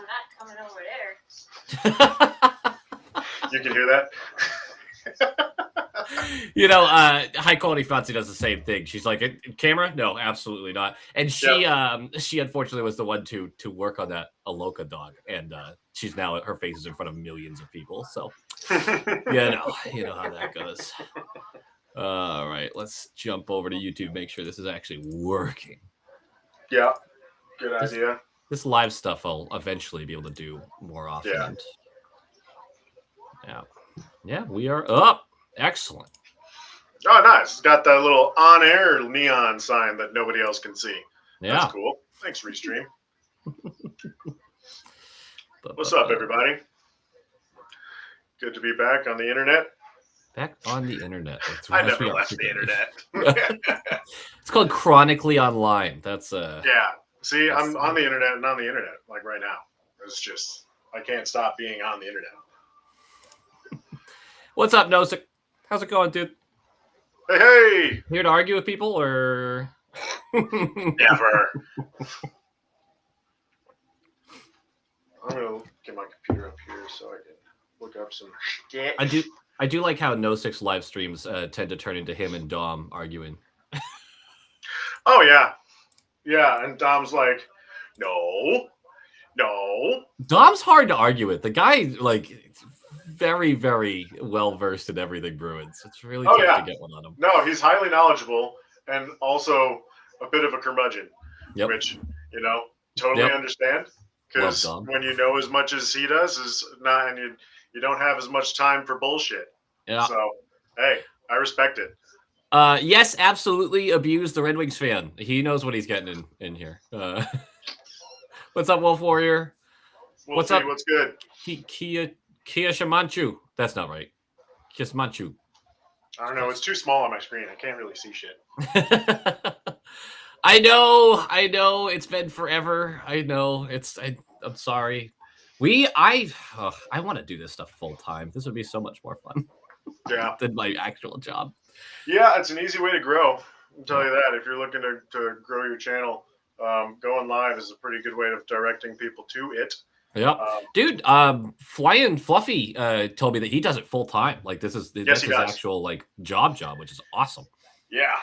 I'm not coming over there. You can hear that? High Quality Fancy does the same thing. She's like, camera? No, absolutely not. And she unfortunately was the one to work on that Aloka dog. And she's now, her face is in front of millions of people. So, you know how that goes. All right, let's jump over to YouTube, make sure this is actually working. Yeah, good idea. This live stuff I'll eventually be able to do more often. Yeah, we are up. Excellent. Oh, nice. It's got that little on-air neon sign that nobody else can see. Yeah. That's cool. Thanks, Restream. What's up, everybody? Good to be back on the internet. Back on the internet. I never left the internet. It's called chronically online. That's Yeah. See, I'm on the internet and on the internet, like right now. It's just, I can't stop being on the internet. What's up, Nosik? How's it going, dude? Hey! Here to argue with people, or? Never. I'm going to get my computer up here so I can look up some shit. I do like how Nosik's live streams tend to turn into him and Dom arguing. Oh, yeah. Yeah, and Dom's like, no. Dom's hard to argue with. The guy, very, very well-versed in everything Bruins. It's really tough to get one on him. No, he's highly knowledgeable and also a bit of a curmudgeon, which, totally understand. Because when you know as much as he does, and you don't have as much time for bullshit. Yeah. So, hey, I respect it. Yes, absolutely abuse the Redwings fan. He knows what he's getting in here. What's up, Wolf Warrior? What's up? What's good? Kia Shamanchu. That's not right. Kismanchu. I don't know. It's too small on my screen. I can't really see shit. I know. It's been forever. I know. I'm sorry. I want to do this stuff full time. This would be so much more fun. Yeah. Than my actual job. Yeah, it's an easy way to grow. I'll tell you that. If you're looking to grow your channel, going live is a pretty good way of directing people to it. Yeah, dude. Flying Fluffy told me that he does it full time. Like that's his actual job, which is awesome. Yeah.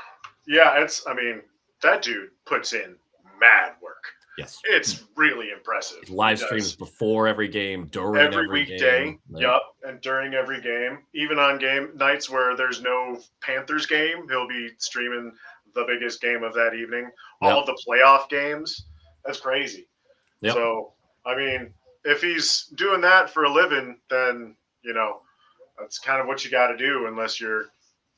That dude puts in mad work. Yes, it's really impressive. Live streams before every game, during every weekday. Game. Yep, and during every game, even on game nights where there's no Panthers game, he'll be streaming the biggest game of that evening. All of the playoff games. That's crazy. Yep. So, if he's doing that for a living, then, that's kind of what you got to do unless you're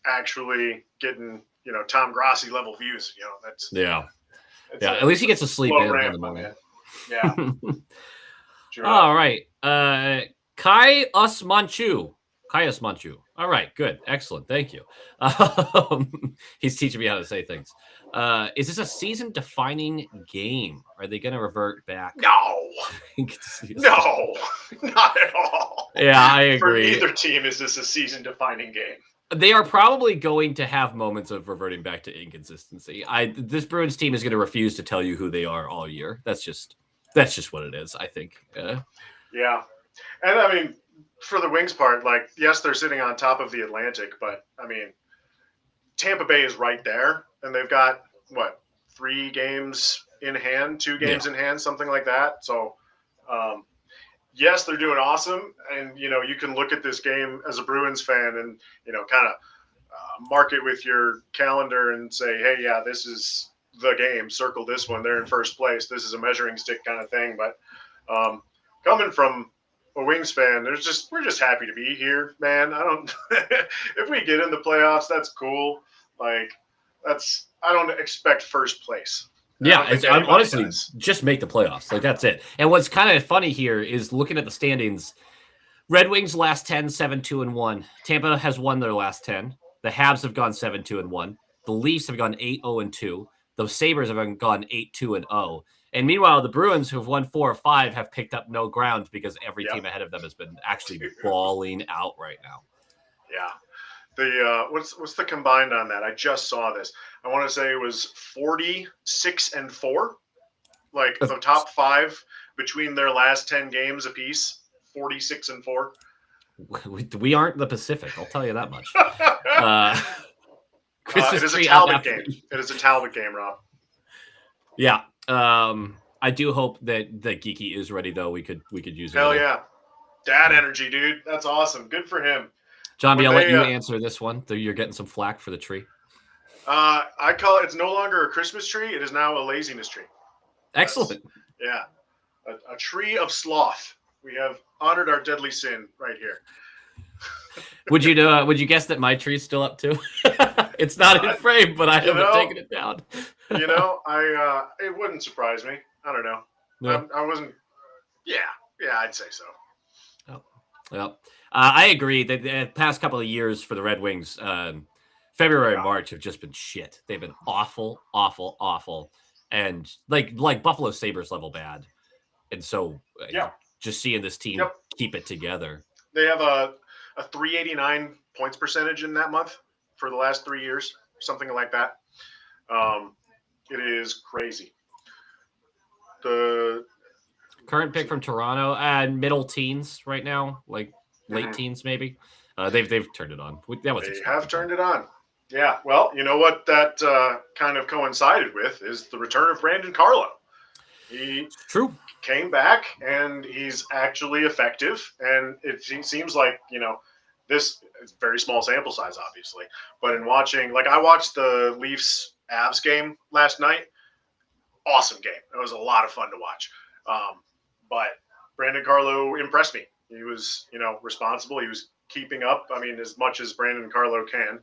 actually getting, Tom Grossi level views. At least he gets to sleep in the morning. Yeah. All right. Kai Usmanchu. All right, good. Excellent. Thank you. He's teaching me how to say things. Is this a season-defining game? Are they going to revert back? No. No, not at all. Yeah, I agree. For neither team is this a season-defining game. They are probably going to have moments of reverting back to inconsistency. This Bruins team is going to refuse to tell you who they are all year. That's just what it is, I think. Yeah. And for the Wings part, yes, they're sitting on top of the Atlantic, but Tampa Bay is right there, and they've got 3 games in hand, 2 games in hand, something like that. So, yes, they're doing awesome, and you can look at this game as a Bruins fan and kind of mark it with your calendar and say, hey, yeah, this is the game. Circle this one. They're in first place. This is a measuring stick kind of thing. But coming from a Wings fan, we're just happy to be here, man. If we get in the playoffs, that's cool. I don't expect first place. Yeah, I'm honestly just make the playoffs. That's it. And what's kind of funny here is looking at the standings. Red Wings last 10, 7-2-1. Tampa has won their last 10. The Habs have gone 7-2-1. The Leafs have gone 8-0-2. The Sabres have gone 8-2-0. And meanwhile, the Bruins, who have won 4 or 5, have picked up no ground because every team ahead of them has been actually balling out right now. Yeah. The what's the combined on that? I just saw this. I want to say it was 46-4, the top 5 between their last 10 games apiece, 46-4. We aren't the Pacific, I'll tell you that much. It is a Talbot game. It is a Talbot game, Rob. Yeah. I do hope that Geeky is ready, though. We could use it. Hell yeah. Dad energy, dude. That's awesome. Good for him. Jambi, I'll let you answer this one. You're getting some flack for the tree. I call it's no longer a Christmas tree. It is now a laziness tree. Excellent. Yeah. A tree of sloth. We have honored our deadly sin right here. Would you guess that my tree's still up too? It's not in frame, but I haven't taken it down. It wouldn't surprise me. I don't know. No. I wasn't. Yeah, I'd say so. Oh, well, I agree that the past couple of years for the Red Wings, February and March have just been shit. They've been awful, awful, awful, and like Buffalo Sabres level bad. And so, just seeing this team keep it together. They have a 389 points percentage in that month for the last 3 years, something like that. It is crazy. The current pick from Toronto and middle teens right now, like late teens maybe. They've turned it on. They have turned it on. Yeah. Well, you know what that kind of coincided with is the return of Brandon Carlo. He came back and he's actually effective, and it seems like this is very small sample size, obviously. But in watching, I watched the Leafs Avs game last night. Awesome game. It was a lot of fun to watch. But Brandon Carlo impressed me. He was, responsible. He was keeping up, as much as Brandon Carlo can,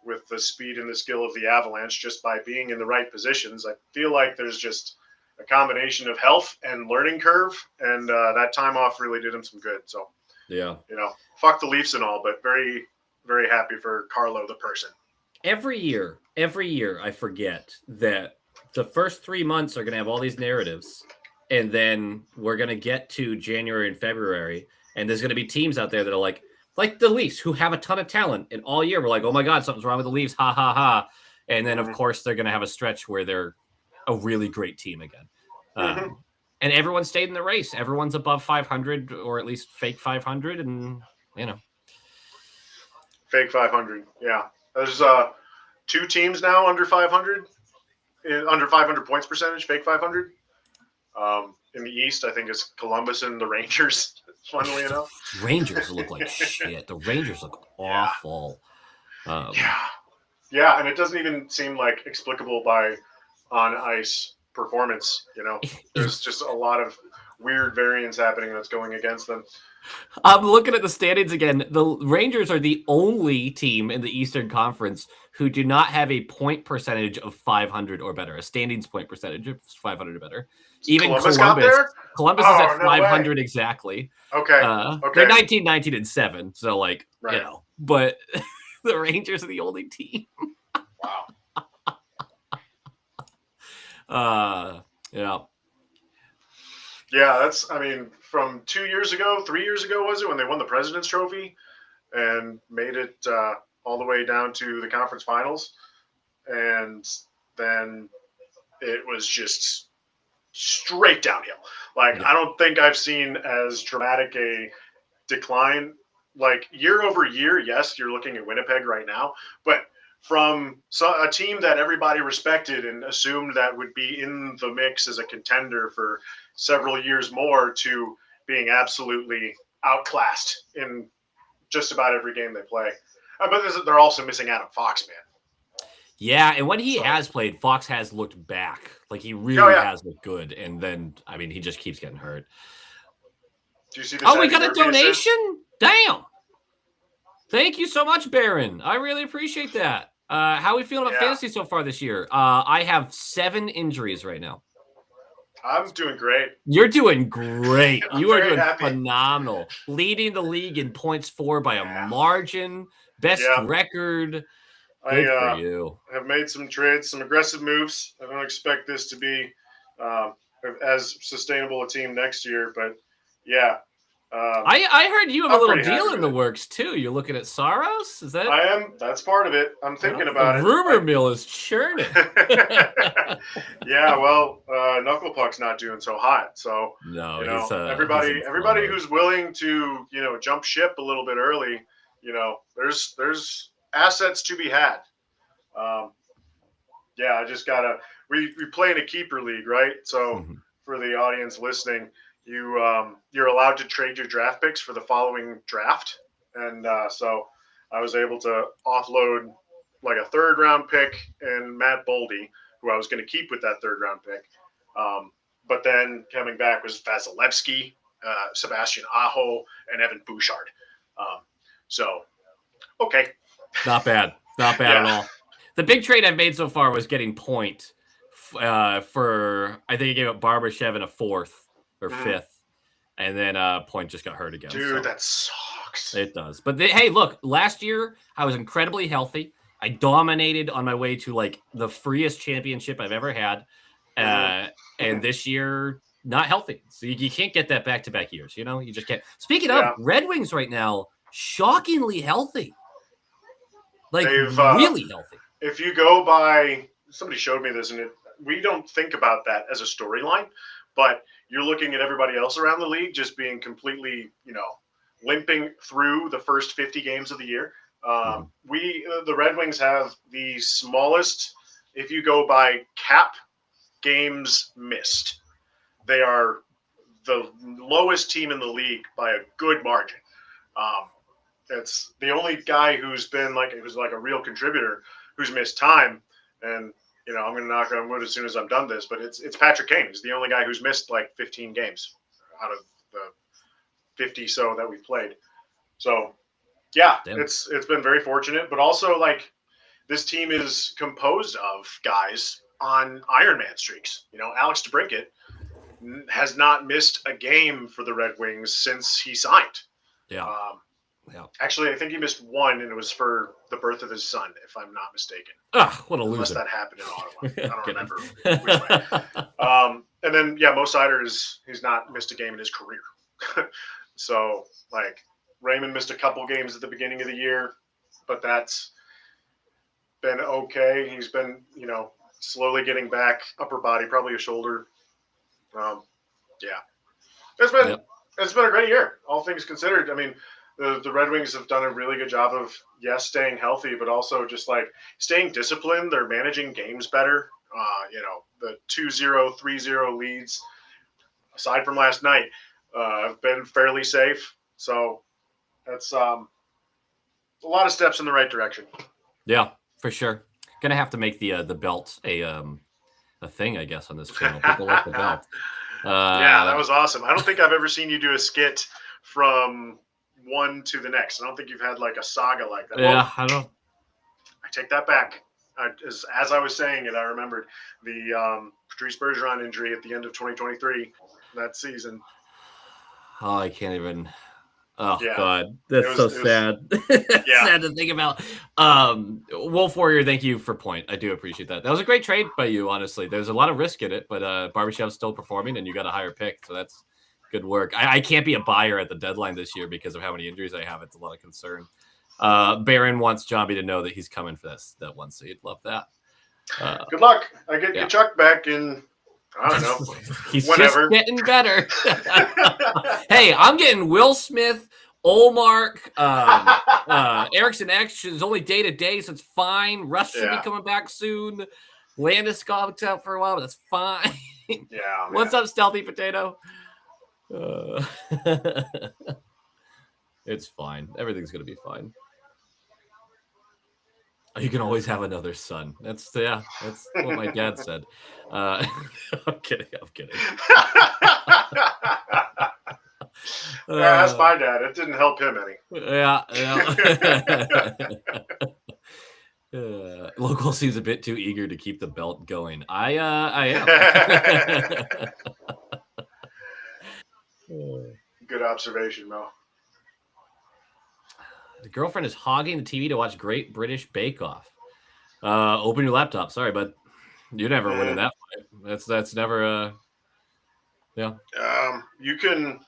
with the speed and the skill of the Avalanche just by being in the right positions. I feel like there's just a combination of health and learning curve, and that time off really did him some good. So, fuck the Leafs and all, but very, very happy for Carlo the person. Every year, I forget that the first 3 months are going to have all these narratives, and then we're going to get to January and February, and there's going to be teams out there that are like the Leafs, who have a ton of talent, and all year we're like, oh my God, something's wrong with the Leafs, ha, ha, ha. And then, of course, they're going to have a stretch where they're a really great team again. And everyone stayed in the race. Everyone's above 500, or at least fake 500, and, Fake 500, yeah. There's 2 teams now under 500, under 500 points percentage, fake 500. In the East, I think it's Columbus and the Rangers, funnily enough. Rangers look like shit. The Rangers look awful. Yeah, and it doesn't even seem like explicable by on-ice performance. There's just a lot of weird variance happening that's going against them. I'm looking at the standings again. The Rangers are the only team in the Eastern Conference who do not have a point percentage of 500 or better, a standings point percentage of 500 or better. Even Columbus is at 500 way. Exactly. Okay. They're 19, 19, and 7. So, but the Rangers are the only team. Wow. Yeah, that's, from 2 years ago, 3 years ago, was it, when they won the President's Trophy and made it all the way down to the conference finals? And then it was just straight downhill. I don't think I've seen as dramatic a decline. Year over year, yes, you're looking at Winnipeg right now, but from a team that everybody respected and assumed that would be in the mix as a contender for several years more to being absolutely outclassed in just about every game they play. But they're also missing Adam Fox, man. Yeah, and when he has played, Fox has looked back. He really has looked good. And then, he just keeps getting hurt. Do you see this? We got a donation? Damn. Thank you so much, Baron. I really appreciate that. How are we feeling about fantasy so far this year? I have 7 injuries right now. I'm doing great. You're doing great. You are doing happy. Phenomenal. Leading the league in points for by a margin. Best record. Good for you. I have made some trades, some aggressive moves. I don't expect this to be as sustainable a team next year, but I heard you have a I'm little pretty happy deal in with the it. works too. You're looking at Saros? Is that? I am. That's part of it. I'm thinking about the it. rumor mill is churning. Yeah, well, Knuckle Puck's not doing so hot, so No, he's in slow everybody mode. who's willing to jump ship a little bit early, there's assets to be had. Um, yeah, I just gotta. We play in a keeper league, right? So Mhm. for the audience listening, you're allowed to trade your draft picks for the following draft, and so I was able to offload like a third round pick and Matt Boldy, who I was going to keep with that third round pick. But then coming back was Vasilevsky, Sebastian Aho, and Evan Bouchard. So okay, Not bad. Not bad at all. The big trade I've made so far was getting Point for, I think I gave up Barbashev in a 4th or 5th. And then Point just got hurt again. Dude, that sucks. It does. But hey, look, last year I was incredibly healthy. I dominated on my way to like the freest championship I've ever had. And this year, not healthy. So you can't get that back-to-back years. You just can't. Speaking of Redwings right now, shockingly healthy. Like really healthy. If you go by, somebody showed me this, and we don't think about that as a storyline, but you're looking at everybody else around the league just being completely, limping through the first 50 games of the year. The Red Wings have the smallest, if you go by cap games missed, they are the lowest team in the league by a good margin. It's the only guy who's been like a real contributor who's missed time, and I'm going to knock on wood as soon as I'm done this, but it's Patrick Kane. He's the only guy who's missed like 15 games out of the 50 so that we've played. So yeah, it's been very fortunate, but also like this team is composed of guys on Ironman streaks. Alex DeBrincat has not missed a game for the Red Wings since he signed. Yeah. Actually, I think he missed one, and it was for the birth of his son, if I'm not mistaken. What a loser. Unless that happened in Ottawa. I don't remember which way. And then, Mo Seider, he's not missed a game in his career. So, like, Raymond missed a couple games at the beginning of the year, but that's been okay. He's been, slowly getting back, upper body, probably a shoulder. It's been a great year, all things considered. I mean, the Red Wings have done a really good job of, staying healthy, but also just like staying disciplined. They're managing games better. The 2-0, 3-0 leads, aside from last night, have been fairly safe. So that's a lot of steps in the right direction. Yeah, for sure. Gonna have to make the belt a thing, I guess, on this channel. People like the belt. Yeah, that was awesome. I don't think I've ever seen you do a skit from one to the next. I don't think you've had like a saga like that. Yeah, I don't. I take that back. As I was saying it, I remembered the Patrice Bergeron injury at the end of 2023, that season. Oh, I can't even. Oh, yeah. God. That's so sad. Sad to think about. Wolf Warrior, thank you for Point. I do appreciate that. That was a great trade by you, honestly. There's a lot of risk in it, but Barbashev's still performing, and you got a higher pick, so that's good work. I can't be a buyer at the deadline this year because of how many injuries I have. It's a lot of concern. Barron wants Jambi to know that he's coming for that one, so you'd love that. Good luck. I get Kachuk back in, I don't know, he's whenever. Just getting better. Hey, I'm getting Will Smith, Olmark, Erickson X is only day to day, so it's fine. Russ should be coming back soon. Landis got out for a while, but that's fine. Yeah. What's up, Stealthy Potato? It's fine. Everything's gonna be fine. You can always have another son. That's what my dad said. I'm kidding. That's my dad. It didn't help him any. Yeah. Local seems a bit too eager to keep the belt going. I am. Good observation, Mo. The girlfriend is hogging the TV to watch Great British Bake Off. Open your laptop. Sorry, but you never win in that fight. That's never. Yeah. You can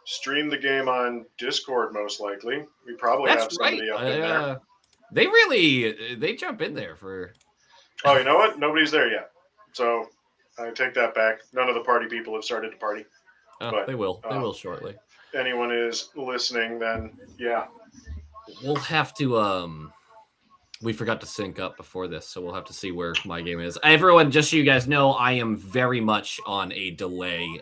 stream the game on Discord, most likely. We probably That's have somebody right. up in there. They jump in there for. Oh, you know what? Nobody's there yet. So I take that back. None of the party people have started to party. Oh, But they will. They will shortly. Anyone is listening, then yeah. We'll have to. We forgot to sync up before this, so we'll have to see where my game is. Everyone, just so you guys know, I am very much on a delay.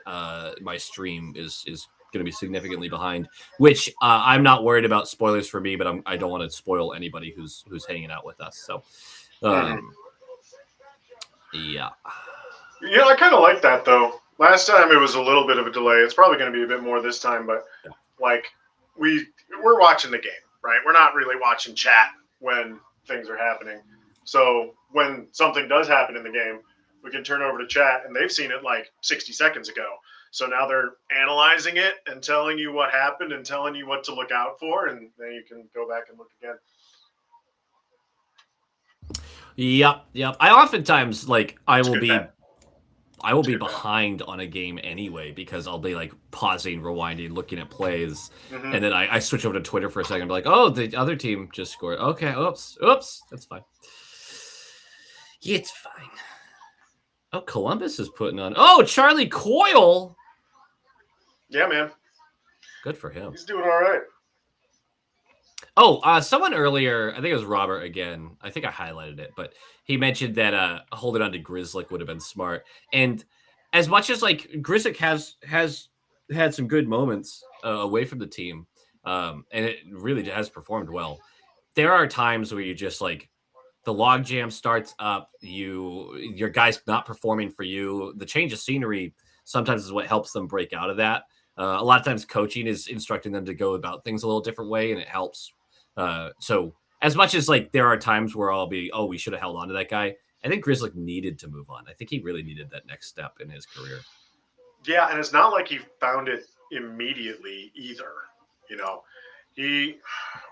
My stream is going to be significantly behind, which I'm not worried about spoilers for me, but I don't want to spoil anybody who's hanging out with us. So, yeah. Yeah, I kind of like that though. Last time it was a little bit of a delay. It's probably going to be a bit more this time, but like we're watching the game, right? We're not really watching chat when things are happening. So when something does happen in the game, we can turn over to chat, and they've seen it like 60 seconds ago. So now they're analyzing it and telling you what happened and telling you what to look out for, and then you can go back and look again. Yep. I oftentimes I will be Good behind on a game anyway because I'll be like pausing, rewinding, looking at plays, and then I switch over to Twitter for a second and be like, oh, the other team just scored. Okay, oops, that's fine. It's fine. Oh, Columbus is putting on. Oh, Charlie Coyle. Yeah, man. Good for him. He's doing all right. Oh, someone earlier, I think it was Robert again. I think I highlighted it, but he mentioned that holding on to Grzelcyk would have been smart. And as much as Grzelcyk has had some good moments away from the team, and it really has performed well, there are times where you just the logjam starts up, your guy's not performing for you. The change of scenery sometimes is what helps them break out of that. A lot of times coaching is instructing them to go about things a little different way, and it helps. So as much as there are times where I'll be, we should have held on to that guy. I think Grzelcyk needed to move on. I think he really needed that next step in his career. Yeah, and it's not like he found it immediately either. You know,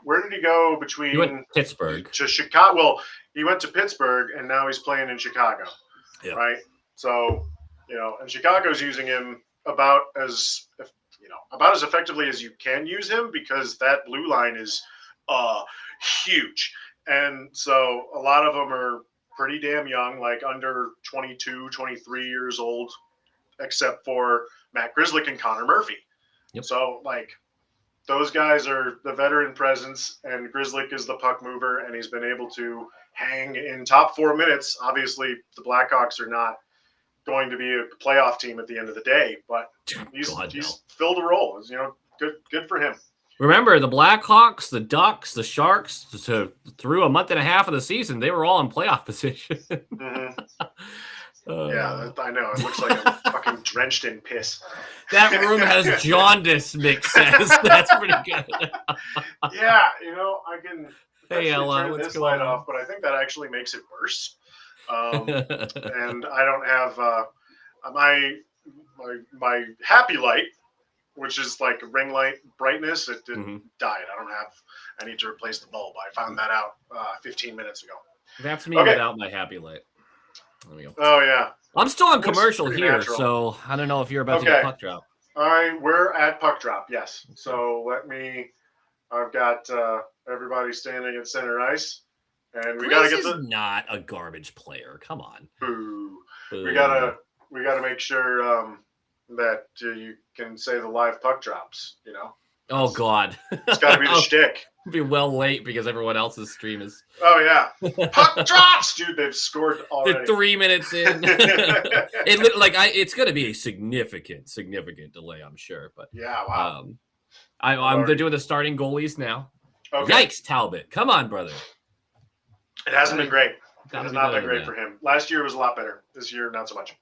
where did he go between? He went Pittsburgh to Chicago. Well, he went to Pittsburgh, and now he's playing in Chicago. Yeah. Right. So and Chicago's using him about as effectively as you can use him because that blue line is huge. And so a lot of them are pretty damn young, like under 22, 23 years old, except for Matt Grzelcyk and Connor Murphy. Yep. So those guys are the veteran presence, and Grzelcyk is the puck mover, and he's been able to hang in top 4 minutes. Obviously, the Blackhawks are not going to be a playoff team at the end of the day, but he's filled a role. Good for him. Remember, the Blackhawks, the Ducks, the Sharks, through a month and a half of the season, they were all in playoff position. Yeah, I know. It looks like I'm fucking drenched in piss. That room has jaundice, Mick says. That's pretty good. Yeah, I can Ella, turn this light off, but I think that actually makes it worse. And I don't have my happy light, which is like ring light brightness. It died. I need to replace the bulb. I found that out 15 minutes ago. That's me without my happy light. There we go. Oh yeah. I'm still on commercial here, natural. So I don't know if you're about to get puck drop. All right, we're at puck drop. Yes. So I've got everybody standing at center ice. And we gotta get not a garbage player. Come on. Boo. We gotta make sure that you can say the live puck drops. Oh God. It's gotta be the shtick. Be well late because everyone else's stream is. Oh yeah. Puck drops, dude. They've scored already. They're 3 minutes in. It's gonna be a significant delay, I'm sure. But yeah, wow. They're doing the starting goalies now. Okay. Yikes, Talbot! Come on, brother. It hasn't been great. It has not been great for him. Last year was a lot better. This year, not so much.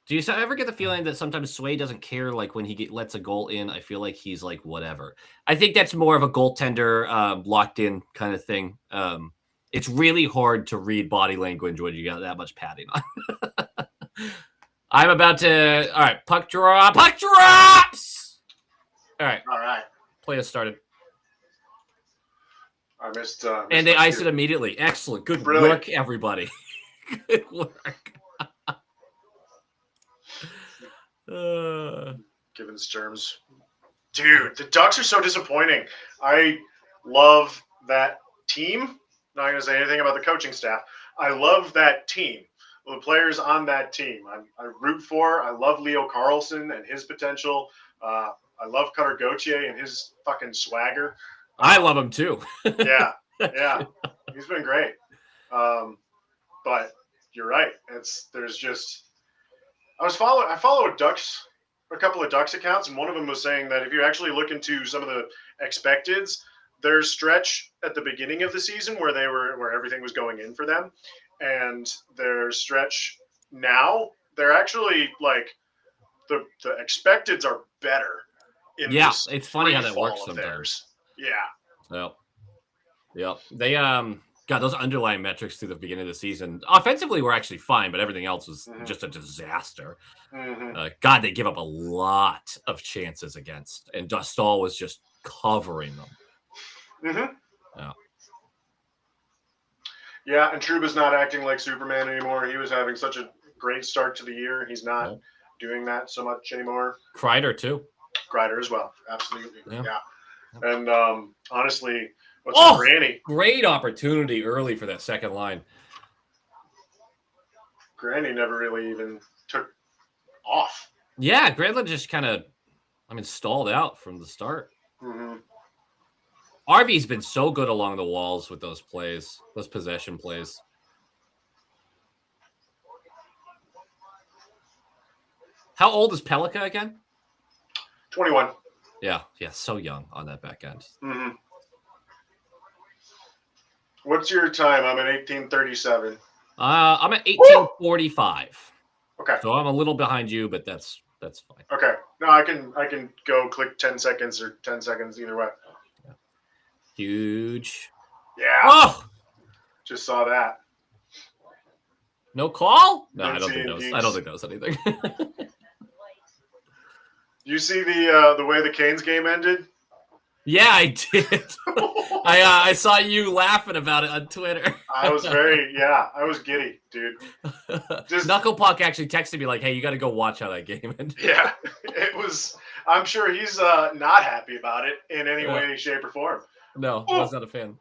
Do you ever get the feeling that sometimes Sway doesn't care? When he lets a goal in, I feel like he's whatever. I think that's more of a goaltender locked in kind of thing. It's really hard to read body language when you got that much padding on. I'm about to. All right, puck drop. Puck drops. All right. Play has started. I missed and they ice it immediately. Excellent. Good work, everybody. Good work. Given's terms. Dude, the Ducks are so disappointing. I love that team. Not going to say anything about the coaching staff. I love that team. The players on that team, I root for. I love Leo Carlson and his potential. I love Cutter Gauthier and his fucking swagger. I love him too. yeah, he's been great. But you're right. There's just I follow a couple of Ducks accounts, and one of them was saying that if you actually look into some of the expecteds, their stretch at the beginning of the season where everything was going in for them, and their stretch now, they're actually like the expecteds are better. It's funny how that works sometimes. Theirs. Yeah. Yep. They got those underlying metrics through the beginning of the season. Offensively, we're actually fine, but everything else was just a disaster. God, they give up a lot of chances against, and Dustall was just covering them. Yeah, and Trouba's not acting like Superman anymore. He was having such a great start to the year. He's not doing that so much anymore. Kreider, too. Kreider as well. Absolutely. Yeah. And honestly, what's Granny? Great opportunity early for that second line. Granny never really even took off. Yeah, Granlund just kind of, stalled out from the start. RV's been so good along the walls with those plays, those possession plays. How old is Pelika again? 21. Yeah, so young on that back end. What's your time? I'm at 1837. I'm at 1845. Okay. So I'm a little behind you, but that's fine. Okay. No, I can go click 10 seconds or 10 seconds either way. Yeah. Huge. Yeah. Oh! Just saw that. No call? No, I don't think that was anything. You see the way the Canes game ended? Yeah, I did. I saw you laughing about it on Twitter. I was giddy, dude. Knuckle Puck actually texted me like, hey, you got to go watch how that game ended. Yeah, it was. I'm sure he's not happy about it in any way, shape, or form. No, was not a fan.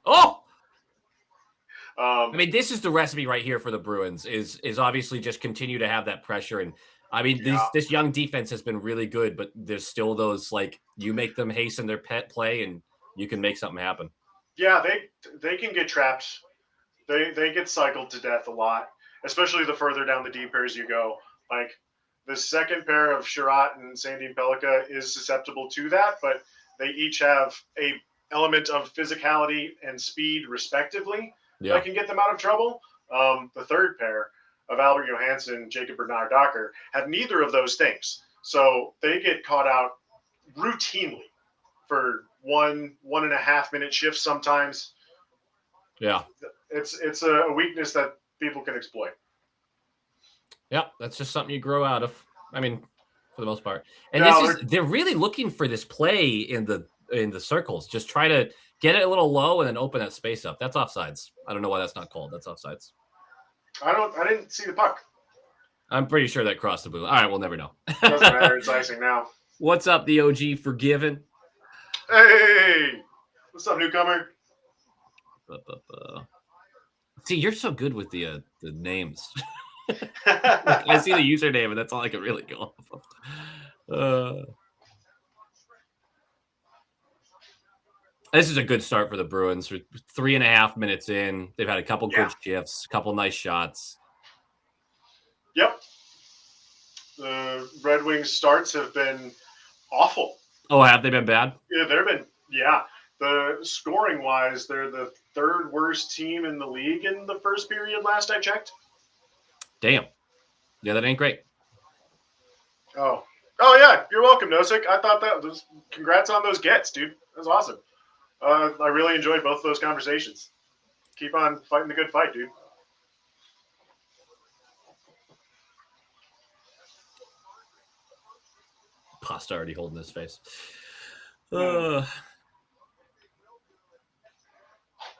This is the recipe right here for the Bruins is obviously just continue to have that pressure. And this young defense has been really good, but there's still those, like, you make them hasten their pet play and you can make something happen. Yeah, they can get trapped. They get cycled to death a lot, especially the further down the deep pairs you go. Like, the second pair of Sherratt and Sandin Pellikka is susceptible to that, but they each have a element of physicality and speed respectively that can get them out of trouble. The third pair of Albert Johansson, Jacob Bernard Docker have neither of those things. So they get caught out routinely for 1.5 minute shifts sometimes. Yeah. It's a weakness that people can exploit. Yeah, that's just something you grow out of. For the most part. And they're really looking for this play in the circles. Just try to get it a little low and then open that space up. That's offsides. I don't know why that's not called. That's offsides. I didn't see the puck. I'm pretty sure that crossed the blue. All right, we'll never know. Doesn't matter. It's icing now. What's up, the OG Forgiven? Hey, what's up, newcomer? See, you're so good with the names. I see the username, and that's all I can really go off of. This is a good start for the Bruins. 3.5 minutes in, they've had a couple good shifts, a couple nice shots. Yep. The Redwings starts have been awful. Oh, have they been bad? Yeah, they've been. Yeah. The scoring wise, they're the third worst team in the league in the first period last I checked. Damn. Yeah, that ain't great. Oh yeah. You're welcome, Nosik. I thought that was congrats on those gets, dude. That was awesome. I really enjoyed both of those conversations. Keep on fighting the good fight, dude. Pasta already holding his face.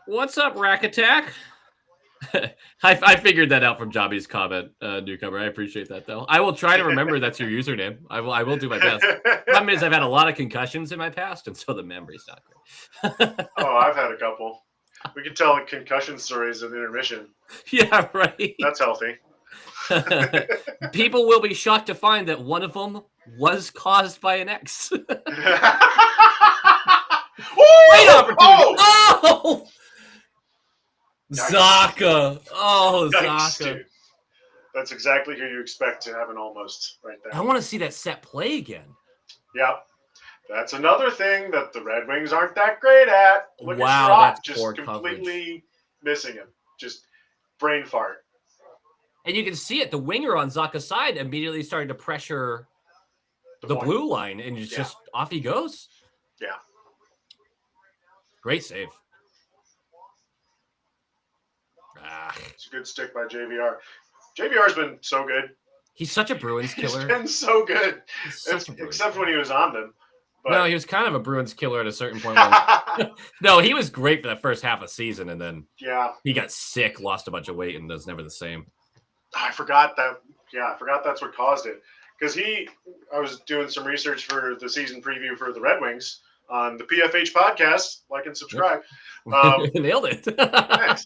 What's up, Rack Attack? I figured that out from Jambi's comment, newcomer. I appreciate that, though. I will try to remember that's your username. I will do my best. Problem is, I've had a lot of concussions in my past, and so the memory's not great. Oh, I've had a couple. We can tell concussion stories at intermission. Yeah, right. That's healthy. People will be shocked to find that one of them was caused by an X. Great opportunity. Oh! Zaka. Oh, Yikes, Zaka. dude. That's exactly who you expect to have an almost right there. I want to see that set play again. Yep. That's another thing that the Red Wings aren't that great at. Look at Schrock, just completely missing him. Just brain fart. And you can see it. The winger on Zaka's side immediately started to pressure the blue line, and it's just off he goes. Yeah. Great save. It's a good stick by JVR. JVR's been so good. He's such a Bruins killer. He's been so good. Except when he was on them. But... No, he was kind of a Bruins killer at a certain point. No, he was great for the first half of the season, and then he got sick, lost a bunch of weight, and was never the same. I forgot that. Yeah, I forgot that's what caused it. Because I was doing some research for the season preview for the Red Wings on the PFH podcast. Like and subscribe. Nailed it. Thanks.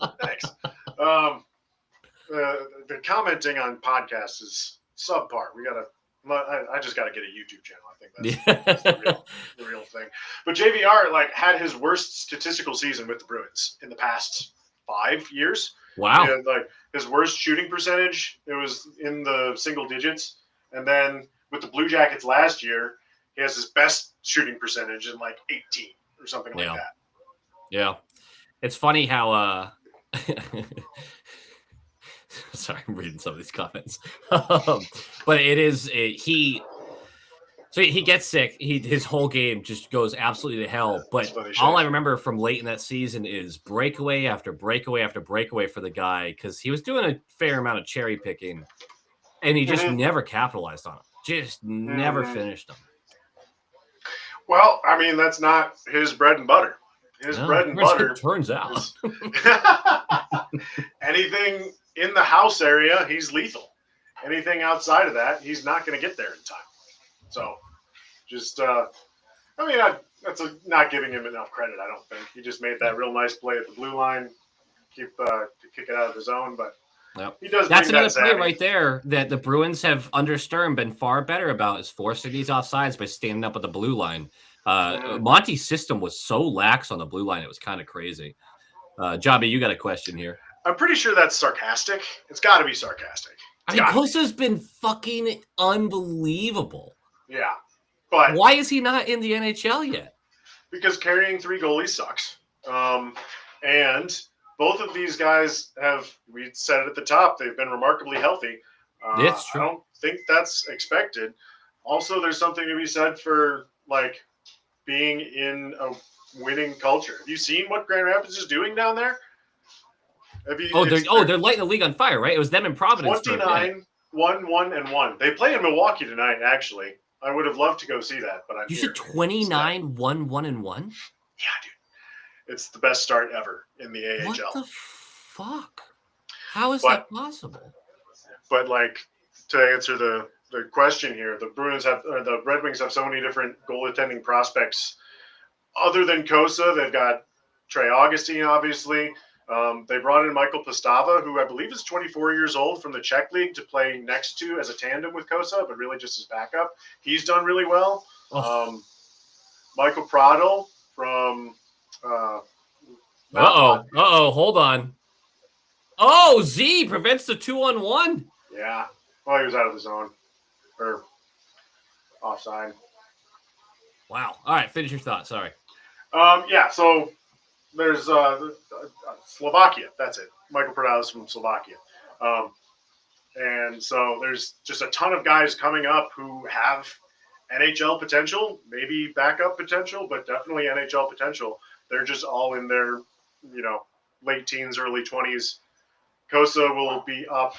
The commenting on podcasts is subpar. I just gotta get a YouTube channel. I think that's the real thing. But JVR had his worst statistical season with the Bruins in the past 5 years. Wow. He had, his worst shooting percentage, it was in the single digits. And then with the Blue Jackets last year, he has his best shooting percentage in 18 or something like that. Yeah. It's funny how sorry, I'm reading some of these comments. But it is he gets sick. His whole game just goes absolutely to hell. But all I remember from late in that season is breakaway after breakaway after breakaway for the guy, because he was doing a fair amount of cherry picking, and he just never capitalized on it. Just never finished them. Well, I mean, that's not his bread and butter. His bread and butter turns out anything in the house area, he's lethal. Anything outside of that, he's not going to get there in time. So, just that's not giving him enough credit. I don't think he just made that real nice play at the blue line, kick it out of the zone, but. Yep. He does. That's another play right there that the Bruins have under Stern been far better about, is forcing these offsides by standing up at the blue line. Monty's system was so lax on the blue line, it was kind of crazy. Jambi, you got a question here. I'm pretty sure that's sarcastic. It's got to be sarcastic. Kosa's been fucking unbelievable. Yeah, but why is he not in the NHL yet? Because carrying 3 goalies sucks. And both of these guys we said it at the top, they've been remarkably healthy. It's true. I don't think that's expected. Also, there's something to be said for being in a winning culture. Have you seen what Grand Rapids is doing down there? They're lighting the league on fire, right? It was them in Providence. 29, 1-1-1. They play in Milwaukee tonight, actually. I would have loved to go see that, but You said 29, 1-1-1? Yeah, dude. It's the best start ever in the AHL. What the fuck? How is that possible? But to answer the question here, the Red Wings have so many different goaltending prospects. Other than Kosa, they've got Trey Augustine, obviously. They brought in Michael Pastava, who I believe is 24 years old, from the Czech League to play next to as a tandem with Kosa, but really just as backup. He's done really well. Michael Pradl from hold on. Oh, Z prevents the 2-on-1. Yeah. Well, he was out of the zone. Or offside. Wow. All right, finish your thought. Sorry. So there's Slovakia. That's it. Michael Pradl is from Slovakia. And so there's just a ton of guys coming up who have NHL potential, maybe backup potential, but definitely NHL potential. They're just all in their, late teens, early 20s. Kosa will be up,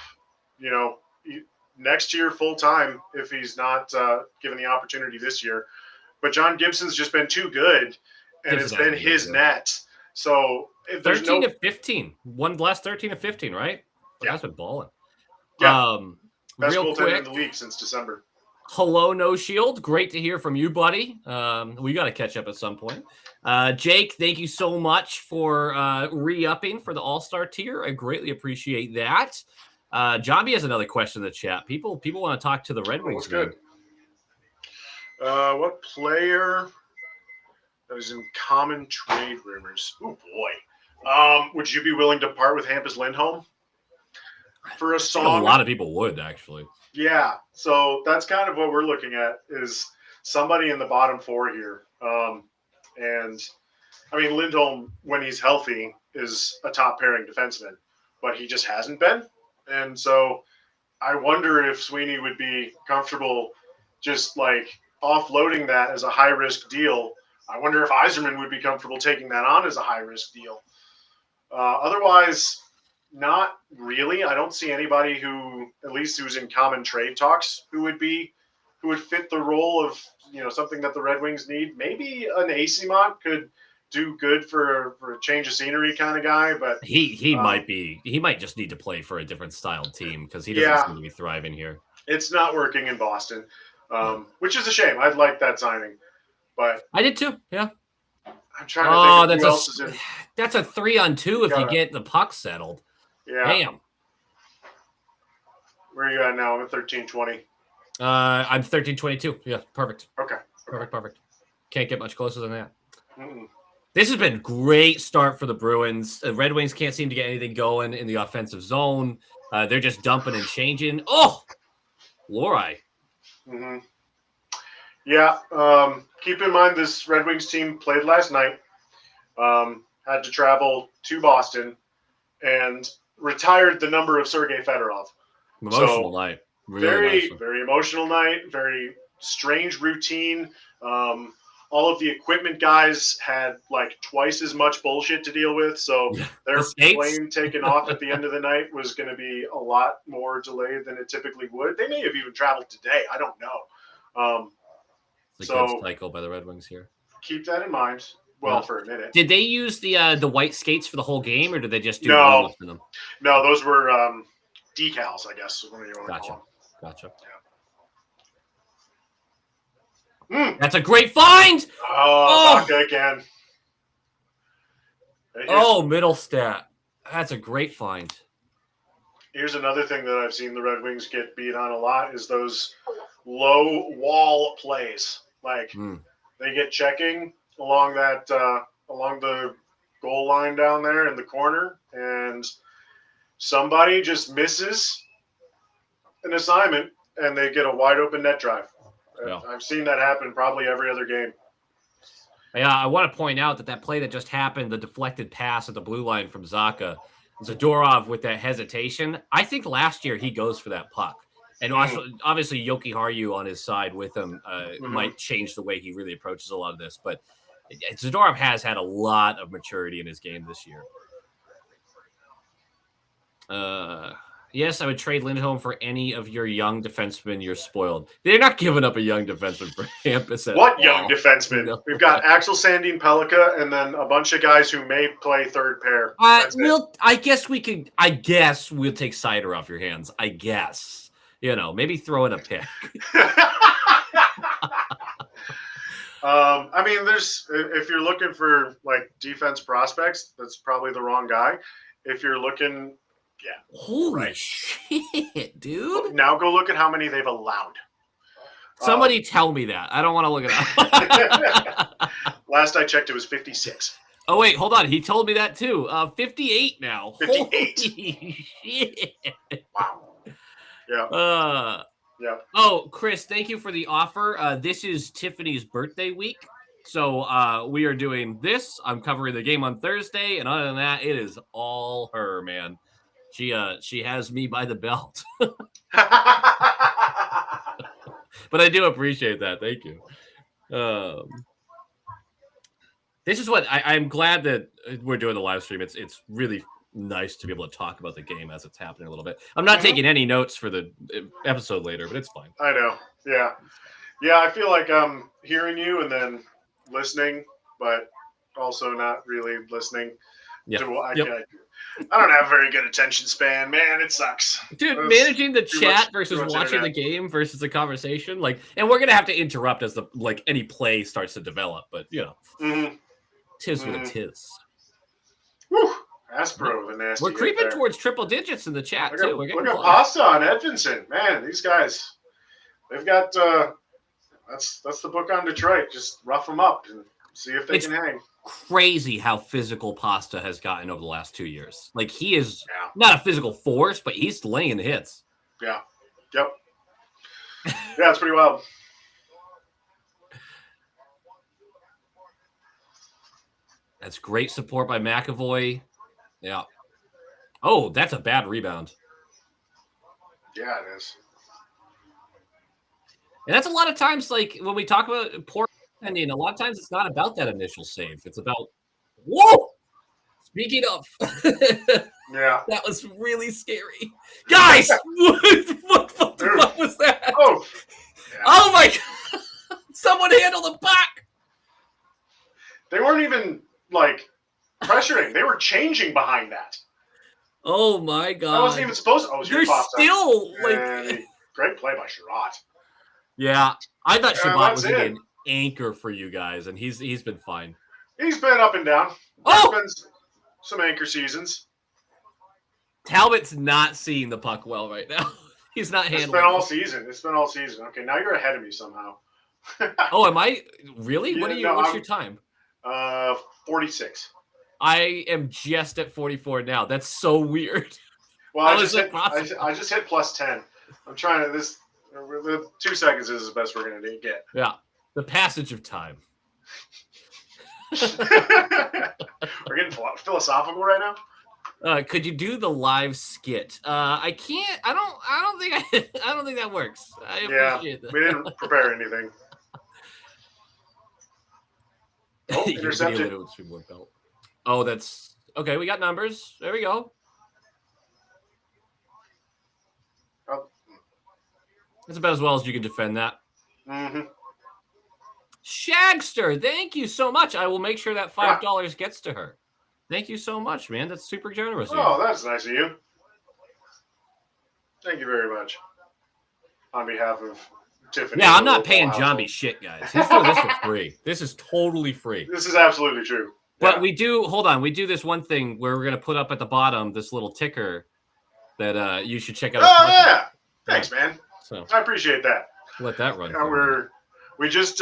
next year full time if he's not given the opportunity this year. But John Gibson's just been too good, and it's been his net So if there's 13 to 15. One last 13 to 15, right? Yeah. That's been balling. Yeah. Best Real goaltender quick, in the league since December. hello, No Shield. Great to hear from you, buddy. We got to catch up at some point. Jake, thank you so much for re-upping for the All-Star tier. I greatly appreciate that. Jambi has another question in the chat. People want to talk to the Red Wings. Good. What player that is in common trade rumors? Oh boy. Would you be willing to part with Hampus Lindholm for a song? A lot of people would, actually. Yeah. So that's kind of what we're looking at, is somebody in the bottom four here. And I mean, Lindholm, when he's healthy, is a top pairing defenseman, but he just hasn't been. And so I wonder if Sweeney would be comfortable just like offloading that as a high risk deal. I wonder if Yzerman would be comfortable taking that on as a high risk deal. Otherwise, not really. I don't see anybody who, at least who's in common trade talks, who would fit the role of, something that the Red Wings need. Maybe an Acimont could do good for a change of scenery kind of guy, but he might just need to play for a different style team because he doesn't seem to be thriving here. It's not working in Boston, which is a shame. I'd like that signing, but I did too. Yeah. I'm trying to think of who else is in. That's a 3-on-2 if you get the puck settled. Yeah. Damn. Where are you at now? I'm at 13-20. I'm 13-22. Yeah, perfect. Okay. Perfect. Can't get much closer than that. Mm-mm. This has been a great start for the Bruins. The Red Wings can't seem to get anything going in the offensive zone. They're just dumping and changing. Oh, Lori. Mm-hmm. Yeah. Keep in mind this Red Wings team played last night. Had to travel to Boston and retired the number of Sergei Fedorov. Emotional night. Really very emotional night. Very strange routine. All of the equipment guys had like twice as much bullshit to deal with. So their plane taking off at the end of the night was going to be a lot more delayed than it typically would. They may have even traveled today. I don't know. It's a good cycle by the Red Wings here. Keep that in mind. Well, for a minute. Did they use the white skates for the whole game, or did they just do no? For them? No, those were decals, I guess. What you want to call them. Gotcha. Yeah. That's a great find. Vaca again. Middle stat. That's a great find. Here's another thing that I've seen the Red Wings get beat on a lot is those low wall plays. Like they get checking along that along the goal line down there in the corner, and somebody just misses an assignment and they get a wide open net drive. Yeah. I've seen that happen probably every other game. Yeah, I want to point out that play that just happened, the deflected pass at the blue line from Zacha, Zadorov with that hesitation. I think last year he goes for that puck. And also, obviously, Yoki Haru on his side with him might change the way he really approaches a lot of this. But Zadorov has had a lot of maturity in his game this year. Yes, I would trade Lindholm for any of your young defensemen. You're spoiled. They're not giving up a young defenseman for Hampus. What young defenseman? No. We've got Axel Sandin Pellikka and then a bunch of guys who may play third pair. I guess we'll take Seider off your hands. I guess. Maybe throw in a pick. I mean, if you're looking for like defense prospects, that's probably the wrong guy. If you're looking... Yeah. Holy shit, dude. Now go look at how many they've allowed. Somebody tell me that. I don't want to look it up. Last I checked, it was 56. Oh, wait, hold on. He told me that too. 58 now. 58. Holy shit. Wow. Yeah. Yeah. Oh, Chris, thank you for the offer. This is Tiffany's birthday week. So we are doing this. I'm covering the game on Thursday. And other than that, it is all her, man. She has me by the belt. But I do appreciate that. Thank you. This is what I'm glad that we're doing the live stream. It's really nice to be able to talk about the game as it's happening a little bit. I'm not taking any notes for the episode later, but it's fine. I know. Yeah. I feel like I'm hearing you and then listening, but also not really listening. Yeah. I don't have very good attention span, man. It sucks. Dude, managing the chat versus watching the game versus the conversation, and we're gonna have to interrupt as any play starts to develop, but tis what it is. Whew. Aspro, the nasty. We're creeping towards triple digits in the chat too. Look at Pasta on Edvinson, man. These guys, they've got that's the book on Detroit. Just rough them up and see if they can hang. Crazy how physical Pasta has gotten over the last 2 years. He is not a physical force, but he's laying the hits. Yeah. Yep. Yeah, it's pretty wild. That's great support by McAvoy. Yeah. Oh, that's a bad rebound. Yeah, it is. And that's a lot of times, when we talk about poor ending, a lot of times it's not about that initial save. It's about, whoa! Speaking of. Yeah. That was really scary. Guys! what the fuck was that? Oh. Yeah. Oh my God! Someone handle the puck! They weren't even, pressuring. They were changing behind that. Oh my God! I wasn't even supposed to. Oh, you're still great play by Sherratt. Yeah, I thought Shabbat was an anchor for you guys, and he's been fine. He's been up and down. There's been some anchor seasons. Talbot's not seeing the puck well right now. He's not handling. It's been all season. Okay, now you're ahead of me somehow. Oh, am I really? Yeah, what's your time? 46. I am just at 44 now. That's so weird. Well, I just hit plus 10. I'm trying to this. 2 seconds is the best we're going to get. Yeah. The passage of time. We're getting philosophical right now. Could you do the live skit? I can't. I don't think that works. I appreciate that. We didn't prepare anything. Oh, intercepted. Oh, that's okay. We got numbers. There we go. Oh. That's about as well as you can defend that. Mm-hmm. Shagster, thank you so much. I will make sure that $5 gets to her. Thank you so much, man. That's super generous. Oh, that's nice of you. Thank you very much. On behalf of Tiffany. Yeah, I'm not paying Jambi shit, guys. He's doing this for free. This is totally free. This is absolutely true. But we do, hold on, we do this one thing where we're going to put up at the bottom this little ticker that you should check out. Oh, yeah. Thanks, man. So I appreciate that. Let that run. We just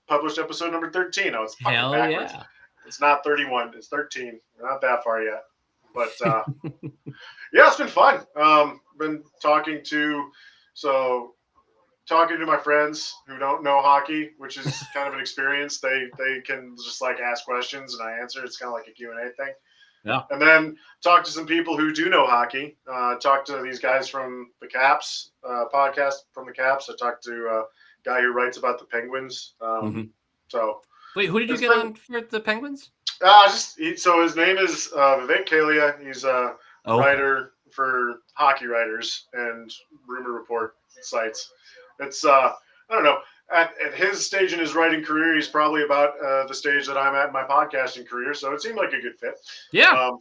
published episode number 13. Oh, it's fucking hell backwards. Yeah. It's not 31. It's 13. We're not that far yet. But, yeah, it's been fun. Been talking to my friends who don't know hockey, which is kind of an experience. They can just ask questions and I answer. It's kind of like a Q&A thing. Yeah. And then talk to some people who do know hockey. Talk to these guys from the Caps podcast from the Caps. I talked to a guy who writes about the Penguins. So wait, who did you get on for the Penguins? So his name is Vivek Kalia. He's a writer for hockey writers and rumor report sites. It's I don't know. At his stage in his writing career, he's probably about the stage that I'm at in my podcasting career. So it seemed like a good fit. Yeah.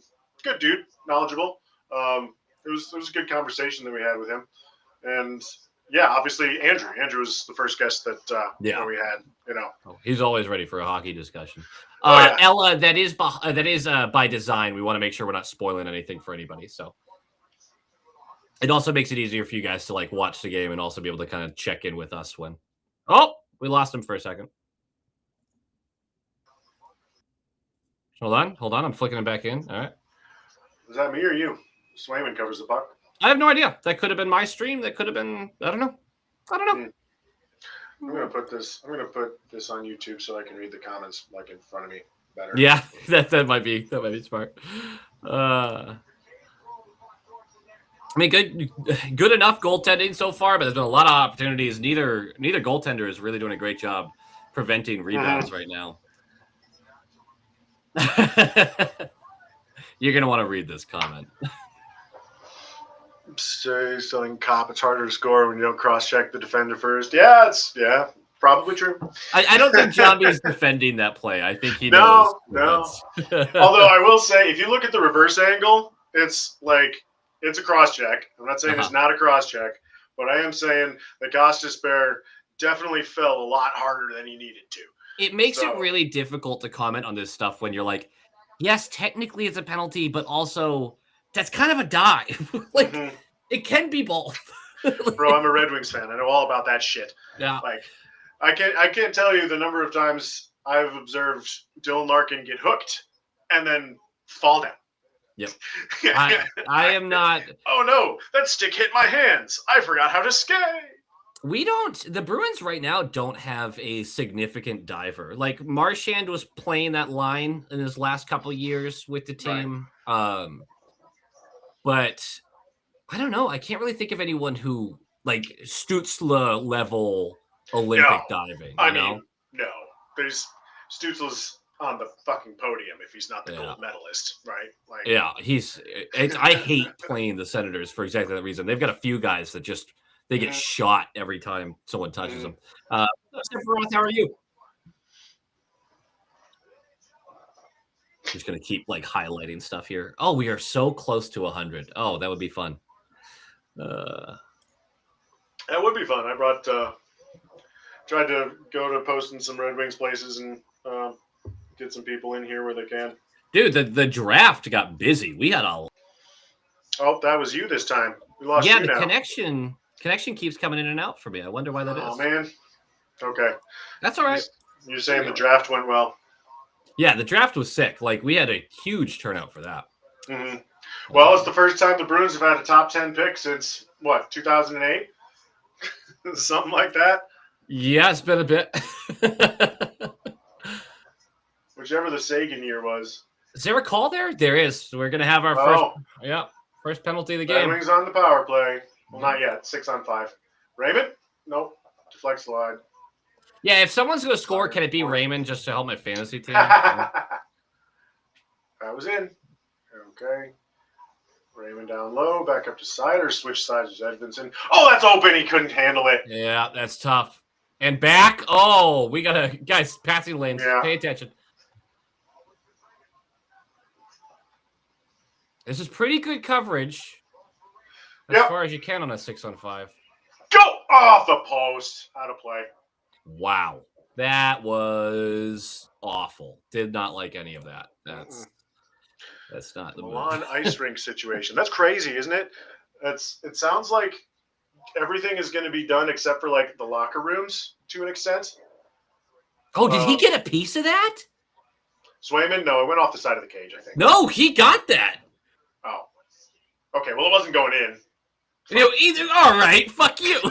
Good dude, knowledgeable. It was a good conversation that we had with him. And yeah, obviously Andrew. Andrew was the first guest that we had. He's always ready for a hockey discussion. Ella, that is by design. We want to make sure we're not spoiling anything for anybody. So it also makes it easier for you guys to watch the game and also be able to kind of check in with us when. Oh, we lost him for a second. Hold on. I'm flicking him back in. All right. Is that me or you? Swayman covers the puck. I have no idea. That could have been my stream. That could have been. I don't know. I'm gonna put this on YouTube so I can read the comments in front of me better. Yeah, that might be smart. I mean, good enough goaltending so far, but there's been a lot of opportunities. Neither goaltender is really doing a great job preventing rebounds right now. You're gonna want to read this comment. Selling cop. It's harder to score when you don't cross-check the defender first. Yeah, Probably true. I don't think Jambi's defending that play. I think he knows. No. Although I will say, if you look at the reverse angle, it's a cross check. I'm not saying it's not a cross check, but I am saying that Gostisbehere definitely fell a lot harder than he needed to. It makes it really difficult to comment on this stuff when you're like, yes, technically it's a penalty, but also that's kind of a dive. It can be both. Bro, I'm a Red Wings fan. I know all about that shit. Yeah. I can't tell you the number of times I've observed Dylan Larkin get hooked and then fall down. Yep. I am not. Oh no, that stick hit my hands. I forgot how to skate. The Bruins right now don't have a significant diver. Like Marchand was playing that line in his last couple of years with the team. Right. But I don't know. I can't really think of anyone who like Stützle level Olympic diving. I mean, no. There's Stützle's on the fucking podium if he's not the gold medalist, right? I hate playing the Senators for exactly that reason. They've got a few guys that just they get shot every time someone touches them. How are you? Just gonna keep like highlighting stuff here. Oh, we are so close to 100. Oh, that would be fun. That would be fun. I tried to go to posting some Red Wings places and get some people in here where they can. Dude, the draft got busy. We had Oh, that was you this time. We lost you now. Connection keeps coming in and out for me. I wonder why that is. Oh, man. Okay. That's all right. You're saying the draft went well. Yeah, the draft was sick. Like, we had a huge turnout for that. Mm-hmm. Well, it's the first time the Bruins have had a top 10 pick since, 2008? Something like that? Yeah, it's been a bit. Whichever the Sagan year was. Is there a call there? There is. We're going to have our first penalty of the game. Red Wings on the power play. Well, not yet. 6-on-5. Raymond? Nope. Deflects the line. Yeah, if someone's going to score, can it be Raymond just to help my fantasy team? That was in. Okay. Raymond down low, back up to Sider, switch sides with Edvinsson. Oh, that's open. He couldn't handle it. Yeah, that's tough. And back. Oh, we got to, guys, passing lanes. Yeah. Pay attention. This is pretty good coverage as far as you can on a 6-on-5. Go off the post. Out of play. Wow. That was awful. Did not like any of that. That's not the Milan ice rink situation. That's crazy, isn't it? It sounds like everything is going to be done except for like the locker rooms to an extent. Oh, did he get a piece of that? Swayman? No, it went off the side of the cage, I think. No, he got that. Oh. Okay, well, it wasn't going in. All right, fuck you.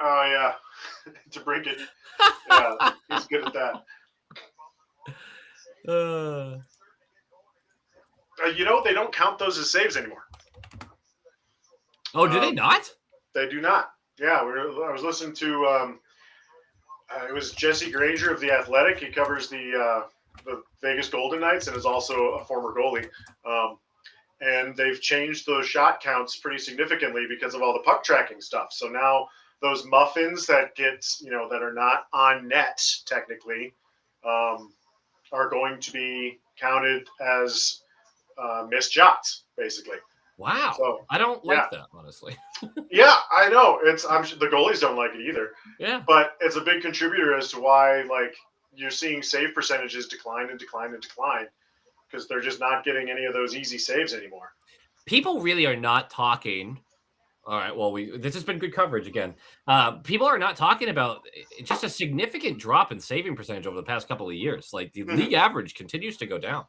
Oh, yeah. To break it. Yeah, he's good at that. They don't count those as saves anymore. Oh, do they not? They do not. Yeah, I was listening to it was Jesse Granger of The Athletic. He covers the Vegas Golden Knights and is also a former goalie. And they've changed those shot counts pretty significantly because of all the puck tracking stuff. So now those muffins that get, that are not on net technically, are going to be counted as missed shots, basically. Wow. So, I don't like that, honestly. Yeah, I know. I'm sure the goalies don't like it either. Yeah. But it's a big contributor as to why, you're seeing save percentages decline because they're just not getting any of those easy saves anymore. People really are not talking. All right, well, this has been good coverage again. People are not talking about just a significant drop in saving percentage over the past couple of years. Like, the league average continues to go down.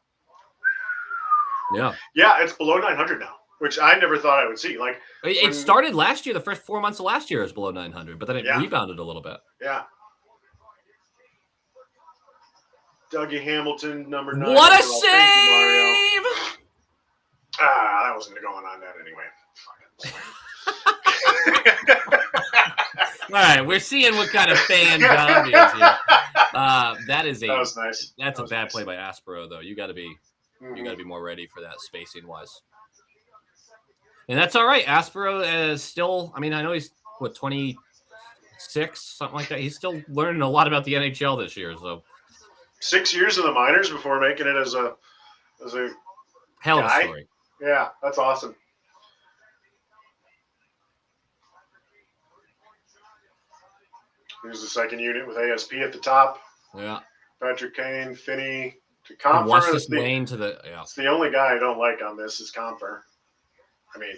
Yeah. Yeah, it's below 900 now, which I never thought I would see. It started last year. The first 4 months of last year was below 900, but then it rebounded a little bit. Yeah. Dougie Hamilton, number 9. What a save! That wasn't going on that anyway. All right, we're seeing what kind of fan Jambi is here. That was nice. That's a bad play by Aspero, though. You got to be more ready for that spacing wise. And that's all right. Aspero is still. I mean, I know he's what, 26, something like that. He's still learning a lot about the NHL this year. So 6 years in the minors before making it as a hell of a guy. story. Yeah, that's awesome. Here's the second unit with ASP at the top. Yeah. Patrick Kane, Finney to He wants Comfer. this lane to the It's the only guy I don't like on this is Comfer. I mean,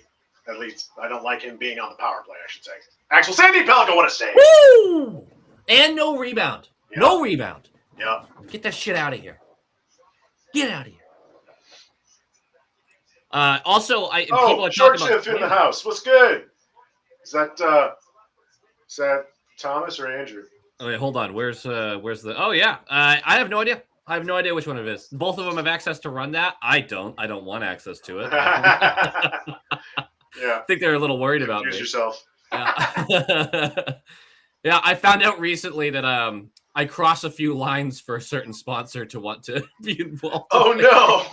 at least I don't like him being on the power play, I should say. Axel Sandy Pelican, what a save. Woo! And no rebound. Yep. No rebound. Yep. Get that shit out of here. Get out of here. Also, people are short talking about shift in the house. What's good? Is that Thomas or Andrew? Oh, wait, hold on. Where's the? Oh yeah. I have no idea. I have no idea which one it is. Both of them have access to run that. I don't. I don't want access to it. Yeah. I think they're a little worried about me. Use yourself. Yeah. Yeah. I found out recently that I cross a few lines for a certain sponsor to want to be involved. Oh no.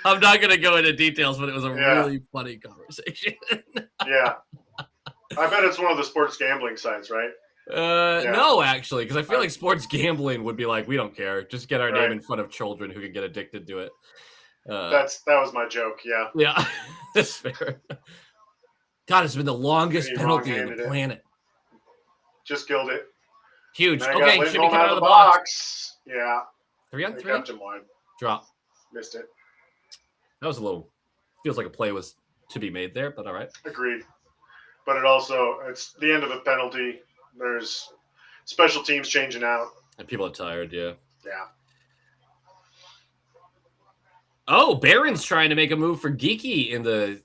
I'm not going to go into details, but it was a really funny conversation. Yeah. I bet it's one of the sports gambling sites, right? No, actually, because I feel like sports gambling would be like, we don't care. Just get our name in front of children who can get addicted to it. That was my joke, yeah. Yeah, that's fair. God, it's been the longest penalty on the planet. Just killed it. Huge. Okay, should be coming out of the box. Yeah. 3-on-3? Kept him wide. Drop. Missed it. That was a little. Feels like a play was to be made there, but all right. Agreed. But it's the end of a penalty. There's special teams changing out. And people are tired, yeah. Yeah. Oh, Barron's trying to make a move for Geeky in the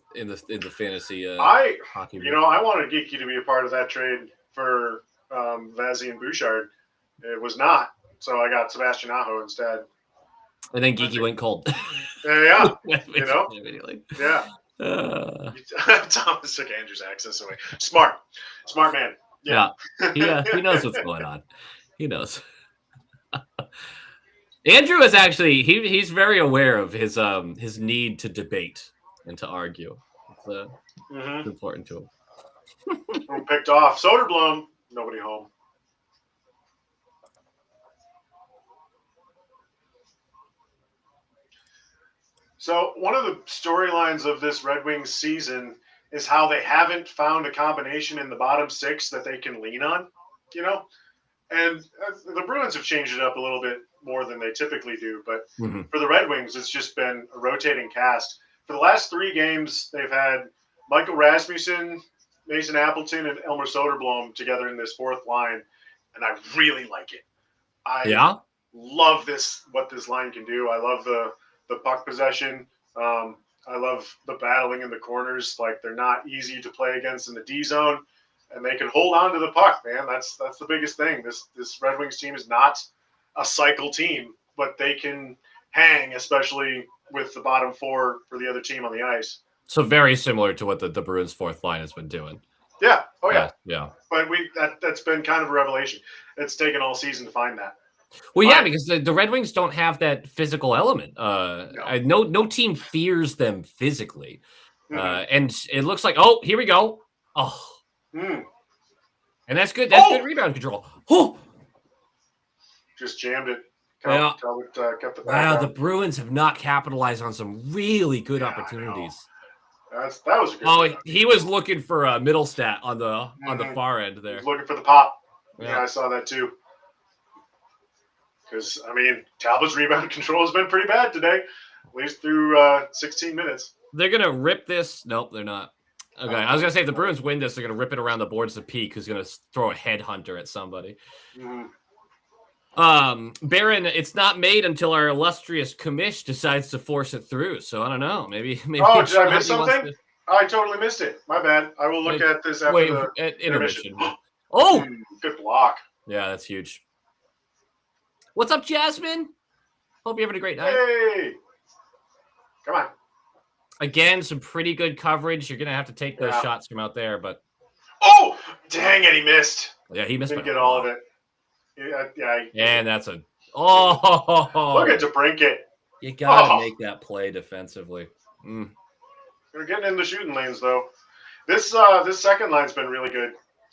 fantasy hockey. I wanted Geeky to be a part of that trade for Vazzy and Bouchard. It was not, so I got Sebastian Aho instead. And then Geeky went cold. Yeah, immediately. Yeah. Thomas took Andrew's access away. Smart man. Yeah. He knows what's going on. He knows. Andrew is actually he's very aware of his need to debate and to argue. It's important to him. Picked off. Soderblom. Nobody home. So one of the storylines of this Red Wings season is how they haven't found a combination in the bottom six that they can lean on, And the Bruins have changed it up a little bit more than they typically do. But for the Red Wings, it's just been a rotating cast. For the last 3 games, they've had Michael Rasmussen, Mason Appleton, and Elmer Soderblom together in this fourth line. And I really like it. I love what this line can do. I love the puck possession. I love the battling in the corners. Like, they're not easy to play against in the D zone, and they can hold on to the puck, man. That's the biggest thing. This Red Wings team is not a cycle team, but they can hang, especially with the bottom 4 for the other team on the ice. So very similar to what the Bruins fourth line has been doing. Yeah. Oh yeah. Yeah. But that's been kind of a revelation. It's taken all season to find that. Well, yeah, because the Red Wings don't have that physical element. No team fears them physically. And it looks like, here we go. And that's good. That's good rebound control. Just jammed it. Kept the wow, the Bruins have not capitalized on some really good opportunities. That was a good he was looking for a middle stat on the far end there. He was looking for the pop. Yeah, I saw that too. Because, Talbot's rebound control has been pretty bad today, at least through 16 minutes. They're going to rip this. Nope, they're not. Okay, I was going to say, if the Bruins win this, they're going to rip it around the boards to Peak, who's going to throw a headhunter at somebody. Barron, it's not made until our illustrious commish decides to force it through. So I don't know. Maybe. Oh, did I miss something? I totally missed it. My bad. I will look at this after the intermission. Good block. Yeah, that's huge. What's up, Jasmine? Hope you're having a great night. Hey, come on. Again, some pretty good coverage. You're gonna have to take those shots from out there, but dang it, he missed. Yeah, he missed. Didn't get all of it. Yeah. And that's a look at DeBrincat. You gotta make that play defensively. They're getting in the shooting lanes though. This second line's been really good.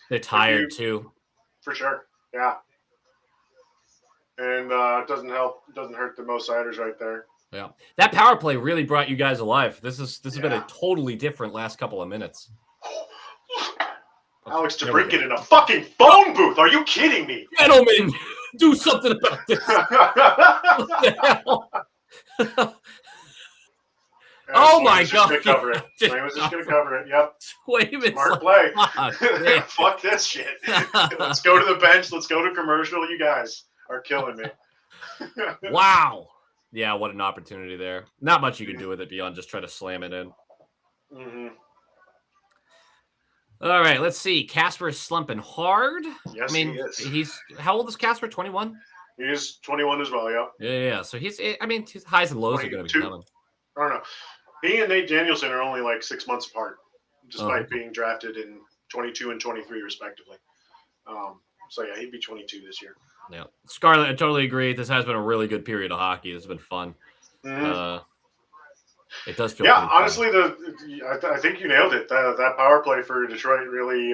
They're tired too, for sure. Yeah, and it doesn't help. It doesn't hurt the Mo Siders right there. Yeah, that power play really brought you guys alive. This has been a totally different last couple of minutes. Alex DeBrincat in a fucking phone booth. Are you kidding me? Gentlemen, do something about this. What the hell? Oh my God! Cover it. Swayman's just gonna cover it. Yep. Swayman's smart play. Fuck this shit. Let's go to the bench. Let's go to commercial. You guys are killing me. Wow. Yeah, what an opportunity there. Not much you can do with it beyond just try to slam it in. Mm-hmm. All right, let's see. Casper is slumping hard. Yes, he is. He's how old is Casper? 21. He is 21 as well. Yep. Yeah. So his highs and lows are going to be coming. I don't know. He and Nate Danielson are only like 6 months apart, despite being drafted in 22 and 23 respectively. So yeah, he'd be 22 this year. Yeah, Scarlett, I totally agree. This has been a really good period of hockey. This has been fun. Mm-hmm. It does feel. Yeah, honestly, I think you nailed it. That power play for Detroit really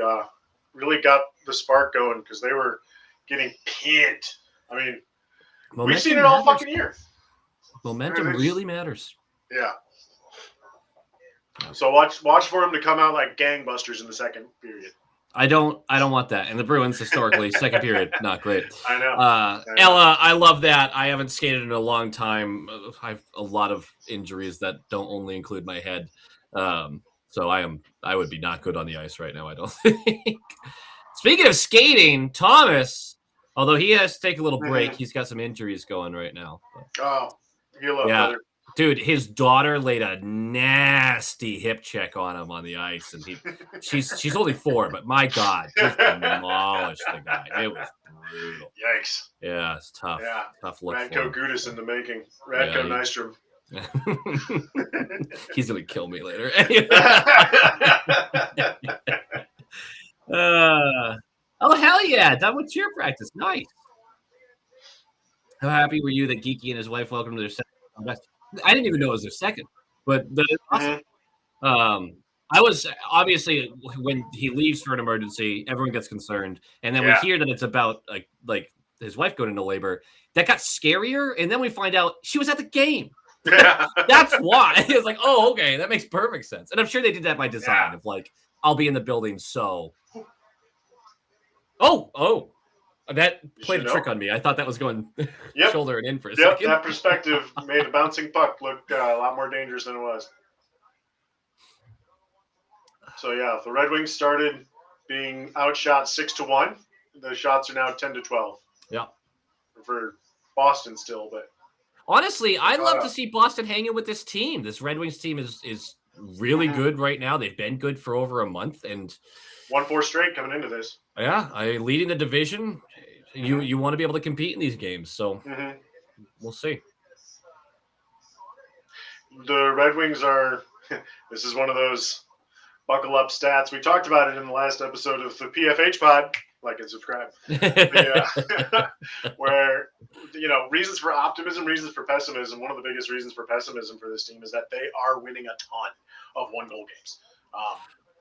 got the spark going because they were getting pinned. I mean, we've seen it all fucking year. Momentum really matters. Yeah. So watch for him to come out like gangbusters in the second period. I don't want that. And the Bruins historically, second period, not great. I know. Ella, I love that. I haven't skated in a long time. I have a lot of injuries that don't only include my head. So I would be not good on the ice right now, I don't think. Speaking of skating, Thomas, although he has to take a little break, he's got some injuries going right now. Oh, heal up, brother. Dude, his daughter laid a nasty hip check on him on the ice, and she's only 4, but my God, just demolished the guy. It was brutal. Yikes! Yeah, it's tough. Yeah, tough look. Radko Gudas in the making. Radko Nystrom. He's gonna kill me later. Oh hell yeah! Done with cheer practice. Nice. How happy were you that Geeky and his wife welcomed to their second? I didn't even know it was their second, but awesome. I was obviously when he leaves for an emergency, everyone gets concerned, and then we hear that it's about like his wife going into labor. That got scarier, and then we find out she was at the game. Yeah. That's why. It's like, oh, okay, that makes perfect sense, and I'm sure they did that by design. Of like, I'll be in the building, so. Oh. That played a trick on me. I thought that was going shoulder and in for a second. That perspective made a bouncing puck look a lot more dangerous than it was. So, yeah, the Red Wings started being outshot 6-1. The shots are now 10-12. Yeah. For Boston still, but. Honestly, I'd love to see Boston hanging with this team. This Red Wings team is really good right now. They've been good for over a month. And 1-4 straight coming into this. Yeah, leading the division. You want to be able to compete in these games, so we'll see. The Red Wings are. This is one of those buckle up stats. We talked about it in the last episode of the PFH pod. Like and subscribe. Where reasons for optimism, reasons for pessimism. One of the biggest reasons for pessimism for this team is that they are winning a ton of 1-goal games.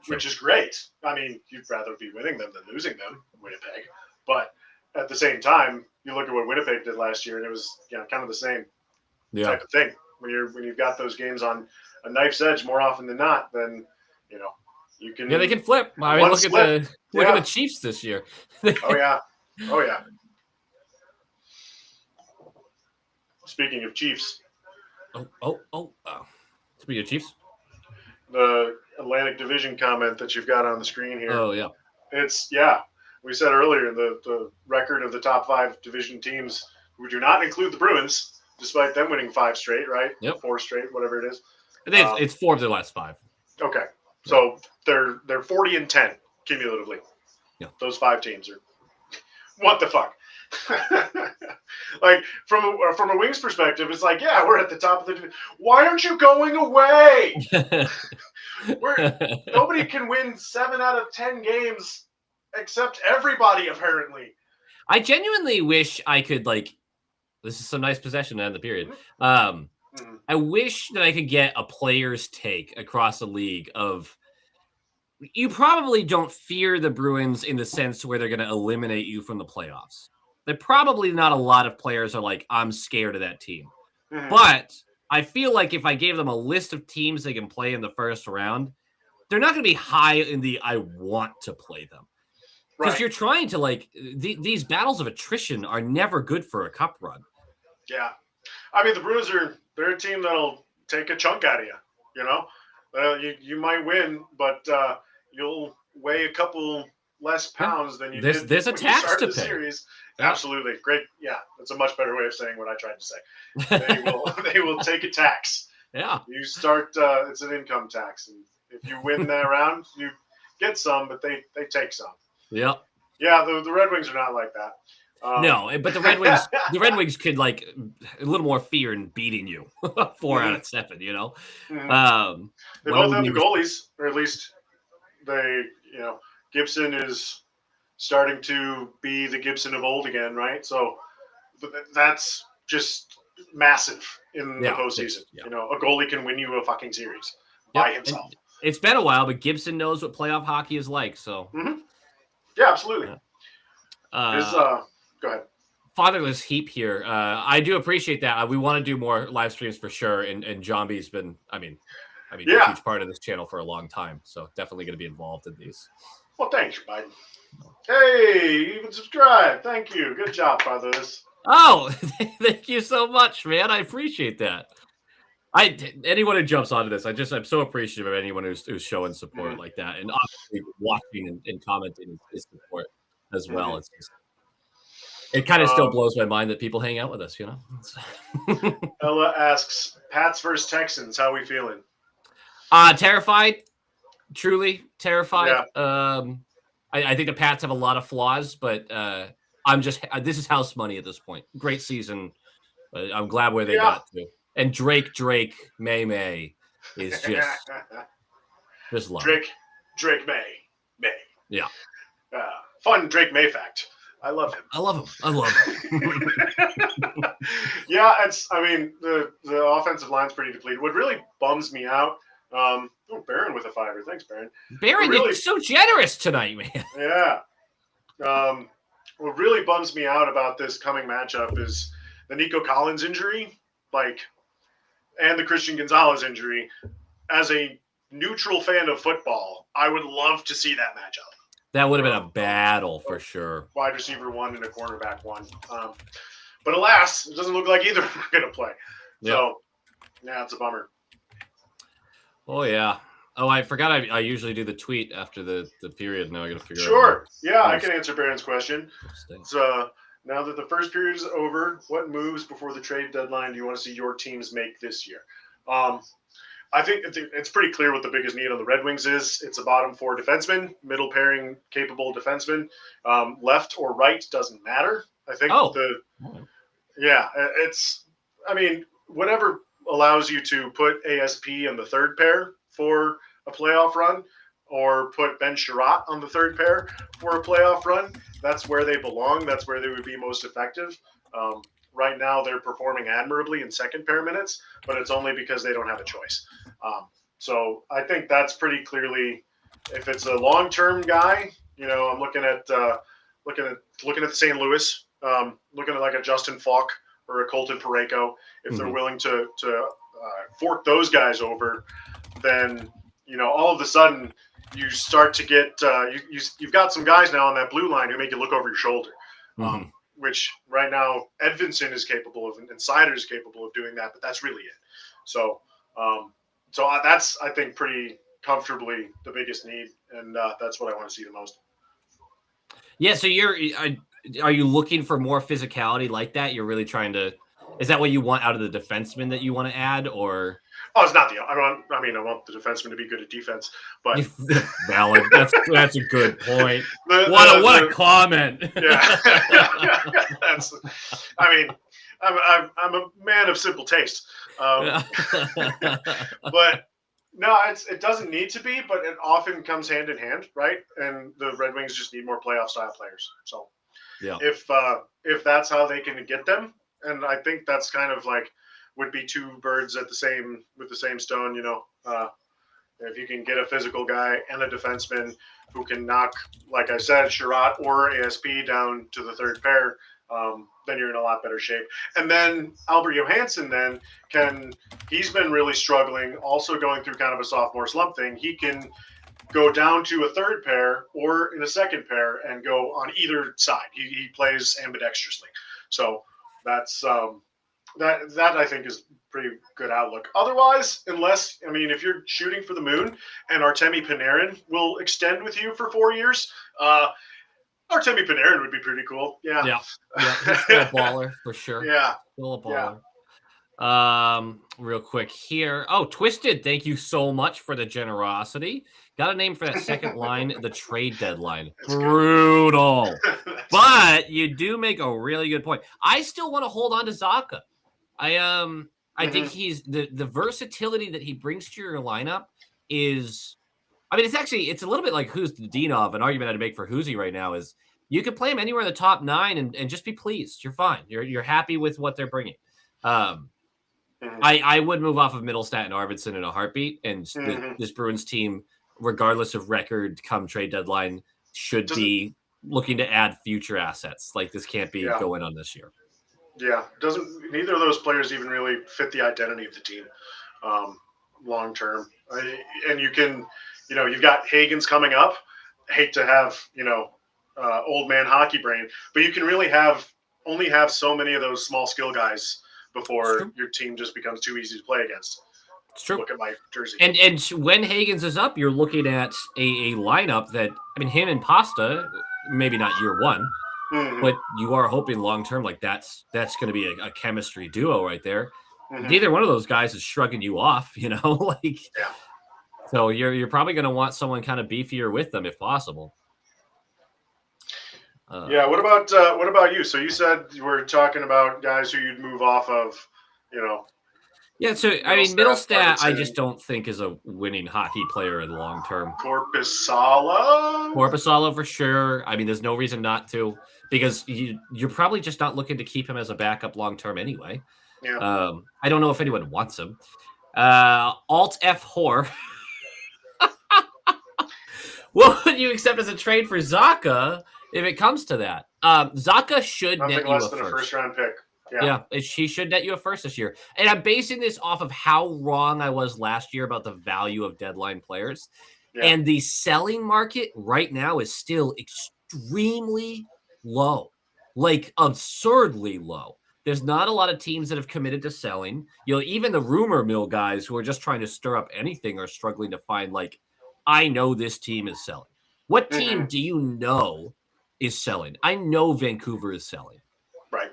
Which is great. I mean, you'd rather be winning them than losing them, Winnipeg. But at the same time, you look at what Winnipeg did last year, and it was kind of the same type of thing. When you've got those games on a knife's edge more often than not, then you can. Yeah, they can flip. I mean, look at the Chiefs this year. Oh yeah. Speaking of Chiefs. Speaking of Chiefs. The Atlantic Division comment that you've got on the screen here. Oh, yeah. It's, we said earlier, the record of the top 5 division teams, we do not include the Bruins, despite them winning 5 straight, right? Yep. 4 straight, whatever it is. It's 4 of their last 5. Okay. So they're 40-10 cumulatively. Yeah. Those 5 teams are, what the fuck? Like from a Wings perspective, it's like, we're at the top of the division. Why aren't you going away? Nobody can win 7 out of 10 games except everybody, apparently. I genuinely wish I could this is some nice possession to end the period. I wish that I could get a player's take across the league of You probably don't fear the Bruins in the sense where they're going to eliminate you from the playoffs. They're probably not a lot of players are like, I'm scared of that team. Mhm. But I feel like if I gave them a list of teams they can play in the first round, they're not going to be high in the I want to play them. Because Right. you're trying to like these battles of attrition are never good for a cup run. Yeah. I mean, the Bruins they're a team that'll take a chunk out of you. You know, you might win, but you'll weigh a couple less pounds than you did There's a when you tax started to the pay. series. Yeah. Absolutely, great. Yeah, that's a much better way of saying what I tried to say. They will take a tax. Yeah. You start. It's an income tax, and if you win that round, you get some, but they take some. Yep. Yeah, the Red Wings are not like that. No, but the Red Wings could like a little more fear in beating you 4 out of 7. You know, Mhm. They both have the goalies, or at least they. Gibson is starting to be the Gibson of old again, right? So that's just massive in the postseason. Yeah. A goalie can win you a fucking series by himself. And it's been a while, but Gibson knows what playoff hockey is like. So, yeah, absolutely. Go ahead. Fatherless Heap here. I do appreciate that. We want to do more live streams for sure. And Jambi's been, a huge part of this channel for a long time. So definitely going to be involved in these. Well, thanks, Biden. Hey, you even subscribe. Thank you. Good job, Fatherless. Oh, thank you so much, man. I appreciate that. Anyone who jumps onto this, I'm so appreciative of anyone who's showing support like that, and obviously watching and commenting is support as well. It's just, it kind of still blows my mind that people hang out with us, you know. Ella asks, Pats versus Texans, how are we feeling? Terrified, truly terrified. Yeah. I think the Pats have a lot of flaws, but this is house money at this point. Great season. I'm glad where they got to. And Drake, May is just love. Drake May. Yeah. Fun Drake May fact. I love him. Yeah, the offensive line's pretty depleted. What really bums me out, Baron with a 5. Thanks, Baron. Baron, you're so generous tonight, man. Yeah. What really bums me out about this coming matchup is the Nico Collins injury, and the Christian Gonzalez injury. As a neutral fan of football, I would love to see that matchup. That would have been a battle for sure. Wide receiver 1 and a cornerback 1. But alas, it doesn't look like either of them are going to play. Yep. So, yeah, it's a bummer. Oh, yeah. Oh, I forgot I usually do the tweet after the period. Now I got to figure out. Sure. Yeah, I can answer Baron's question. So, now that the first period is over, what moves before the trade deadline do you want to see your teams make this year? I think it's pretty clear what the biggest need on the Red Wings is. It's a bottom 4 defenseman, middle pairing capable defenseman. Left or right doesn't matter. I think whatever allows you to put ASP in the third pair for a playoff run, or put Ben Sherratt on the third pair for a playoff run, that's where they belong. That's where they would be most effective. Right now, they're performing admirably in second pair minutes, but it's only because they don't have a choice. So I think that's pretty clearly, if it's a long-term guy, I'm looking at the St. Louis, looking at like a Justin Falk or a Colton Parayko. If they're willing to fork those guys over, then all of a sudden you start to get you've got some guys now on that blue line who make you look over your shoulder. Which right now Edvinson is capable of, and Seider is capable of doing that, but that's really it. So that's, I think, pretty comfortably the biggest need, and that's what I want to see the most. Yeah, so are you looking for more physicality like that? You're really trying to, is that what you want out of the defenseman that you want to add, or? Oh, it's not I want the defenseman to be good at defense, but valid. That's a good point. What a comment. Yeah, I'm a man of simple taste, but no, it doesn't need to be, but it often comes hand in hand, right? And the Red Wings just need more playoff style players. So, yeah, if that's how they can get them, and I think that's kind of like would be 2 birds with the same stone, If you can get a physical guy and a defenseman who can knock, like I said, Sherratt or ASP down to the third pair, then you're in a lot better shape. And then Albert Johansson he's been really struggling, also going through kind of a sophomore slump thing. He can go down to a third pair or in a second pair and go on either side. He plays ambidextrously. So that's that I think is pretty good outlook. Otherwise, if you're shooting for the moon and Artemi Panarin will extend with you for 4 years, Artemi Panarin would be pretty cool. Yeah. He's still a baller for sure. Yeah. Still a baller. Real quick here. Oh, Twisted, thank you so much for the generosity. Got a name for that second line, the trade deadline. That's brutal. But you do make a really good point. I still want to hold on to Zacha. I think he's the versatility that he brings to your lineup is, it's a little bit like who's the Dinov. An argument I'd make for Huzi right now is you could play him anywhere in the top 9 and just be pleased. You're fine. You're happy with what they're bringing. I would move off of Middlestat and Arvidsson in a heartbeat, and this Bruins team, regardless of record come trade deadline, should be looking to add future assets. Like this can't be going on this year. Yeah, neither of those players even really fit the identity of the team long term. And you've got Hagen's coming up. I hate to have old man hockey brain, but you can really only have so many of those small skill guys before your team just becomes too easy to play against. It's true. Look at my jersey. And when Hagen's is up, you're looking at a lineup that him and Pasta, maybe not year one. But you are hoping long term, like that's going to be a chemistry duo right there. Neither one of those guys is shrugging you off, So you're probably going to want someone kind of beefier with them if possible. What about you? So you said you were talking about guys who you'd move off of, Yeah, so Middlestat, I just don't think is a winning hockey player in the long term. Korpisalo for sure. There's no reason not to, because you're probably just not looking to keep him as a backup long term anyway. Yeah. I don't know if anyone wants him. Alt F whore. What would you accept as a trade for Zacha if it comes to that? Zacha should net you less than a first round pick. Yeah, she should net you a first this year. And I'm basing this off of how wrong I was last year about the value of deadline players. Yeah. And the selling market right now is still extremely low, like absurdly low. There's not a lot of teams that have committed to selling. Even the rumor mill guys who are just trying to stir up anything are struggling to find, I know this team is selling. What team do you know is selling? I know Vancouver is selling. Right.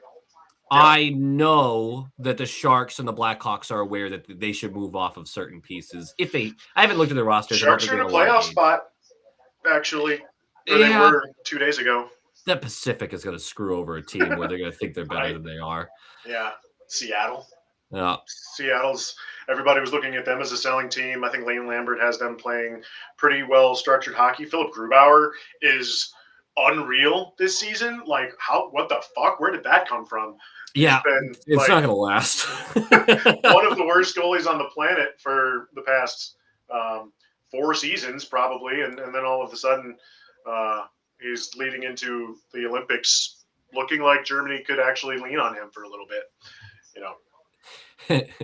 Yeah. I know that the Sharks and the Blackhawks are aware that they should move off of certain pieces. I haven't looked at the rosters. Sharks are in a playoff spot, actually. They were 2 days ago. The Pacific is going to screw over a team where they're going to think they're better than they are. Yeah. Seattle. Yeah. Everybody was looking at them as a selling team. I think Lane Lambert has them playing pretty well-structured hockey. Philip Grubauer is unreal this season. What the fuck? Where did that come from? Yeah, it's not going to last. One of the worst goalies on the planet for the past 4 seasons, probably. And then all of a sudden, he's leading into the Olympics looking like Germany could actually lean on him for a little bit,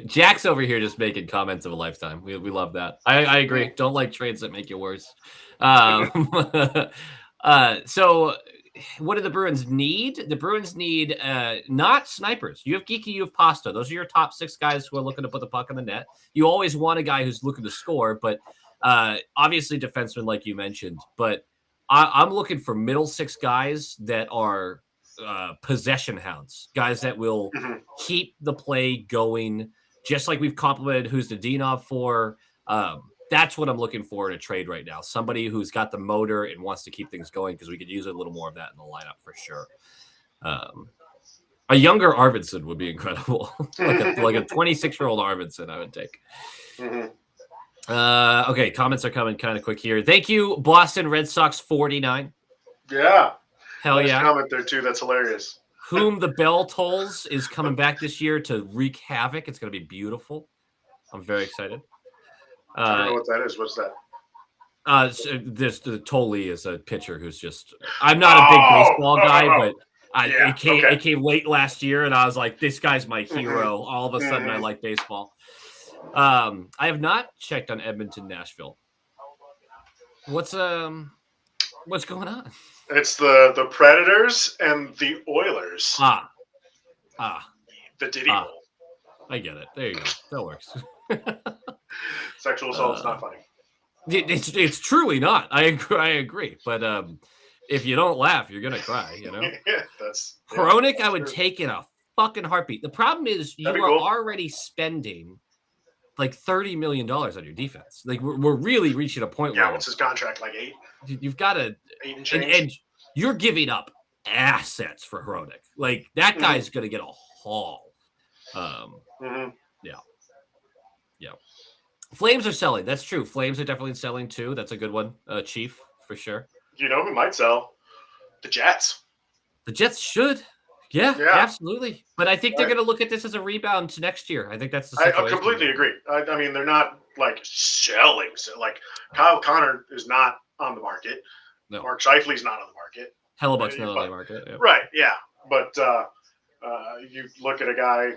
Jack's over here just making comments of a lifetime. We love that. I agree. Don't like trades that make you worse. So what do the Bruins need? The Bruins need not snipers. You have Geeky, you have Pasta. Those are your top 6 guys who are looking to put the puck in the net. You always want a guy who's looking to score, but obviously defensemen, like you mentioned. But I'm looking for middle 6 guys that are possession hounds, guys that will keep the play going, just like we've complimented who's the Dinov for. That's what I'm looking for in a trade right now. Somebody who's got the motor and wants to keep things going, because we could use a little more of that in the lineup for sure. A younger Arvidsson would be incredible. like a 26-year-old Arvidsson I would take. Okay, comments are coming kind of quick here. Thank you, Boston Red Sox 49. Yeah. Hell yeah. Comment there too. That's hilarious. Whom the Bell Tolls is coming back this year to wreak havoc. It's going to be beautiful. I'm very excited. I don't know what that is. What's that? The Tolley is a pitcher who's just. I'm not a big baseball guy, but it came late last year, and I was like, this guy's my hero. All of a sudden, I like baseball. I have not checked on Edmonton, Nashville. What's going on? It's the Predators and the Oilers. The Diddy Bowl. I get it. There you go. That works. Sexual assault's not funny. It's truly not. I agree. But if you don't laugh, you're gonna cry. That's Hronek. I would take in a fucking heartbeat. The problem is you are already spending like $30 million on your defense. Like we're really reaching a point. Yeah, what's his contract? Like 8. You've got to 8 and change. And you're giving up assets for Hronek. Like that guy's gonna get a haul. Yeah. Flames are selling. That's true. Flames are definitely selling too. That's a good one. Chief for sure. You know who might sell? The Jets. The Jets should. Yeah, absolutely. But I think they're going to look at this as a rebound to next year. I think that's the situation. I completely agree. I mean, they're not like selling. So, like Kyle Connor is not on the market. No. Mark Scheifele's not on the market. Hellebuck's not on the market. Yeah. Right. Yeah. But you look at a guy.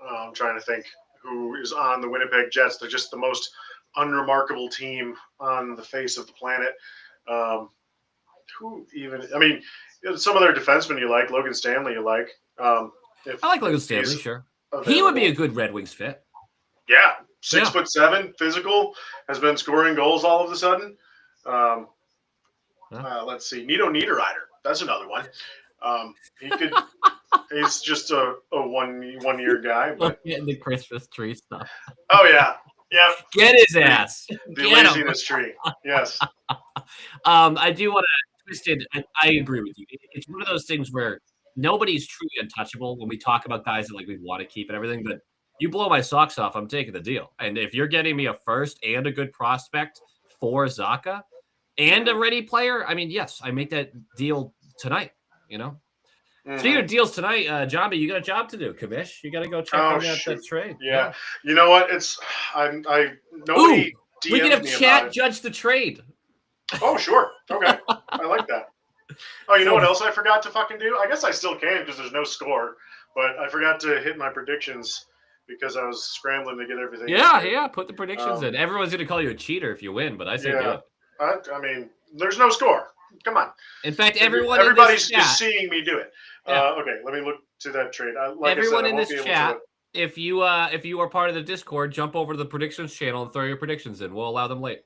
I'm trying to think who is on the Winnipeg Jets. They're just the most unremarkable team on the face of the planet. Who even? I mean, some of their defensemen you like. Logan Stanley you like. I like Logan Stanley. Sure, he would be a good Red Wings fit. Yeah, 6'7", physical, has been scoring goals all of a sudden. Let's see, Nito Niederreiter. That's another one. He could. He's just a one year guy. But getting the Christmas tree stuff. Oh yeah. Get his ass. The laziness tree. Yes. I do want to twist it. I agree with you. It's one of those things where nobody's truly untouchable when we talk about guys that like we want to keep and everything. But you blow my socks off, I'm taking the deal. And if you're getting me a first and a good prospect for Zacha and a ready player, I mean, yes, I make that deal tonight. Speaking of deals tonight, Jambi, you got a job to do. Kamish, you got to go check on that trade. Yeah. You know what? Nobody DM'd we can have me chat about it. judge the trade. Oh, sure. Okay. I like that. Oh, you know what else I forgot to fucking do? I guess I still can because there's no score, but I forgot to hit my predictions because I was scrambling to get everything. Yeah. Put the predictions in. Everyone's going to call you a cheater if you win, but I say do it. I mean, there's no score. Come on. In fact, everybody's just seeing me do it. Okay, let me look to that trade. Everyone in this chat, if you are part of the Discord, jump over to the predictions channel and throw your predictions in. We'll allow them late.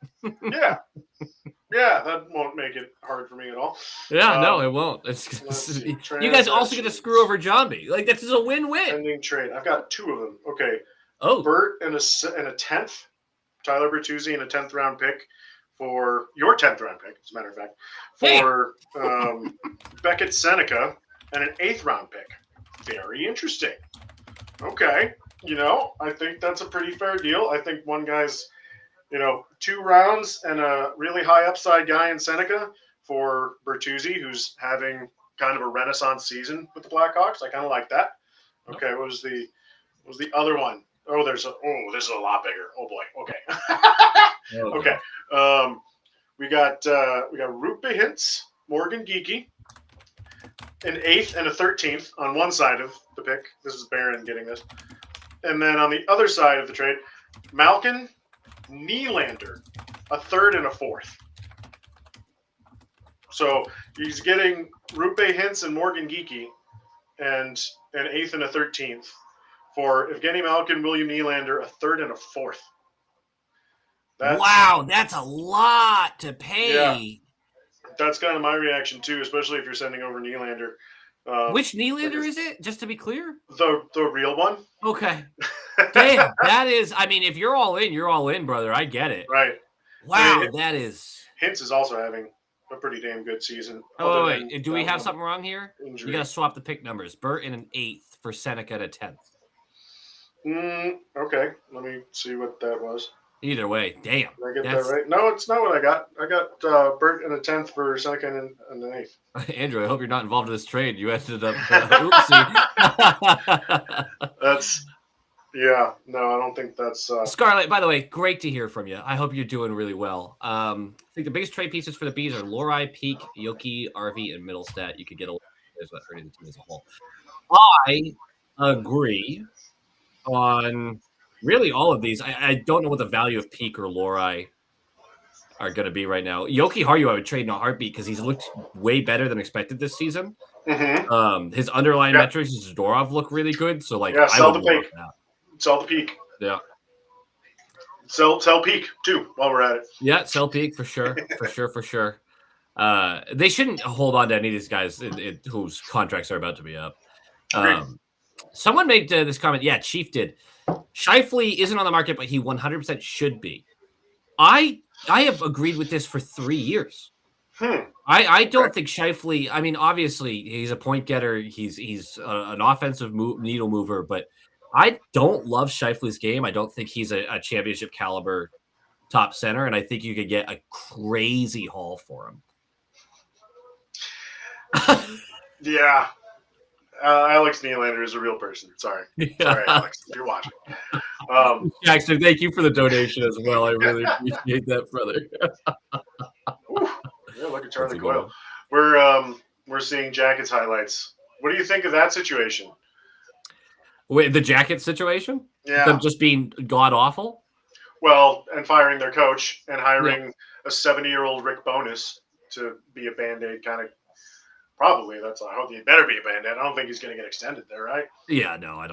Yeah, that won't make it hard for me at all. Yeah, no, it won't. You guys also get to screw over Jambi. Like this is a win-win. Pending trade. I've got 2 of them. Okay. Oh, Bert and a 10th, Tyler Bertuzzi and a 10th round pick for your 10th round pick, as a matter of fact, for Beckett Seneca and an 8th round pick. Very interesting. Okay. I think that's a pretty fair deal. I think one guy's, 2 rounds and a really high upside guy in Seneca for Bertuzzi, who's having kind of a renaissance season with the Blackhawks. I kind of like that. Okay. What was the other one? This is a lot bigger. Oh boy. Okay. Okay. We got Rupe Hintz, Morgan Geekie, an 8th and a 13th on one side of the pick. This is Barron getting this. And then on the other side of the trade, Malkin, Nylander, a 3rd and a 4th. So he's getting Rupe Hintz and Morgan Geekie and an 8th and a 13th for Evgeny Malkin, William Nylander, a 3rd and a 4th. Wow, that's a lot to pay. Yeah, that's kind of my reaction too, especially if you're sending over Nylander. Which Nylander is it? Just to be clear, the real one. Okay. Damn, that is. I mean, if you're all in, brother. I get it. Right. Wow, that is. Hintz is also having a pretty damn good season. Oh wait, do we have something wrong here? Injury. You got to swap the pick numbers. Burt in an 8th for Seneca at a 10th. Okay, let me see what that was. Either way, damn. Did I get that right? No, it's not what I got. I got Burt in a 10th for Seneca and an 8th. Andrew, I hope you're not involved in this trade. You ended up Yeah, no, I don't think that's Scarlett, by the way, great to hear from you. I hope you're doing really well. I think the biggest trade pieces for the Bees are Lorai, Peak, Yoki, RV, and Middlestat. You could get a lot of players without hurting the team as a whole. I agree on really all of these. I don't know what the value of Peak or Lorai are going to be right now. Yoki Haru, I would trade in a heartbeat because he's looked way better than expected this season. His underlying metrics, his Zadorov look really good. So, like, I sell would the love Peak. that. Sell the Peak. Yeah. Sell Peak too while we're at it. Yeah, sell Peak for sure. For sure. They shouldn't hold on to any of these guys whose contracts are about to be up. Someone made this comment. Yeah, Chief did. Scheifele isn't on the market, but he 100% should be. I have agreed with this for 3 years. I don't think Scheifele. I mean, obviously he's a point getter. He's an offensive needle mover, but I don't love Scheifele's game. I don't think he's a championship caliber top center, and I think you could get a crazy haul for him. Yeah. Alex Nylander is a real person. Sorry, Alex, if you're watching. Jackson, thank you for the donation as well. I really appreciate that, brother. Yeah, look at Charlie Coyle. We're seeing Jackets highlights. What do you think of that situation? Wait, the Jackets situation? Yeah. Them just being god awful? Well, and firing their coach and hiring a 70-year-old Rick Bowness to be a Band-Aid kind of. Probably I hope he better be a Band-Aid. I don't think he's going to get extended there, right? Yeah, no, I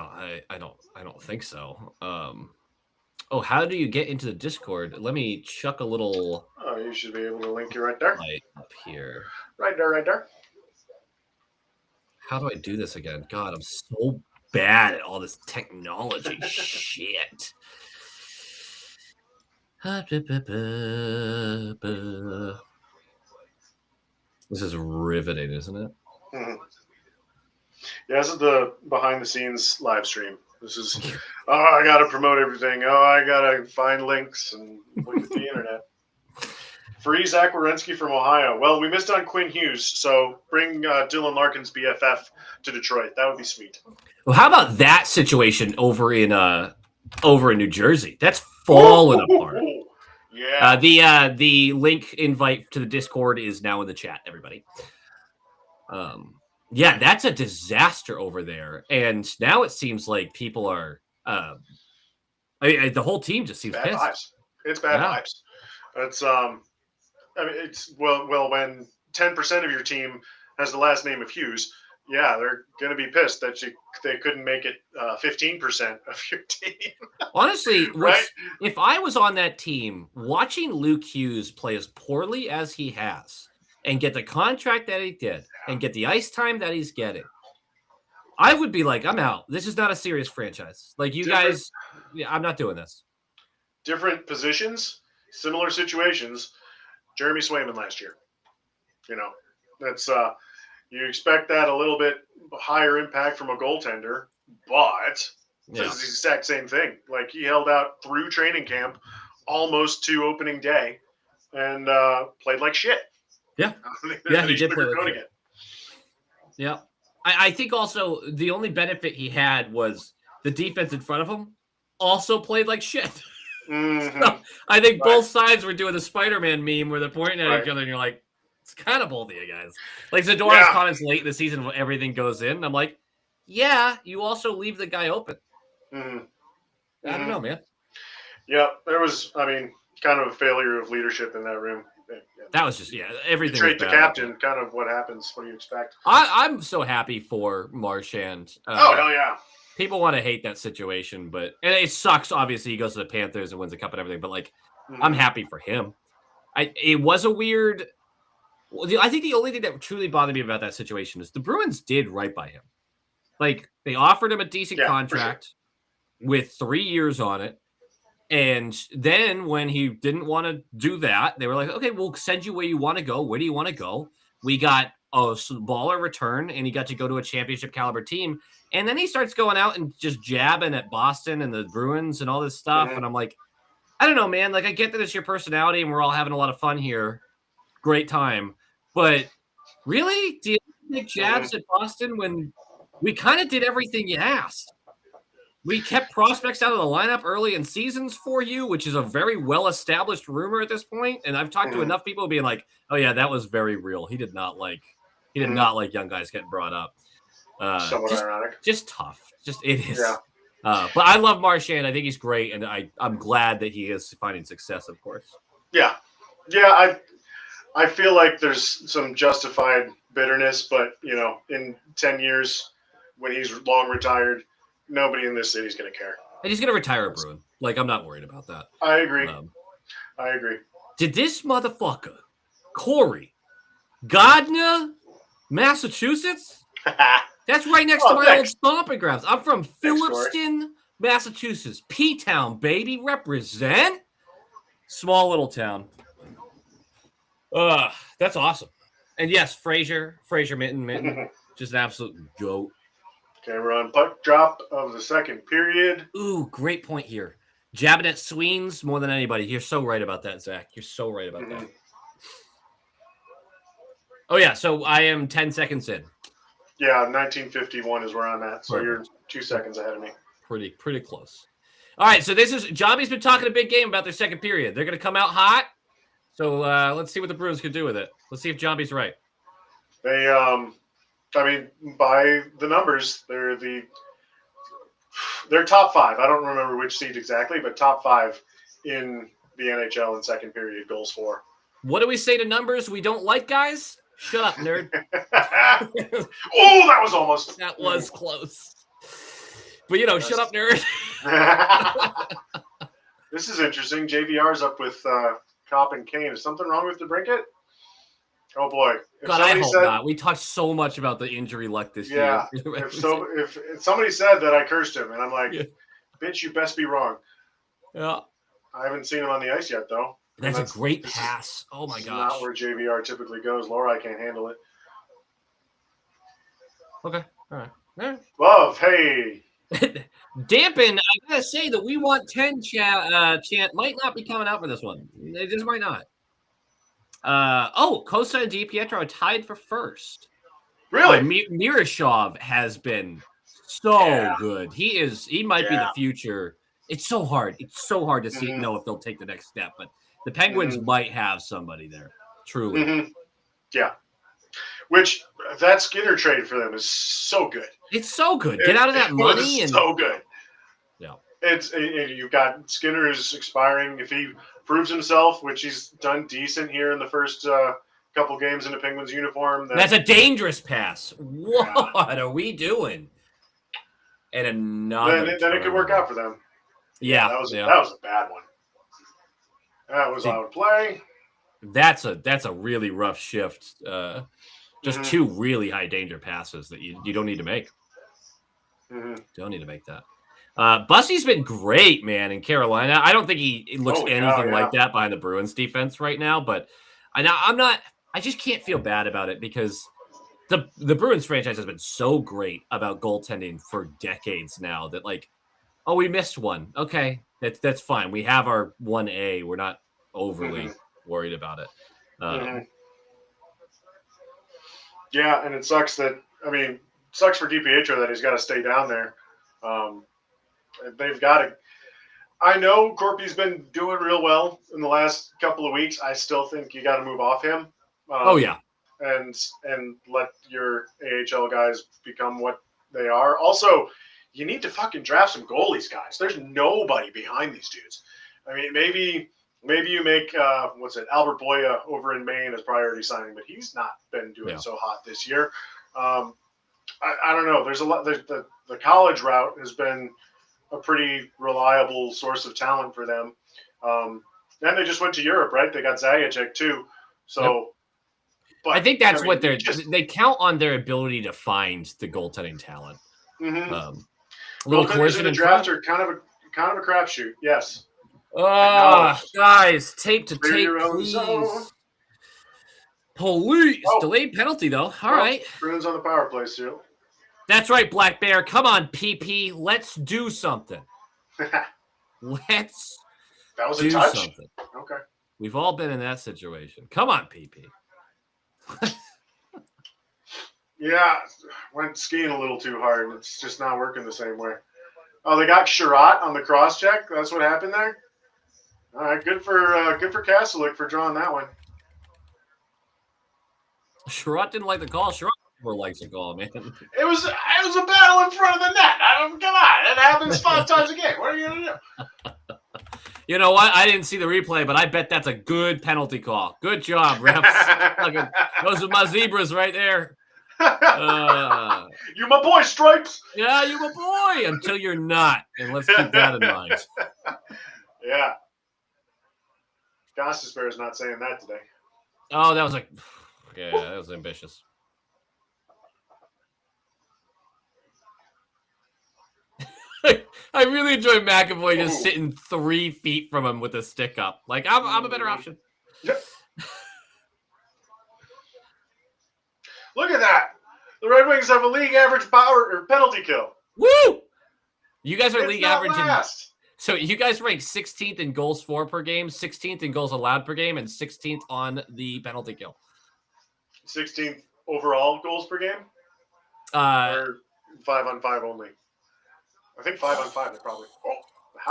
don't think so. How do you get into the Discord? Let me chuck a little. Oh, you should be able to link you right there. Light up here. Right there. How do I do this again? God, I'm so bad at all this technology shit. This is riveting, isn't it? Mm-hmm. Yeah, this is the behind-the-scenes live stream. This is, I got to promote everything. I got to find links and look at the internet. Free Zach Werenski from Ohio. Well, we missed on Quinn Hughes, so bring Dylan Larkin's BFF to Detroit. That would be sweet. Well, how about that situation over in New Jersey? That's fallen apart. Yeah. The link invite to the Discord is now in the chat, everybody. Yeah, that's a disaster over there. And now it seems like people are the whole team just seems bad pissed. Vibes. It's bad vibes. It's it's when 10% of your team has the last name of Hughes, yeah, they're going to be pissed that they couldn't make it 15% of your team. Honestly, right? If I was on that team, watching Luke Hughes play as poorly as he has and get the contract that he did and get the ice time that he's getting, I would be like, I'm out. This is not a serious franchise. Like, you guys, I'm not doing this. Different positions, similar situations. Jeremy Swayman last year. That's you expect that a little bit higher impact from a goaltender, but it's the exact same thing. Like, he held out through training camp almost to opening day and played like shit. Yeah. He did play like shit. Yeah. I think also the only benefit he had was the defense in front of him also played like shit. Mm-hmm. So I think both sides were doing the Spider-Man meme where they're pointing at each other and you're like, it's kind of both of you guys. Like Zadorov's comments late in the season when everything goes in. I'm like, yeah, you also leave the guy open. Mm-hmm. I don't know, man. Yeah, there was, kind of a failure of leadership in that room. That was just, everything. You trade the captain, kind of what happens. What do you expect? I'm so happy for Marchand. Oh, hell yeah. People want to hate that situation, but and it sucks. Obviously, he goes to the Panthers and wins the cup and everything, but I'm happy for him. It was a weird. I think the only thing that truly bothered me about that situation is the Bruins did right by him. Like, they offered him a decent contract with 3 years on it. And then when he didn't want to do that, they were like, okay, we'll send you where you want to go. Where do you want to go? We got a baller return, and he got to go to a championship caliber team. And then he starts going out and just jabbing at Boston and the Bruins and all this stuff. Mm-hmm. And I'm like, I don't know, man. Like, I get that it's your personality and we're all having a lot of fun here. Great time. But really? Do you make jabs at Boston when we kind of did everything you asked? We kept prospects out of the lineup early in seasons for you, which is a very well-established rumor at this point. And I've talked to enough people being like, "Oh yeah, that was very real. He did not like young guys getting brought up." Somewhat ironic. Just tough. It is. Yeah. But I love Marchand. I think he's great, and I'm glad that he is finding success. Of course. Yeah. I feel like there's some justified bitterness, but in 10 years, when he's long retired, nobody in this city is going to care. And he's going to retire a Bruin. Like, I'm not worried about that. I agree. I agree. Did this motherfucker, Corey, Gardner, Massachusetts? That's right next to my old stomping grounds. I'm from Phillipston, Massachusetts. P-Town, baby. Represent. Small little town. That's awesome. And yes, Fraser Mitten, just an absolute goat. Okay, we're on puck drop of the second period. Ooh, great point here. Jabbing at Sweens more than anybody. You're so right about that, Zach. You're so right about that. Oh, yeah, so I am 10 seconds in. Yeah, 1951 is where I'm at, so you're 2 seconds ahead of me. Pretty close. All right, so this is Jambi's been talking a big game about their second period. They're going to come out hot. So let's see what the Bruins can do with it. Let's see if Jambi's right. They, by the numbers, they're top 5. I don't remember which seed exactly, but top 5 in the NHL in second period goals for. What do we say to numbers we don't like, guys? Shut up, nerd. Oh, that was almost. That was close. But, shut up, nerd. This is interesting. JVR's up with Kopp and Kane. Is something wrong with DeBrincat? Oh, boy. God, I hope not. We talked so much about the injury luck this year. If somebody said that, I cursed him. And I'm like, bitch, you best be wrong. Yeah. I haven't seen him on the ice yet, though. That's a great pass. Oh, my gosh. Not where JVR typically goes. Laura, I can't handle it. Okay. All right. Love, hey. Dampen, I gotta say that we want 10 chant might not be coming out for this one. They just might not. Costa and DiPietro are tied for first. Really? Miroshov has been so good. He might be the future. It's so hard. It's so hard to see know if they'll take the next step, but the Penguins might have somebody there. Truly. Yeah. Which that Skinner trade for them is so good. It's so good. Get out of that money. So good. Yeah. You've got Skinner is expiring. If he proves himself, which he's done decent here in the first couple games in the Penguins uniform. That's a dangerous pass. What are we doing? And another. Then it could work out for them. Yeah. That was a bad one. That was out of play. That's a really rough shift. Just two really high danger passes that you don't need to make. Don't need to make that. Bussy's been great, man, in Carolina. I don't think he looks anything like that behind the Bruins defense right now, but I just can't feel bad about it because the Bruins franchise has been so great about goaltending for decades now that we missed one. Okay, that's fine. We have our 1A. We're not overly worried about it. Yeah, and it sucks sucks for DiPietro that he's got to stay down there. They've got to. I know Corpy's been doing real well in the last couple of weeks. I still think you got to move off him. And let your AHL guys become what they are. Also, you need to fucking draft some goalies, guys. There's nobody behind these dudes. I mean, maybe you make Albert Boya over in Maine as priority signing, but he's not been doing so hot this year. I don't know. There's a lot. The college route has been a pretty reliable source of talent for them. Then they just went to Europe, right? They got Zajac too. So, but I think that's what they count on their ability to find the goaltending talent. Little coercion in the draft are kind of a crapshoot. Yes. Guys, tape to tape, please. Police. Delayed penalty, though. All right. Bruins on the power play, still. That's right, Black Bear. Come on, PP. Let's do something. Let's that was a touch. Something. Okay. We've all been in that situation. Come on, PP. Yeah, went skiing a little too hard. It's just not working the same way. Oh, they got Sherratt on the cross check. That's what happened there. All right, good for Kastelik for drawing that one. Sherratt didn't like the call. Sherratt never likes the call, man. It was a battle in front of the net. Come on, it happens 5 times a game. What are you gonna do? You know what? I didn't see the replay, but I bet that's a good penalty call. Good job, refs. Those are my zebras right there. You my boy, Stripes. Yeah, you my boy. Until you're not, and let's keep that in mind. Yeah. Gostisbehere is not saying that today. Oh, that was like, yeah, that was ambitious. I really enjoy McAvoy just sitting 3 feet from him with a stick up. Like, I'm a better option. Yep. Look at that. The Red Wings have a league average power or penalty kill. Woo! You guys are It's league not average. last. So you guys rank 16th in goals for per game, 16th in goals allowed per game, and 16th on the penalty kill. 16th overall goals per game? Or 5-on-5 only? I think 5-on-5 is probably. Oh,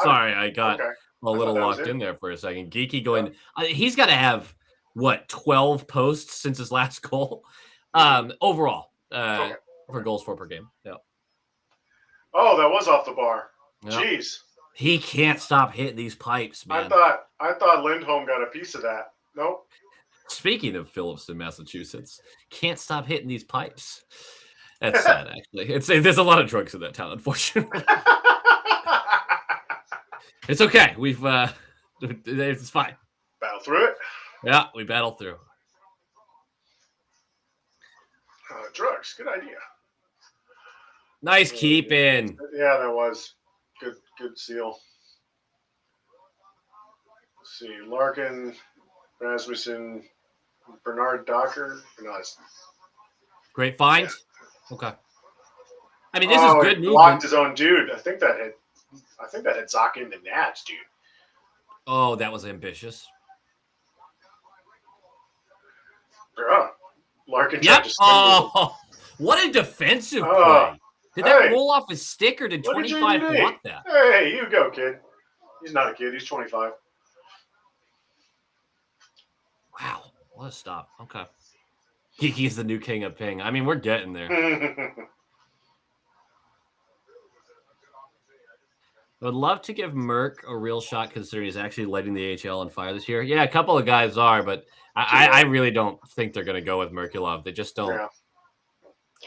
sorry, I got a little locked in there for a second. Geeky going, he's got to have, 12 posts since his last goal? Overall, for goals for per game. Yeah. Oh, that was off the bar. Yep. Jeez. He can't stop hitting these pipes, man. I thought Lindholm got a piece of that. Nope. Speaking of Phillipston, Massachusetts, can't stop hitting these pipes. That's sad, actually. There's a lot of drugs in that town, unfortunately. It's okay. It's fine. Battle through it. Yeah, we battled through. Drugs, good idea. Nice keep in. Yeah, that was good seal. Let's see, Larkin, Rasmussen, Bernard Docker. Nice. Great find. Yeah. Okay. I mean, this is good movement. Blocked his own dude. I think that hit Zach in the Nats, dude. Oh, that was ambitious. Yeah. Larkin. Yep. Oh, what a defensive play. Did that roll off his stick, or did 25 want that? Hey, you go, kid. He's not a kid. He's 25. Wow. What a stop. Okay. Geeky is the new king of ping. I mean, we're getting there. I would love to give Merck a real shot considering he's actually lighting the AHL on fire this year. Yeah, a couple of guys are, but I really don't think they're going to go with Merkulov. They just don't. Yeah.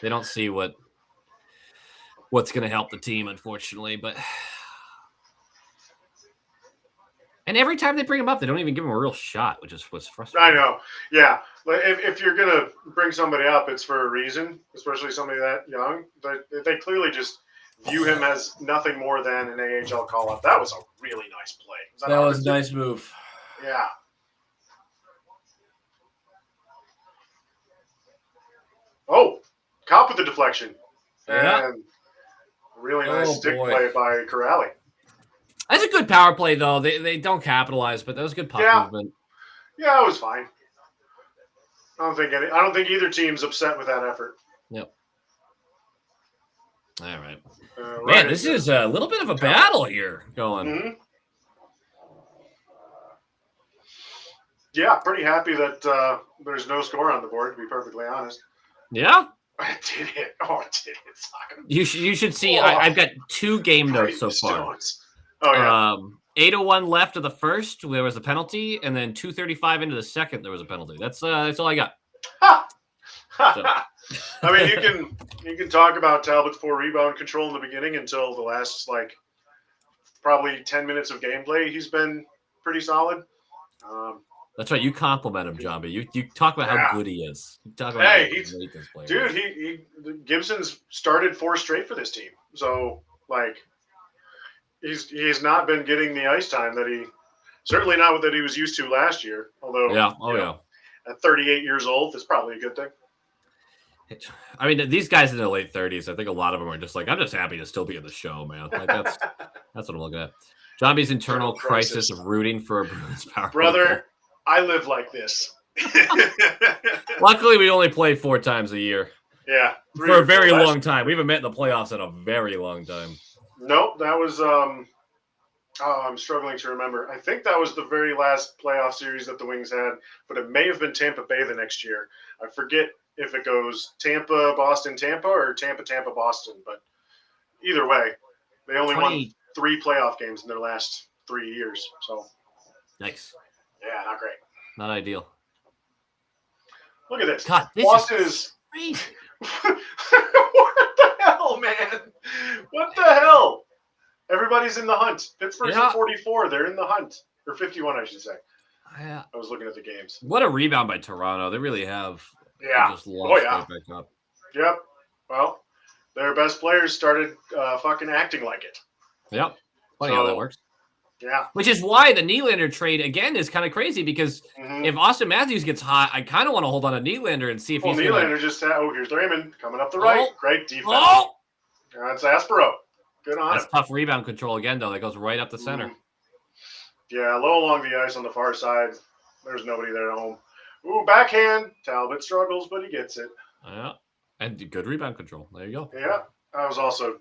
They don't see what's going to help the team, unfortunately. But and every time they bring him up, they don't even give him a real shot, which was frustrating. I know. Yeah, if you're going to bring somebody up, it's for a reason, especially somebody that young. They clearly just view him as nothing more than an AHL call-up. That was a really nice play. That was a nice move. Yeah. Oh, Cop with the deflection. Yeah. And really nice stick play by Corrali. That's a good power play, though. They don't capitalize, but that was good puck movement. Yeah, it was fine. I don't think either team's upset with that effort. Yep. All right. Man, this is a little bit of a battle here going. Mm-hmm. Yeah, pretty happy that there's no score on the board, to be perfectly honest. Yeah? I did it. Oh, I did it. You should see. I've got 2 game notes so far. Oh, yeah. 8:01 left of the first, there was a penalty, and then 2:35 into the second, there was a penalty. That's all I got. So. I mean, you can talk about Talbot's poor rebound control in the beginning until the last probably 10 minutes of gameplay. He's been pretty solid. That's right. You compliment him, Jambi. You talk about how good he is. You talk about how great this player is. Dude, Gibson's started 4 straight for this team. So he's not been getting the ice time that certainly not that he was used to last year. Although at 38 years old, it's probably a good thing. I mean, these guys in their late 30s, I think a lot of them are just like, I'm just happy to still be in the show, man. Like that's what I'm looking at. Jambi's internal crisis of rooting for a Bruins power. Brother, I live like this. Luckily, we only play 4 times a year. Yeah. For a very long time. We haven't met in the playoffs in a very long time. Nope, that was I'm struggling to remember. I think that was the very last playoff series that the Wings had, but it may have been Tampa Bay the next year. I forget if it goes Tampa, Boston, Tampa, or Tampa, Tampa, Boston. But either way, they only won 3 playoff games in their last 3 years. So nice. Yeah, not great. Not ideal. Look at this. God, this Boston is crazy. What the hell, man? What the hell? Everybody's in the hunt. Pittsburgh's at 44. They're in the hunt. Or 51, I should say. Yeah. I was looking at the games. What a rebound by Toronto. They really have. Yeah. Just lost yeah. back up. Yep. Well, their best players started fucking acting like it. Yep. Funny how that works. Yeah. Which is why the Nylander trade, again, is kind of crazy because if Austin Matthews gets hot, I kind of want to hold on to Nylander and see if he's Nylander just said, here's Raymond coming up the right. Great defense. That's Aspero. Good on him. That's tough rebound control again, though. That goes right up the center. Yeah, low along the ice on the far side. There's nobody there at home. Ooh, backhand. Talbot struggles, but he gets it. Yeah. And good rebound control. There you go. Yeah. I was also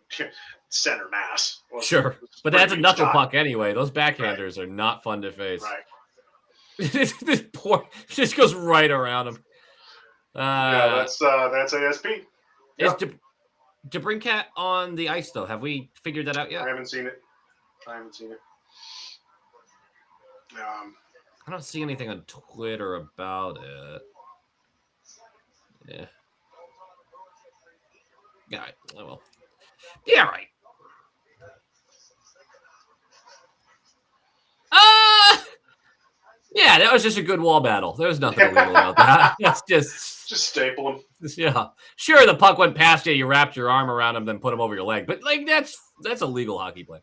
center mass. Sure. But that's a knuckle puck anyway. Those backhanders are not fun to face. Right. This poor just goes right around him. Yeah, that's ASP. Yep. Is DeBrincat on the ice, though? Have we figured that out yet? I haven't seen it. I don't see anything on Twitter about it. Yeah. Yeah, well. Yeah, right. Yeah, that was just a good wall battle. There was nothing illegal about that. That's just staple him. Yeah. Sure, the puck went past you, you wrapped your arm around him, then put him over your leg. But that's a legal hockey play.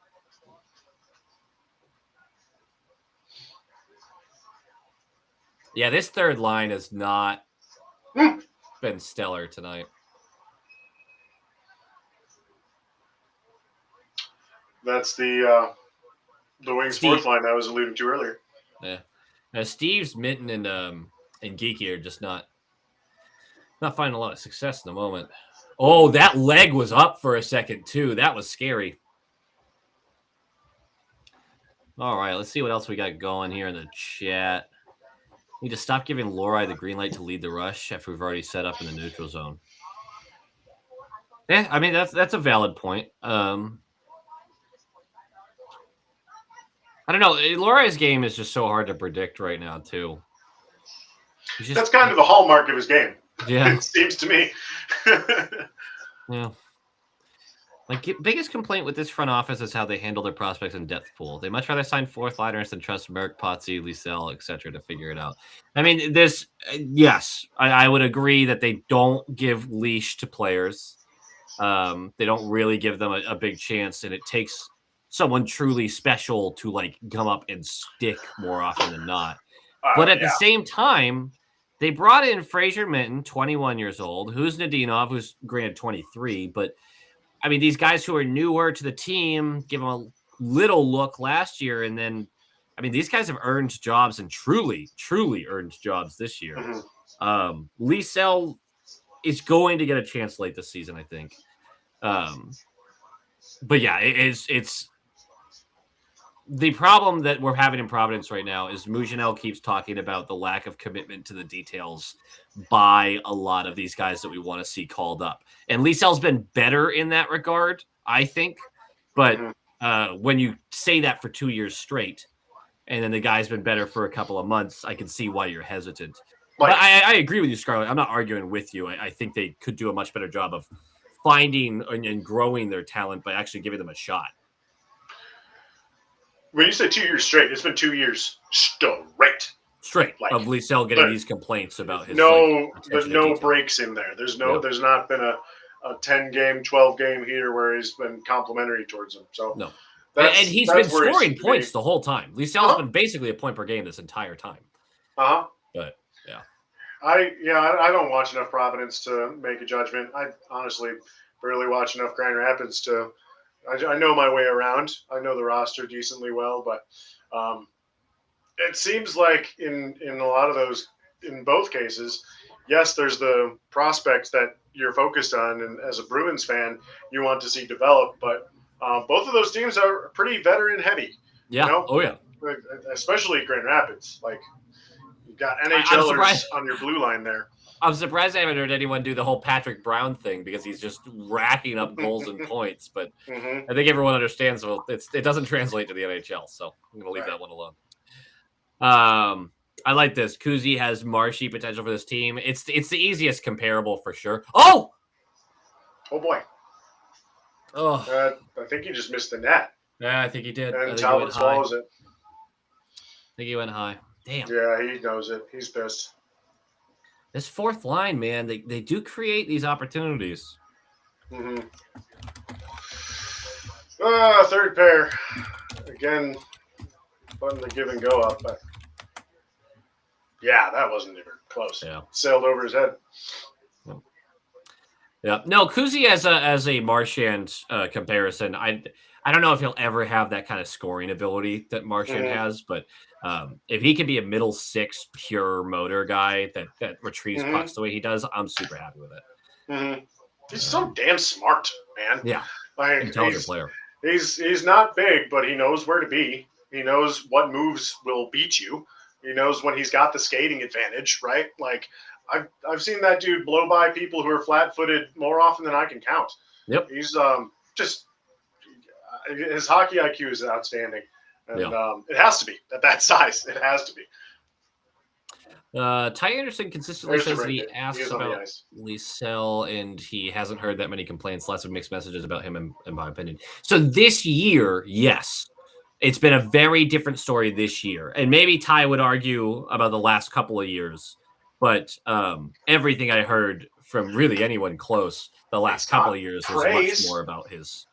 Yeah, this third line has not been stellar tonight. That's the Wings fourth line I was alluding to earlier. Yeah. Now, Steve's Minton and Geeky are just not finding a lot of success in the moment. Oh, that leg was up for a second, too. That was scary. All right, let's see what else we got going here in the chat. Need to stop giving Lori the green light to lead the rush after we've already set up in the neutral zone. Yeah, I mean, that's a valid point. I don't know. Lori's game is just so hard to predict right now, too. That's kind of the hallmark of his game. Yeah. It seems to me. Yeah. Like, biggest complaint with this front office is how they handle their prospects in depth pool. They much rather sign fourth liners than trust Merck, Potsy, Liesel, etc. to figure it out. I mean, yes, I would agree that they don't give leash to players. They don't really give them a big chance, and it takes someone truly special to like come up and stick more often than not. But at the same time, they brought in Fraser Minton, 21 years old, who's Nadinov, who's granted 23, but I mean, these guys who are newer to the team, give them a little look last year. And then, I mean, these guys have earned jobs and truly, truly earned jobs this year. Liesel is going to get a chance late this season, I think. But yeah, it's the problem that we're having in Providence right now is Mougenel keeps talking about the lack of commitment to the details by a lot of these guys that we want to see called up. And Liesel's been better in that regard, I think. But when you say that for 2 years straight, and then the guy's been better for a couple of months, I can see why you're hesitant. But I agree with you, Scarlett. I'm not arguing with you. I think they could do a much better job of finding and growing their talent by actually giving them a shot. When you say 2 years straight, it's been 2 years straight. Of Liesel getting these complaints about his there's no breaks in there. There's not been a 10-game, 12-game here where he's been complimentary towards him. So no, and he's been scoring points the whole time. Liesel's been basically a point per game this entire time. But yeah, I don't watch enough Providence to make a judgment. I honestly barely watch enough Grand Rapids to. I know my way around. I know the roster decently well, but it seems like in a lot of those, in both cases, yes, there's the prospects that you're focused on, and as a Bruins fan, you want to see develop. But Both of those teams are pretty veteran heavy. Yeah. You know? Oh yeah. Especially Grand Rapids. Like you've got I'm NHLers surprised. on your blue line there. I'm surprised I haven't heard anyone do the whole Patrick Brown thing because he's just racking up goals and points. But I think everyone understands. Well, it doesn't translate to the NHL, so I'm going to leave that one alone. I like this. Kuzi has Marshy potential for this team. It's the easiest comparable for sure. Oh boy. Oh, I think he just missed the net. Yeah, I think he did. And Talbot swallows it. I think he went high. Damn. Yeah, he knows it. He's pissed. This fourth line, man, they do create these opportunities. Third pair. Again, letting the give and go up. But yeah, that wasn't even close. Yeah. Sailed over his head. Yeah. No, Kuzi as a Marchand comparison, I don't know if he'll ever have that kind of scoring ability that Marchand has, but if he can be a middle six pure motor guy that retrieves pucks the way he does, I'm super happy with it. He's so damn smart, man. Yeah. Like, intelligent player. He's not big, but he knows where to be. He knows what moves will beat you. He knows when he's got the skating advantage, right? Like I've seen that dude blow by people who are flat-footed more often than I can count. Yep. He's just his hockey IQ is outstanding, and it has to be at that size. It has to be. Ty Anderson consistently says that he asks about Liesel, and he hasn't heard that many complaints. Lots of mixed messages about him, in my opinion. So this year, yes, it's been a very different story this year, and maybe Ty would argue about the last couple of years. But everything I heard from really anyone close the last couple of years was much more about his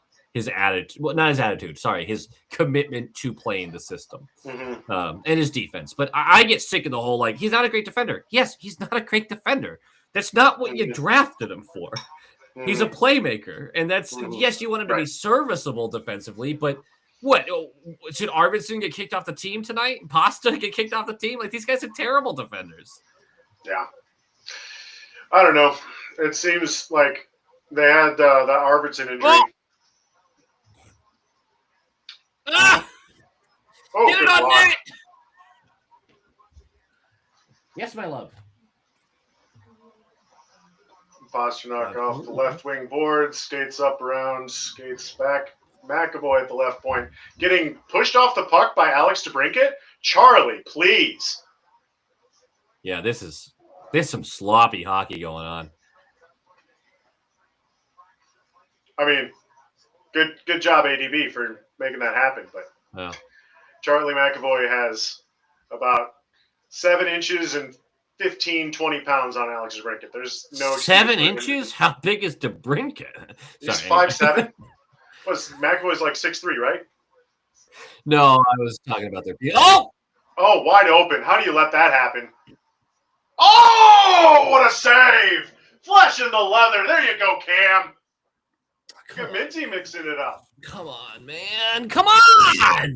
attitude. Well, not his attitude. Sorry, his commitment to playing the system and his defense. But I get sick of the whole he's not a great defender. Yes, he's not a great defender. That's not what you drafted him for. He's a playmaker, and that's yes, you want him to be serviceable defensively, but. What should Arvidsson get kicked off the team tonight? Pasta get kicked off the team? These guys are terrible defenders. Yeah, I don't know. It seems like they had that Arvidsson injury. Get it on net! Yes, my love. Pasternak off the left wing board, skates up around, skates back. McAvoy at the left point, getting pushed off the puck by Alex DeBrincat. Charlie, please. Yeah, there's some sloppy hockey going on. I mean, good job ADB for making that happen, but Charlie McAvoy has about 7 inches and 15, 20 pounds on Alex DeBrincat. There's no 7 inches? How big is DeBrincat? He's 5'7". McAvoy's like 6'3", right? No, I was talking about their. Oh, wide open. How do you let that happen? Oh, what a save! Flesh in the leather. There you go, Cam. Good Minty mixing it up. Come on, man. Come on!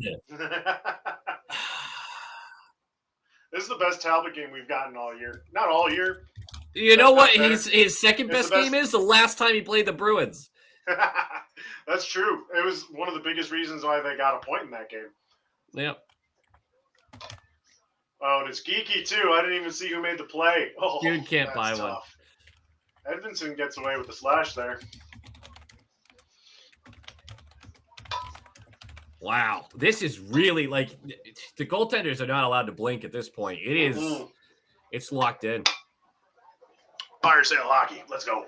This is the best Talbot game we've gotten all year. Not all year. You know what his second best game is? The last time he played the Bruins. That's true. It was one of the biggest reasons why they got a point in that game. Yep. Oh, and it's geeky too. I didn't even see who made the play. Oh, dude can't buy tough. One. Edvinsson gets away with the slash there. Wow. This is really the goaltenders are not allowed to blink at this point. It is it's locked in. Fire sale hockey. Let's go.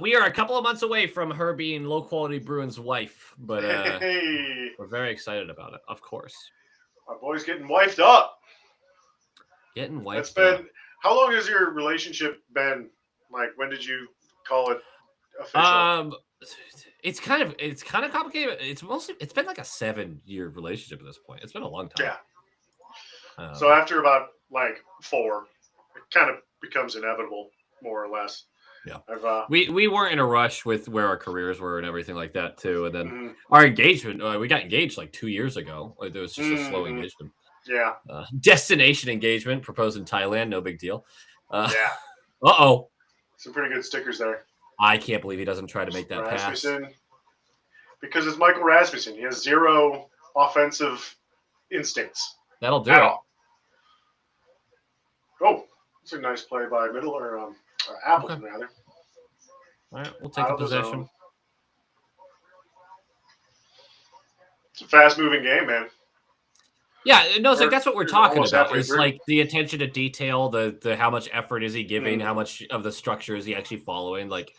We are a couple of months away from her being low-quality Bruins wife, but we're very excited about it, of course. My boy's getting wifed up. Getting wifed up. How long has your relationship been? When did you call it official? It's kind of complicated. It's been like a 7-year relationship at this point. It's been a long time. Yeah. So after about 4, it kind of becomes inevitable, more or less. Yeah, we weren't in a rush with where our careers were and everything like that too. And then our engagement, we got engaged 2 years ago. There was just a slow engagement. Yeah. Destination engagement, proposed in Thailand, no big deal. Yeah. Uh-oh. Some pretty good stickers there. I can't believe he doesn't try to make that pass. because it's Michael Rasmussen. He has zero offensive instincts. That'll do it. Oh, it's a nice play by Middle or Appleton rather. All right, we'll take the possession. It's a fast-moving game, man. Yeah, no, it's like that's what we're talking about. It's through. like the attention to detail, the how much effort is he giving, how much of the structure is he actually following. Like,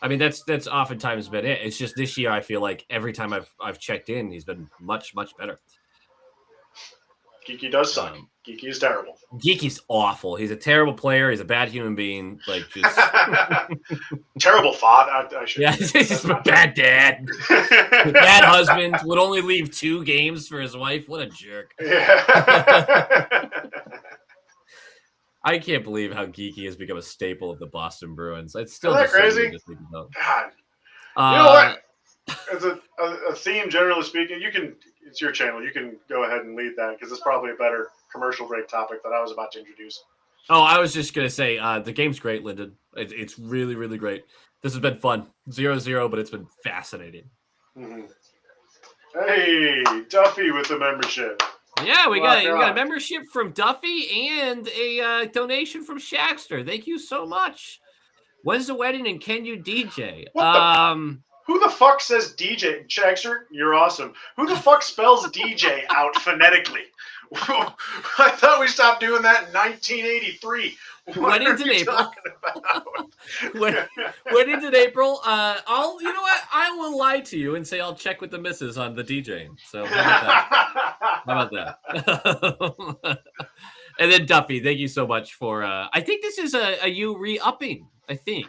I mean, that's oftentimes been it. It's just this year, I feel like every time I've checked in, he's been much better. Geeky does suck. Geeky is terrible. Geeky's awful. He's a terrible player. He's a bad human being. Like, just terrible father. I should. Yeah, he's just a bad dad. Bad husband. Would only leave 2 games for his wife. What a jerk. Yeah. I can't believe how Geeky has become a staple of the Boston Bruins. It's still Isn't that crazy? God. You know what? As a theme, generally speaking, it's your channel. You can go ahead and lead that because it's probably a better commercial break topic that I was about to introduce. Oh, I was just going to say the game's great, Lyndon. It's really, really great. This has been fun. 0-0, but it's been fascinating. Mm-hmm. Hey, Duffy with the membership. Yeah, we got a membership from Duffy and a donation from Shaxter. Thank you so much. When's the wedding and can you DJ? Who the fuck says DJ? Shaxter, you're awesome. Who the fuck spells DJ out phonetically? I thought we stopped doing that in 1983. Weddings in April. Weddings in April. You know what? I will lie to you and say I'll check with the missus on the DJing. So how about that? And then Duffy, thank you so much for. I think this is a you re-upping. I think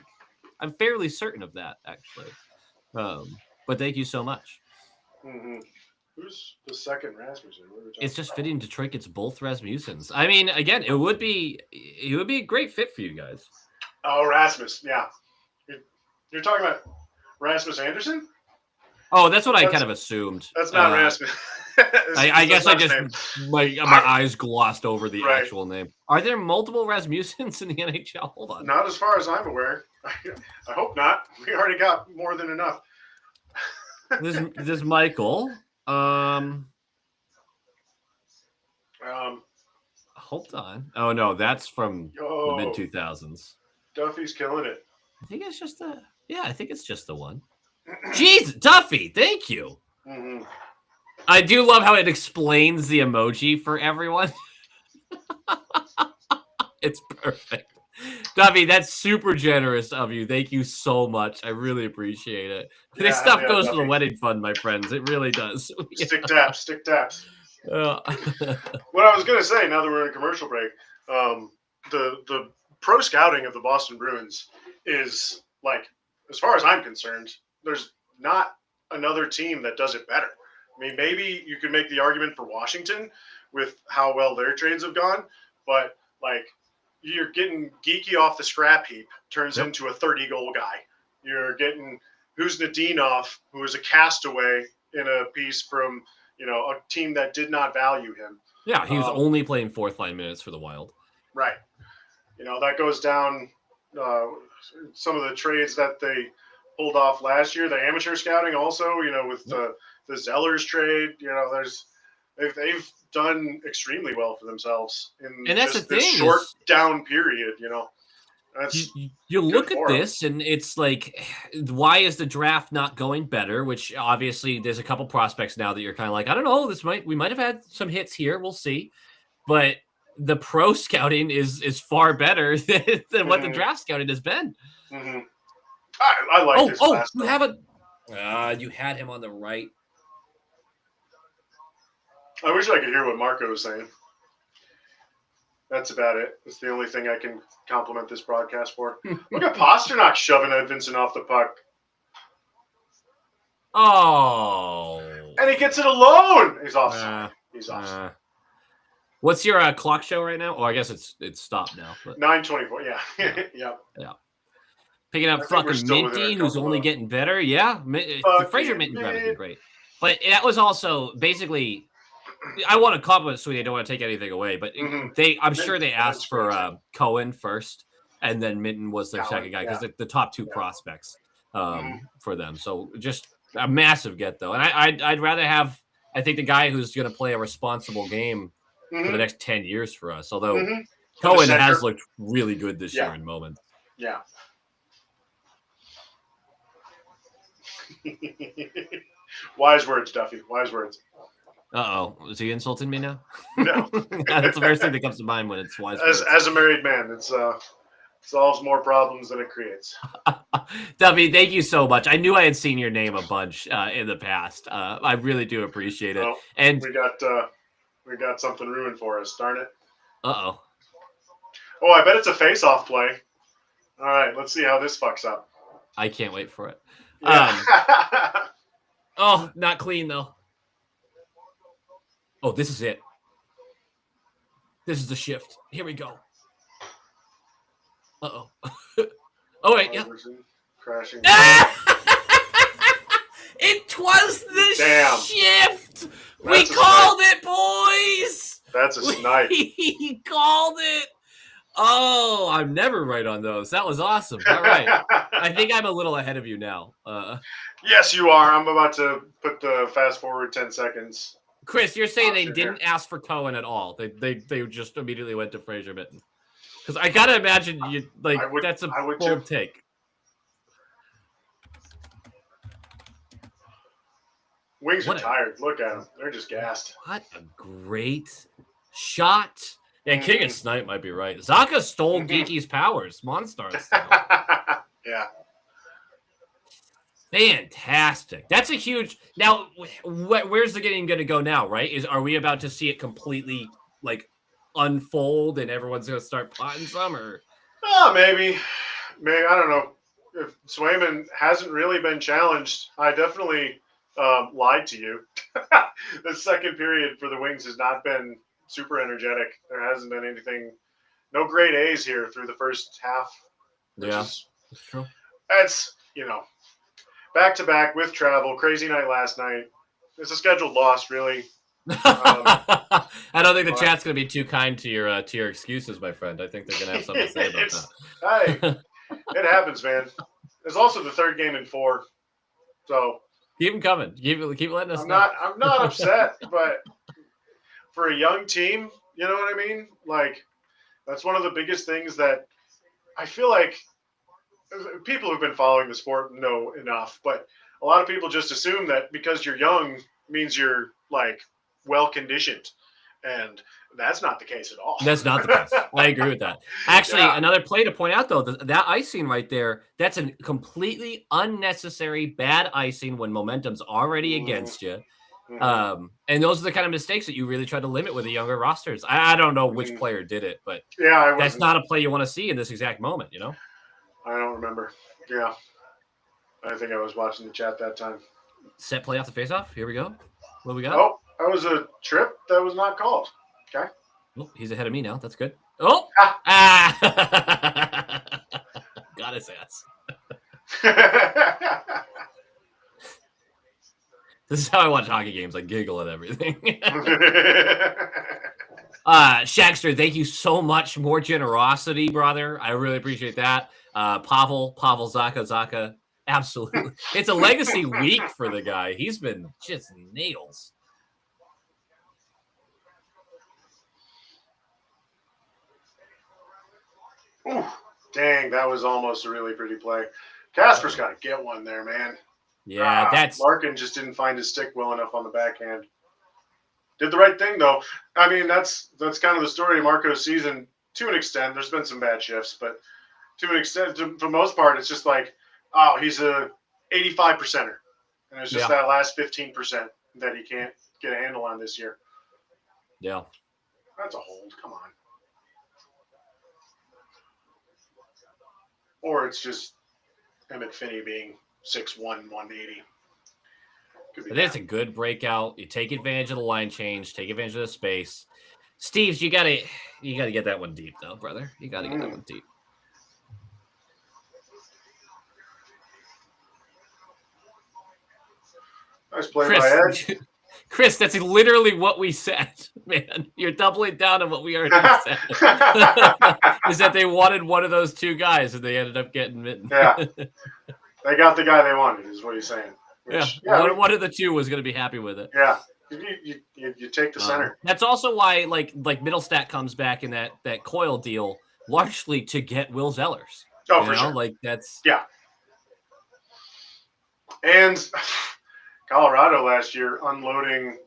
I'm fairly certain of that actually. But thank you so much. Mm-hmm. Who's the second Rasmussen? It's just fitting Detroit gets both Rasmussens. I mean, again, it would be a great fit for you guys. Oh, Rasmus, yeah. You're talking about Rasmus Anderson? Oh, that's what I kind of assumed. That's not Rasmus. I guess I just my eyes glossed over the actual name. Are there multiple Rasmussens in the NHL? Hold on. Not as far as I'm aware. I hope not. We already got more than enough. This is Michael. Hold on. Oh no, that's from the mid 2000s. Duffy's killing it. I think it's just the one. Jeez, Duffy, thank you. Mm-hmm. I do love how it explains the emoji for everyone. It's perfect. Duffy, that's super generous of you. Thank you so much. I really appreciate it. This stuff goes to the wedding fund, my friends. It really does. Stick taps. What I was going to say, now that we're in a commercial break, the pro scouting of the Boston Bruins is, like, as far as I'm concerned, there's not another team that does it better. I mean, maybe you could make the argument for Washington with how well their trades have gone, but, like, you're getting Geeky off the scrap heap, turns into a 30-goal guy. You're getting Kuznetsov, who was a castaway in a piece from, a team that did not value him. Yeah, he was only playing fourth-line minutes for the Wild. Right. That goes down some of the trades that they pulled off last year. The amateur scouting also, with the Zellers trade, they've done extremely well for themselves in this short down period, You look at this and it's like, why is the draft not going better? Which obviously there's a couple prospects now that you're kind of like, I don't know, we might have had some hits here. We'll see. But the pro scouting is far better than what the draft scouting has been. Mm-hmm. I like this. You had him on the right. I wish I could hear what Marco was saying. That's about it. It's the only thing I can compliment this broadcast for. Look at Pasternak shoving Edvinsson off the puck. Oh. And he gets it alone. He's off. He's off. What's your clock show right now? Oh, I guess it's stopped now. 9:24. Yeah. Yeah. Picking up fucking Minty, who's only getting better. Yeah. Fraser Minton has been great. But that was also basically... I want to compliment Sweetie. I don't want to take anything away, but I'm sure they asked for Cohen first, and then Minton was their second guy because the top two prospects for them. So just A massive get, though. And I'd rather have, I think, the guy who's going to play a responsible game for the next 10 years for us. Although Cohen has looked really good this year in moments. Yeah. Wise words, Duffy. Wise words. Uh-oh. Is he insulting me now? No. That's the first thing that comes to mind when it's wise words. As a married man, it solves more problems than it creates. Duffy, thank you so much. I knew I had seen your name a bunch in the past. I really do appreciate it. And we got something ruined for us, darn it. Uh-oh. Oh, I bet it's a face-off play. All right, let's see how this fucks up. I can't wait for it. Yeah. Oh, not clean, though. Oh, this is it. This is the shift. Here we go. Uh-oh. Oh, wait, yeah. Crashing. It was the shift. That's we called it, boys. That's a snipe. We called it. Oh, I'm never right on those. That was awesome. All right. I think I'm a little ahead of you now. Yes, you are. I'm about to put the fast forward 10 seconds. Chris, you're saying they didn't ask for Cohen at all. They just immediately went to Fraser Mitten. Because I gotta imagine you that's a bold take. Wings are tired. Look at them. They're just gassed. What a great shot. Yeah, King of Snipe might be right. Zaka stole Geeky's powers. Monstars. Yeah. Fantastic. That's a huge... Now, where's the game going to go now, right? Are we about to see it completely, unfold and everyone's going to start plotting some, or... Oh, maybe. Maybe. I don't know. If Swayman hasn't really been challenged, I definitely lied to you. The second period for the Wings has not been super energetic. There hasn't been anything... No great A's here through the first half. Yeah, that's true. That's, back-to-back with travel. Crazy night last night. It's a scheduled loss, really. I don't think the chat's going to be too kind to your excuses, my friend. I think they're going to have something to say about that. Hey, it happens, man. It's also the third game in 4, so keep them coming. Keep letting us know. I'm not upset, but for a young team, you know what I mean? That's one of the biggest things that I feel like people who've been following the sport know enough, but a lot of people just assume that because you're young means you're well conditioned, and that's not the case at all. That's not the case. I agree with that. Actually, another play to point out though, that icing right there, that's a completely unnecessary bad icing when momentum's already against you. And those are the kind of mistakes that you really try to limit with the younger rosters. I don't know which player did it, but that's not a play you want to see in this exact moment, I don't remember. Yeah. I think I was watching the chat that time. Set play off the face-off. Here we go. What do we got? Oh, that was a trip that was not called. Okay. Oh, he's ahead of me now. That's good. Oh! Got his ass. This is how I watch hockey games. I giggle at everything. Shagster, thank you so much. More generosity, brother. I really appreciate that. Pavel, Zaka. Absolutely. It's a legacy week for the guy. He's been just nails. Ooh, dang, that was almost a really pretty play. Casper's got to get one there, man. Yeah, Larkin just didn't find his stick well enough on the backhand. Did the right thing, though. I mean, that's kind of the story of Marco's season to an extent. There's been some bad shifts, but to an extent, for the most part, it's just he's a 85%er. And it's just that last 15% that he can't get a handle on this year. Yeah. That's a hold. Come on. Or it's just Emmett Finney being 6'1", 180. It is a good breakout. You take advantage of the line change, take advantage of the space. Steves, you gotta get that one deep, though, brother. You gotta get that one deep. Nice play by Ed. Chris, that's literally what we said, man. You're doubling down on what we already said. Is that they wanted one of those two guys, and they ended up getting Mitten. Yeah. They got the guy they wanted, is what he's saying. Which, one of the two was going to be happy with it. Yeah, you take the center. That's also why like Middlestat comes back in that Coyle deal largely to get Will Zellers. Oh, for sure. Like that's And Colorado last year unloading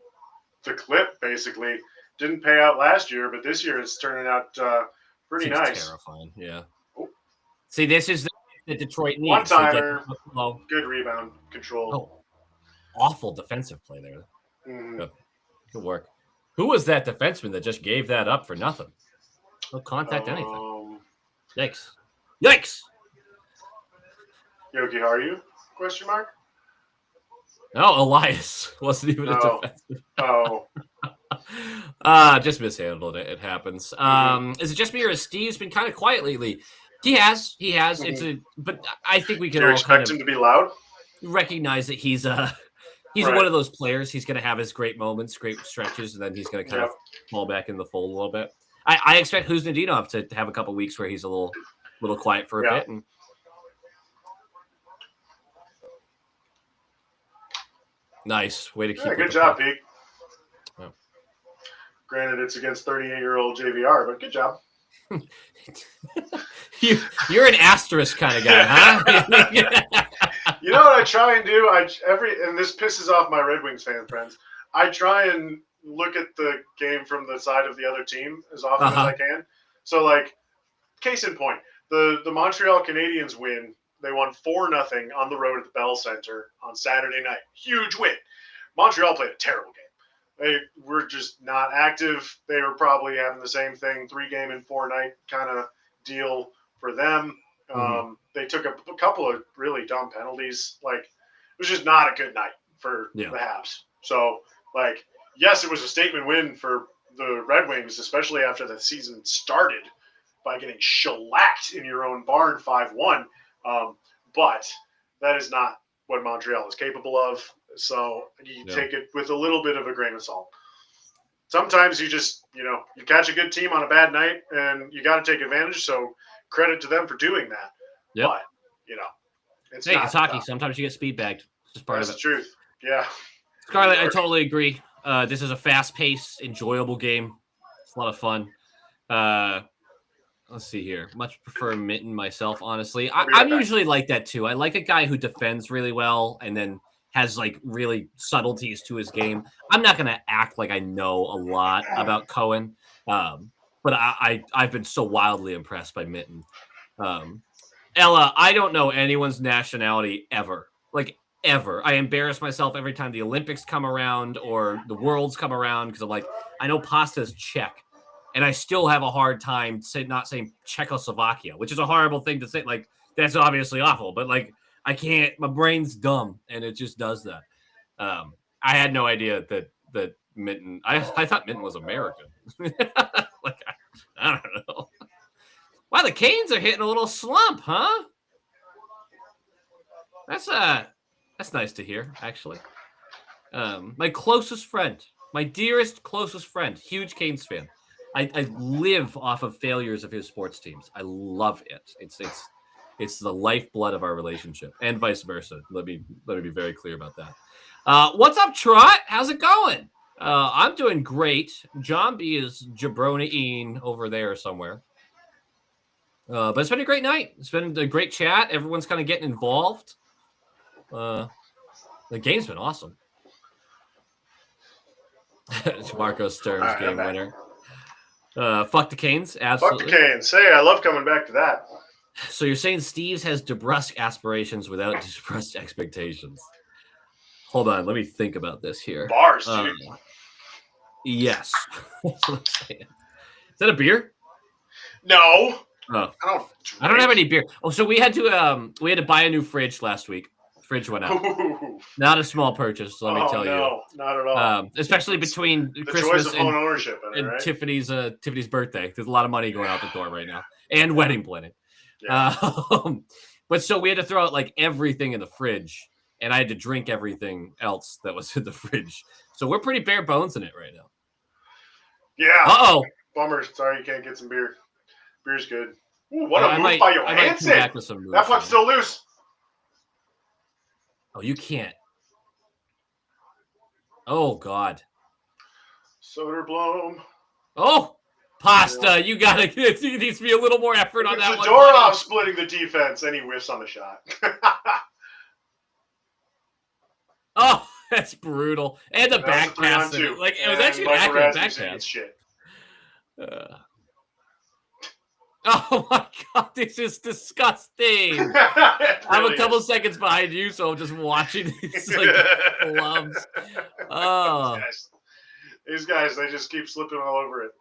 the clip basically didn't pay out last year, but this year it's turning out pretty nice. Terrifying, yeah. Oh. See, this is the Detroit needs. One-timer, good rebound control. Oh, awful defensive play there. Mm-hmm. Good work. Who was that defenseman that just gave that up for nothing? No contact, anything. Yikes. Yogi, how are you? Question mark? No, Elias wasn't even a defenseman. Just mishandled it. It happens. Is it just me or has Steve's been kind of quiet lately? He has. Mm-hmm. But I think we can all expect him to be loud. Recognize that he's right. One of those players. He's going to have his great moments, great stretches, and then he's going to kind of fall back in the fold a little bit. I expect Huznadinov to have a couple weeks where he's a little quiet for a bit. And nice way to keep. Good job, Pete. Oh. Granted, it's against 38-year-old JVR, but good job. You're an asterisk kind of guy, huh? You know what I try and do? And this pisses off my Red Wings fan friends. I try and look at the game from the side of the other team as often as I can. So, like, case in point, the Montreal Canadiens win. They won 4-0 on the road at the Bell Center on Saturday night. Huge win. Montreal played a terrible game. They were just not active. They were probably having the same thing, 3-game and 4-night kind of deal for them. They took a couple of really dumb penalties. Like, it was just not a good night for the Habs. So, like, yes, it was a statement win for the Red Wings, especially after the season started by getting shellacked in your own barn 5-1. But that is not what Montreal is capable of. So you take it with a little bit of a grain of salt. Sometimes you just, you catch a good team on a bad night and you got to take advantage. So credit to them for doing that. Yep. But, it's hockey. Sometimes you get speed bagged. It's just part of it. That's the truth. Yeah. Scarlett, I totally agree. This is a fast-paced, enjoyable game. It's a lot of fun. Let's see here. Much prefer Mitten myself, honestly. I'm usually like that too. I like a guy who defends really well and then has like really subtleties to his game. I'm not going to act like I know a lot about Cohen, but I've been so wildly impressed by Mitten. Ella, I don't know anyone's nationality ever. Like, ever. I embarrass myself every time the Olympics come around or the Worlds come around because I'm like, I know Pasta's Czech. And I still have a hard time not saying Czechoslovakia, which is a horrible thing to say. Like, that's obviously awful, but like, I can't. My brain's dumb, and it just does that. I had no idea that Mitten. I thought Mitten was American. Like, I don't know. Wow, the Canes are hitting a little slump, huh? That's nice to hear, actually. My closest friend, my dearest closest friend, huge Canes fan. I live off of failures of his sports teams. I love it. It's the lifeblood of our relationship, and vice versa. Let me be very clear about that. What's up, Trot? How's it going? I'm doing great. Jambi is jabroniing over there somewhere. But it's been a great night. It's been a great chat. Everyone's kind of getting involved. The game's been awesome. Marco Stern's game winner. Fuck the Canes, absolutely. Fuck the Canes. Hey, I love coming back to that. So you're saying Steve's has DeBrusque aspirations without DeBrusque expectations. Hold on, let me think about this here. Bars, dude. Yes. That's what I'm saying. Is that a beer? No. Oh. I don't have any beer. Oh, so we had to buy a new fridge last week. Fridge went out. Ooh. Not a small purchase, let me tell you. No, not at all. Especially between the Christmas and right? Tiffany's birthday. There's a lot of money going out the door right now, and wedding planning. Yeah. But so we had to throw out like everything in the fridge, and I had to drink everything else that was in the fridge. So we're pretty bare bones in it right now. Yeah. Uh-oh. Bummer. Sorry you can't get some beer. Beer's good. Ooh, what a move by Johansson. That puck's still loose. Oh, you can't. Oh, God. Soderblom. Oh, Pasta, you got to, there needs to be a little more effort on that one. Zadorov splitting the defense, and he whiffs on the shot. Oh, that's brutal. And the back pass. Like, it was actually an accurate back pass. Shit. Oh my God, this is disgusting. I'm a couple seconds behind you, so I'm just watching these like gloves. Oh, these guys, they just keep slipping all over it.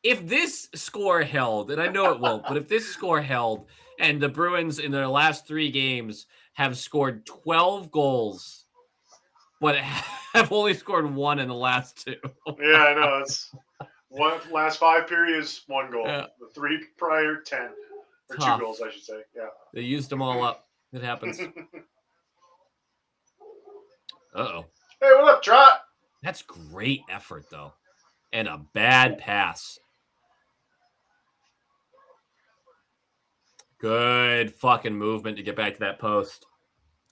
If this score held, and I know it won't, but if this score held, and the Bruins in their last 3 games have scored 12 goals, but have only scored 1 in the last 2. Yeah, I know. It's last 5 periods, 1 goal. Yeah. The 3 prior, 10. Or Tough. 2 goals, I should say. Yeah. They used them all up. It happens. Uh-oh. Hey, what up, Trot? That's great effort, though. And a bad pass. Good fucking movement to get back to that post.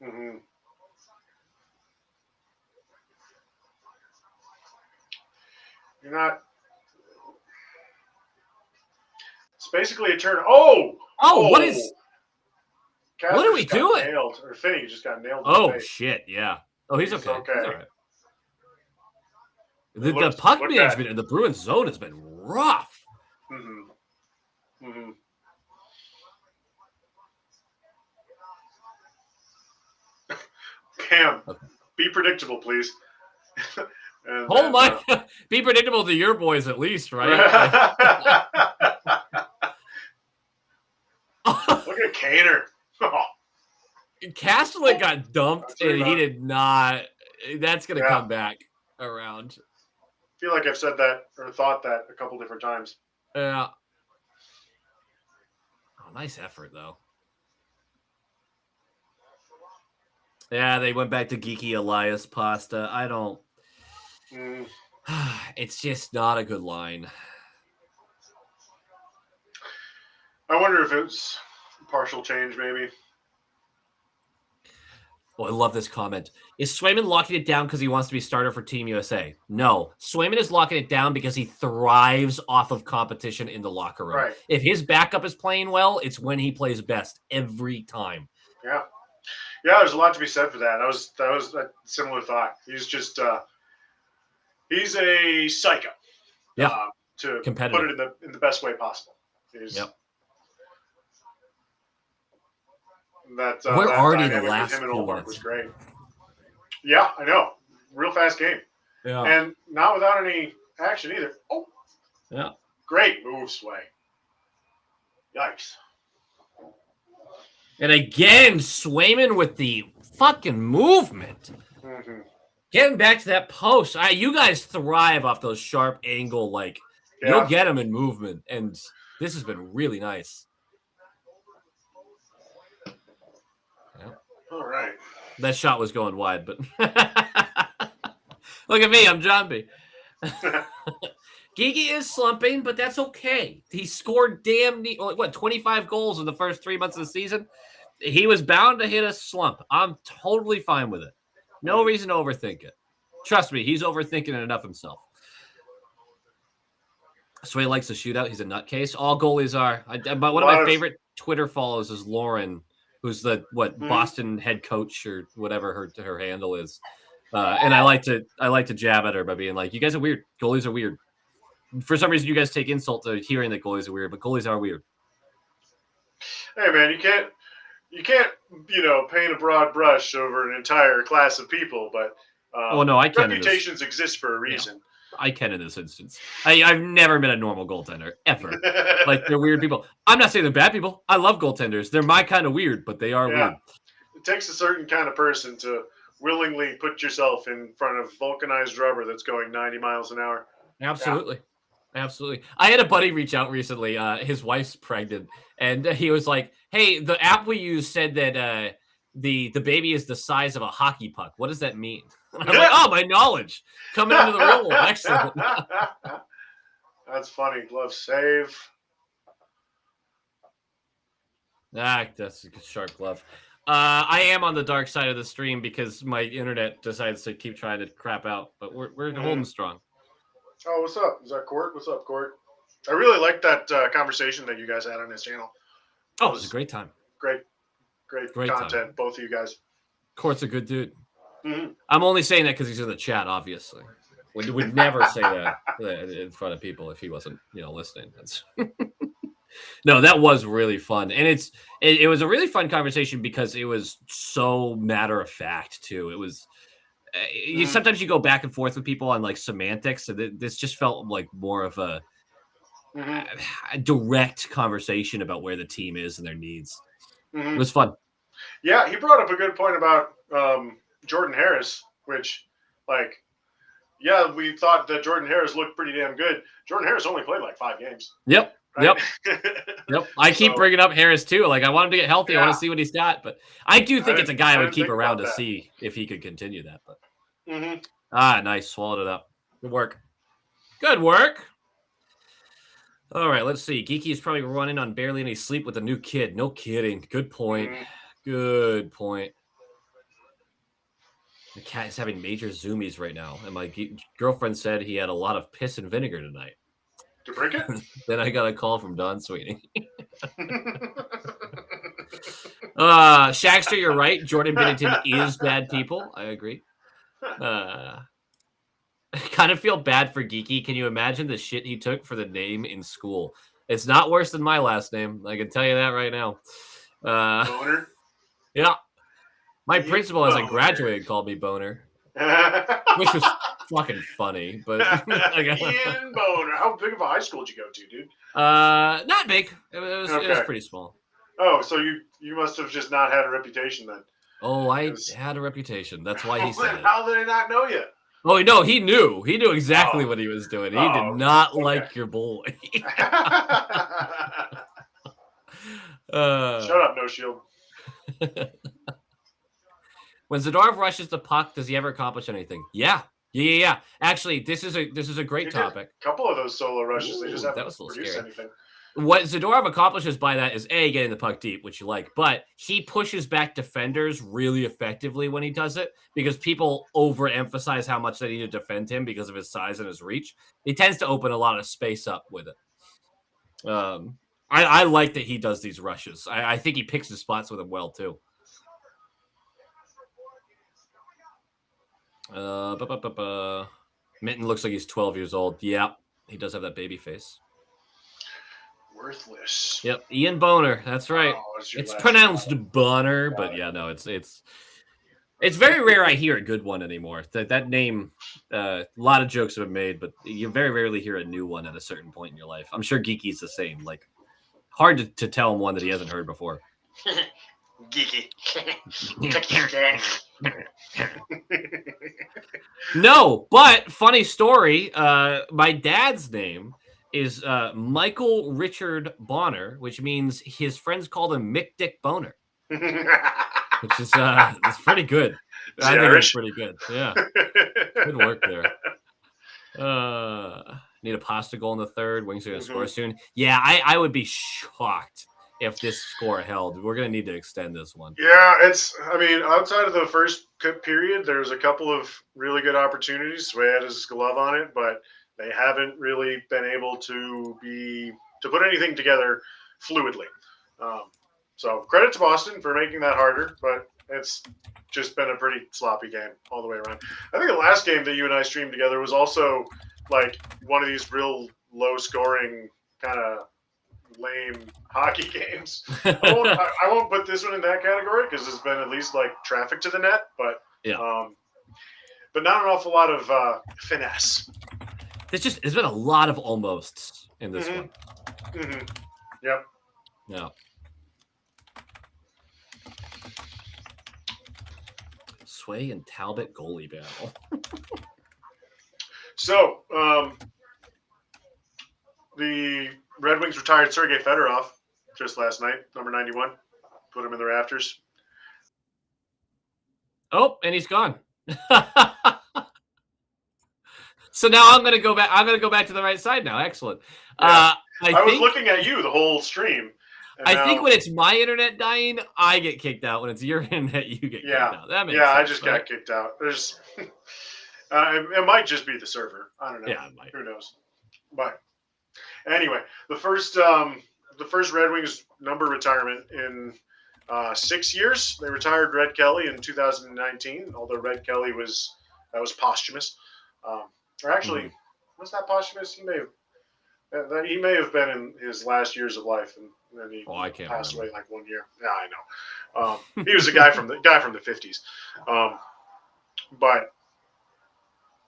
Mm-hmm. You're not. It's basically a turn. Oh, what is? Casper what are we doing? Nailed, or Finney just got nailed. Oh shit! Yeah. Oh, he's okay. Okay. He's all right. The puck management in the Bruins zone has been rough. Mm-hmm. Mm-hmm. Cam, be predictable, please. Be predictable to your boys at least, right? Look at Kaner. Castellic got dumped, and he did not. That's going to come back around. I feel like I've said that or thought that a couple different times. Yeah. Oh, nice effort, though. Yeah, they went back to Geeky Elias Pasta. I don't. It's just not a good line. I wonder if it's partial change, maybe. Oh, I love this comment. Is Swayman locking it down because he wants to be starter for Team USA? No. Swayman is locking it down because he thrives off of competition in the locker room. Right. If his backup is playing well, it's when he plays best every time. Yeah. Yeah, there's a lot to be said for that. That was a similar thought. He's just he's a psycho. Yeah. To put it in the best way possible. We're already the last him and Olmark was great. Yeah, I know. Real fast game. Yeah. And not without any action either. Oh. Yeah. Great move, Sway. Yikes. And again, Swayman with the fucking movement. Mm-hmm. Getting back to that post. You guys thrive off those sharp angle, you'll get them in movement. And this has been really nice. All right. That shot was going wide, but look at me. I'm Jambi. Gigi is slumping, but that's okay. He scored 25 goals in the first 3 months of the season. He was bound to hit a slump. I'm totally fine with it. No reason to overthink it. Trust me, he's overthinking it enough himself. Sway likes to shoot out. He's a nutcase. All goalies are. But one of my favorite Twitter follows is Lauren, who's the Boston head coach or whatever her handle is. And I like to jab at her by being like, you guys are weird. Goalies are weird. For some reason, you guys take insult to hearing that goalies are weird, but goalies are weird. Hey, man, you can't paint a broad brush over an entire class of people, but I can. Reputations exist for a reason. Yeah, I can in this instance. I've never been a normal goaltender, ever. They're weird people. I'm not saying they're bad people. I love goaltenders. They're my kind of weird, but they are weird. It takes a certain kind of person to willingly put yourself in front of vulcanized rubber that's going 90 miles an hour. Absolutely. Yeah. Absolutely. I had a buddy reach out recently. His wife's pregnant, and he was like, hey, the app we use said that the baby is the size of a hockey puck. What does that mean? And I'm like, oh, my knowledge coming into the real world. Excellent. That's funny. Glove save. That's a sharp glove. I am on the dark side of the stream because my internet decides to keep trying to crap out, but we're holding strong. Oh, what's up? Is that Court? What's up, Court? I really liked that conversation that you guys had on his channel. Oh, it was a great time. Great content, time. both of you guys. Court's a good dude. Mm-hmm. I'm only saying that because he's in the chat, obviously. We'd never say that in front of people if he wasn't, listening. That's No, that was really fun, and it was a really fun conversation because it was so matter of fact too. It was sometimes you go back and forth with people on like semantics, and this just felt like more of a direct conversation about where the team is and their needs. It was fun. Yeah, he brought up a good point about Jordan Harris, which, yeah, we thought that Jordan Harris looked pretty damn good. Jordan Harris only played like 5 games. Yep. Right? Yep. I keep bringing up Harris too. Like, I want him to get healthy. Yeah. I want to see what he's got, but I do think it's a guy I would keep around to see if he could continue that. But nice, swallowed it up. Good work. Good work. All right, let's see. Geeky is probably running on barely any sleep with a new kid. No kidding. Good point. Good point. The cat is having major zoomies right now, and my girlfriend said he had a lot of piss and vinegar tonight. To drink it? Then I got a call from Don Sweeney. Shaxter, you're right. Jordan Binnington is bad people. I agree. I kind of feel bad for Geeky. Can you imagine the shit he took for the name in school? It's not worse than my last name. I can tell you that right now. Boner? Yeah. My principal, as I graduated, called me Boner, which was fucking funny. But Ian Boner. How big of a high school did you go to, dude? Not big. It was pretty small. Oh, so you must have just not had a reputation then. Oh, I had a reputation. That's why he said it. How did I not know you? Oh, no, he knew. He knew exactly what he was doing. He did not like your boy. Shut up, No Shield. When Zadorov rushes the puck, does he ever accomplish anything? Yeah. Actually, this is a great topic. A couple of those solo rushes, they just haven't produced anything. What Zadorov accomplishes by that is A, getting the puck deep, which you like, but he pushes back defenders really effectively when he does it because people overemphasize how much they need to defend him because of his size and his reach. He tends to open a lot of space up with it. I like that he does these rushes. I think he picks his spots with him well, too. Minton looks like he's 12 years old. Yeah, he does have that baby face. Worthless. Yep, Ian Boner. That's right. It's pronounced Bonner, but yeah, no, it's very rare I hear a good one anymore. That name, a lot of jokes have been made, but you very rarely hear a new one at a certain point in your life. I'm sure Geeky's the same. Like, hard to tell him one that he hasn't heard before. Geeky. No, but funny story. My dad's name is Michael Richard Bonner, which means his friends called him Mick Dick Boner, which is it's pretty good. I think it's pretty good. Yeah, good work there. Need a pasta goal in the third. Wings are going to score soon. Yeah, I would be shocked if this score held. We're going to need to extend this one. Yeah, outside of the first period, there's a couple of really good opportunities. Sway had his glove on it, but they haven't really been able to put anything together fluidly. So credit to Boston for making that harder, but it's just been a pretty sloppy game all the way around. I think the last game that you and I streamed together was also like one of these real low-scoring kind of lame hockey games. I won't put this one in that category because it's been at least like traffic to the net, but but not an awful lot of finesse. There's been a lot of almosts in this one. Mm-hmm. Yep. Yeah. Sway and Talbot goalie battle. So, the Redwings retired Sergei Fedorov just last night, number 91. Put him in the rafters. Oh, and he's gone. So now I'm gonna go back. I'm gonna go back to the right side now. Excellent. Yeah. I was looking at you the whole stream. And I now, think when it's my internet dying, I get kicked out. When it's your internet, you get kicked out. That makes sense. I just got kicked out. There's, it might just be the server. I don't know. Yeah, it might. Who knows? But anyway, the first Red Wings number retirement in 6 years. They retired Red Kelly in 2019. Although Red Kelly was posthumous, or actually, was that posthumous? He may have been in his last years of life, and then he passed away like 1 year. Yeah, I know. He was a guy from the 50s, but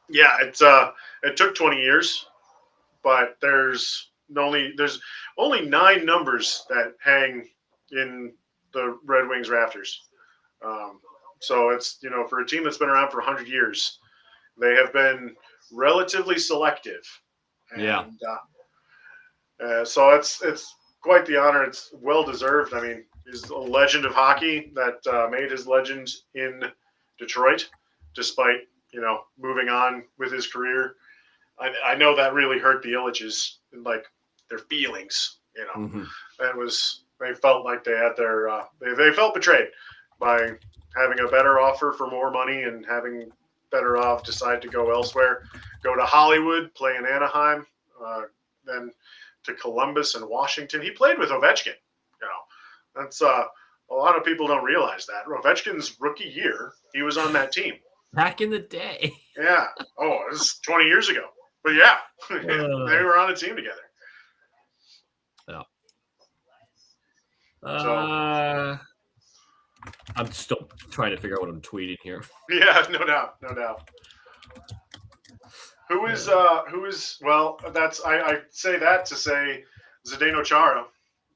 yeah, it took 20 years, but there's only 9 numbers that hang in the Red Wings rafters. So it's, for a team that's been around for 100 years, they have been relatively selective. And, so it's quite the honor. It's well deserved. I mean, he's a legend of hockey that made his legend in Detroit, despite moving on with his career. I know that really hurt the Ilitches and like their feelings. That was, they felt like they had their they felt betrayed by having a better offer for more money and having better off decide to go elsewhere, go to Hollywood, play in Anaheim, then to Columbus and Washington. He played with Ovechkin. That's a lot of people don't realize that. Ovechkin's rookie year, he was on that team. Back in the day. Yeah. Oh, it was 20 years ago. But yeah, they were on a team together. Yeah. I'm still trying to figure out what I'm tweeting here. Yeah, no doubt. Who is well, that's I say that to say Zdeno Chara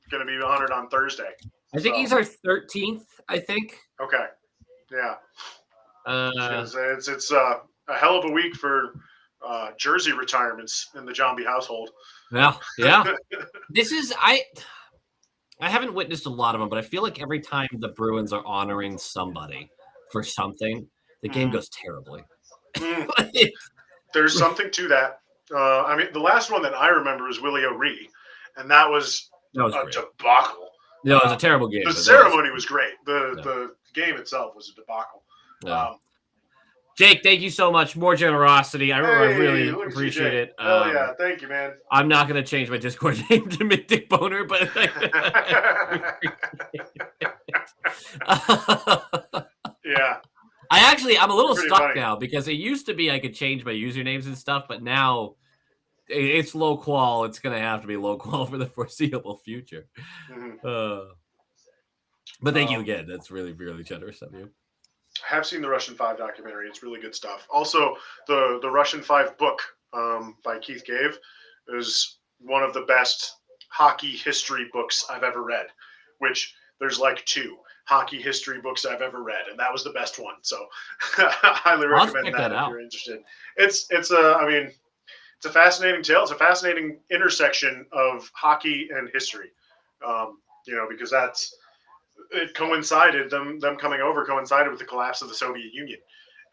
going to be honored on Thursday. I think he's our 13th, I think. Okay. Yeah. It's a hell of a week for jersey retirements in the Jambi household. Yeah. This is I haven't witnessed a lot of them, but I feel like every time the Bruins are honoring somebody for something, the game goes terribly. There's something to that. I mean, the last one that I remember was Willie O'Ree, and that was a debacle. No, it was a terrible game. The ceremony was great. The game itself was a debacle. Yeah. Jake, thank you so much. More generosity. I really appreciate it. Oh yeah, thank you, man. I'm not going to change my Discord name to Dick Boner, but yeah. I'm a little stuck now because it used to be I could change my usernames and stuff, but now it's lowqual. It's going to have to be lowqual for the foreseeable future. But thank you again. That's really, really generous of you. I have seen the Russian 5 documentary. It's really good stuff. Also, the Russian 5 book by Keith Gave is one of the best hockey history books I've ever read, which there's like 2 hockey history books I've ever read, and that was the best one. So I highly recommend that if you're interested. It's a fascinating tale. It's a fascinating intersection of hockey and history, because it coincided, them coming over coincided with the collapse of the Soviet Union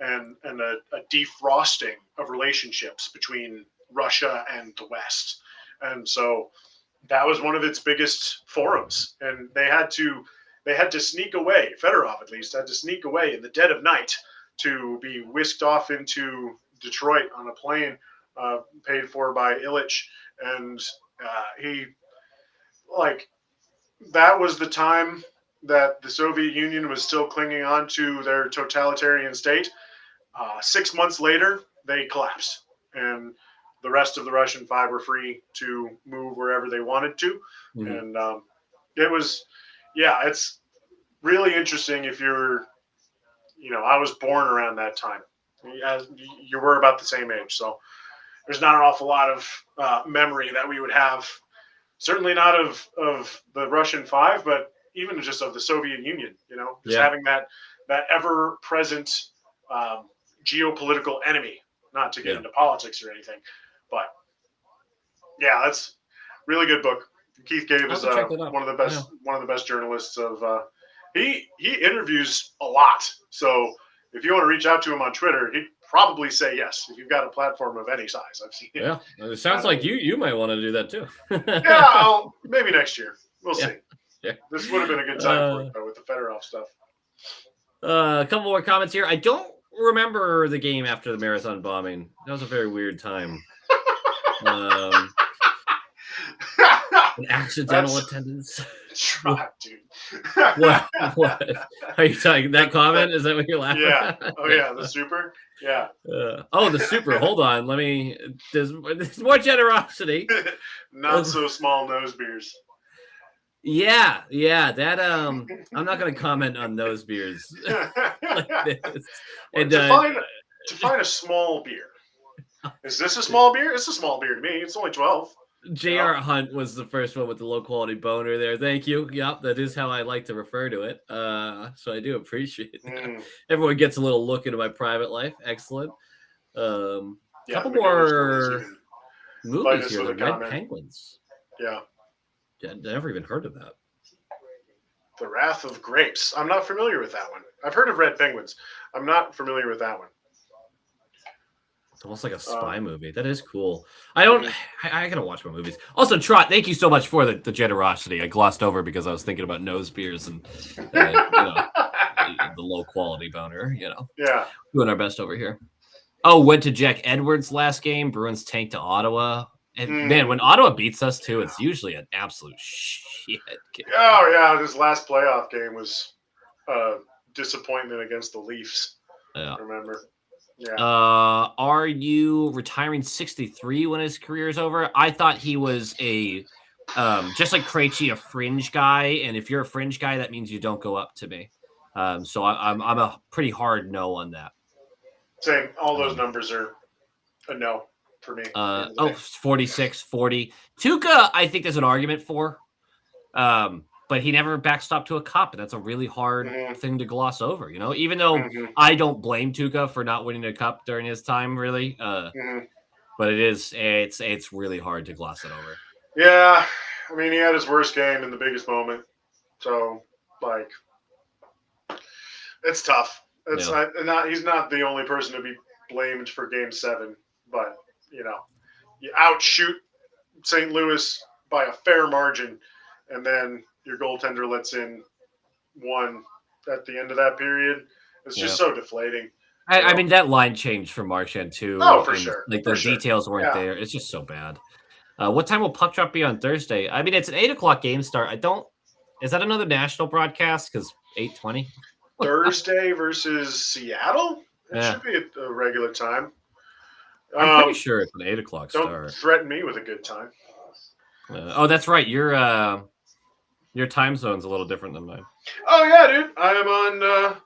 and a defrosting of relationships between Russia and the West. And so that was one of its biggest forums. And they had to sneak away, Fedorov at least, had to sneak away in the dead of night to be whisked off into Detroit on a plane paid for by Ilitch. And that was the time that the Soviet Union was still clinging on to their totalitarian state. 6 months later, they collapsed, and the rest of the Russian 5 were free to move wherever they wanted to. And it's really interesting if you're, I was born around that time. You were about the same age, so there's not an awful lot of memory that we would have. Certainly not of the Russian 5, but even just of the Soviet Union, having that ever-present geopolitical enemy, not to get into politics or anything. But, yeah, that's a really good book. Keith Gave is one of the best journalists of he interviews a lot. So if you want to reach out to him on Twitter, he'd probably say yes if you've got a platform of any size. I've seen it. Yeah, it sounds like you might want to do that too. Yeah, maybe next year. We'll see. This would have been a good time for it, though, with the Fedorov stuff. A couple more comments here. I don't remember the game after the marathon bombing. That was a very weird time. An accidental attendance. Trot, dude. What? Are you talking that comment? Is that what you're laughing at? Oh, yeah. The super? Yeah. The super. Hold on. There's more generosity. Not so small nose beers. Yeah. That I'm not going to comment on those beers like this. And define a small beer. Is this a small beer? It's a small beer to me. It's only 12. J.R. Hunt was the first one with the low quality boner there. Thank you. Yep, that is how I like to refer to it. So I do appreciate that. Everyone gets a little look into my private life. Excellent. Couple more movies here. The Red Penguins. Yeah. I never even heard of that. The Wrath of Grapes. I'm not familiar with that one. I've heard of Red Penguins. I'm not familiar with that one. It's almost like a spy movie. That is cool. I gotta watch my movies. Also, Trot, thank you so much for the generosity. I glossed over because I was thinking about nose beers and the low quality boner. Yeah, doing our best over here. Oh, went to Jack Edwards' last game. Bruins tanked to Ottawa. And man, when Ottawa beats us too, it's usually an absolute shit game. Oh yeah, this last playoff game was disappointment against the Leafs. Yeah, I remember. Yeah. Are you retiring 63 when his career is over? I thought he was just like Krejci, a fringe guy. And if you're a fringe guy, that means you don't go up to me. So I'm a pretty hard no on that. Same. All those numbers are a no for me. 46, 40. Tuukka, I think there's an argument for. But he never backstopped to a cup, and that's a really hard thing to gloss over, even though I don't blame Tuukka for not winning a cup during his time, really. But it's really hard to gloss it over. Yeah. I mean, he had his worst game in the biggest moment. So, it's tough. He's not the only person to be blamed for Game 7, but, you outshoot St. Louis by a fair margin, and then your goaltender lets in one at the end of that period. It's just so deflating. I mean, that line changed from Marchand too. Oh, for sure. Like the details weren't there. It's just so bad. What time will Puck Drop be on Thursday? I mean, it's an 8:00 game start. Is that another national broadcast? Because 8:20 Thursday versus Seattle. It should be at a regular time. I'm pretty sure it's an 8:00 start. Don't threaten me with a good time. That's right. Your time zone's a little different than mine. Oh, yeah, dude. I am on,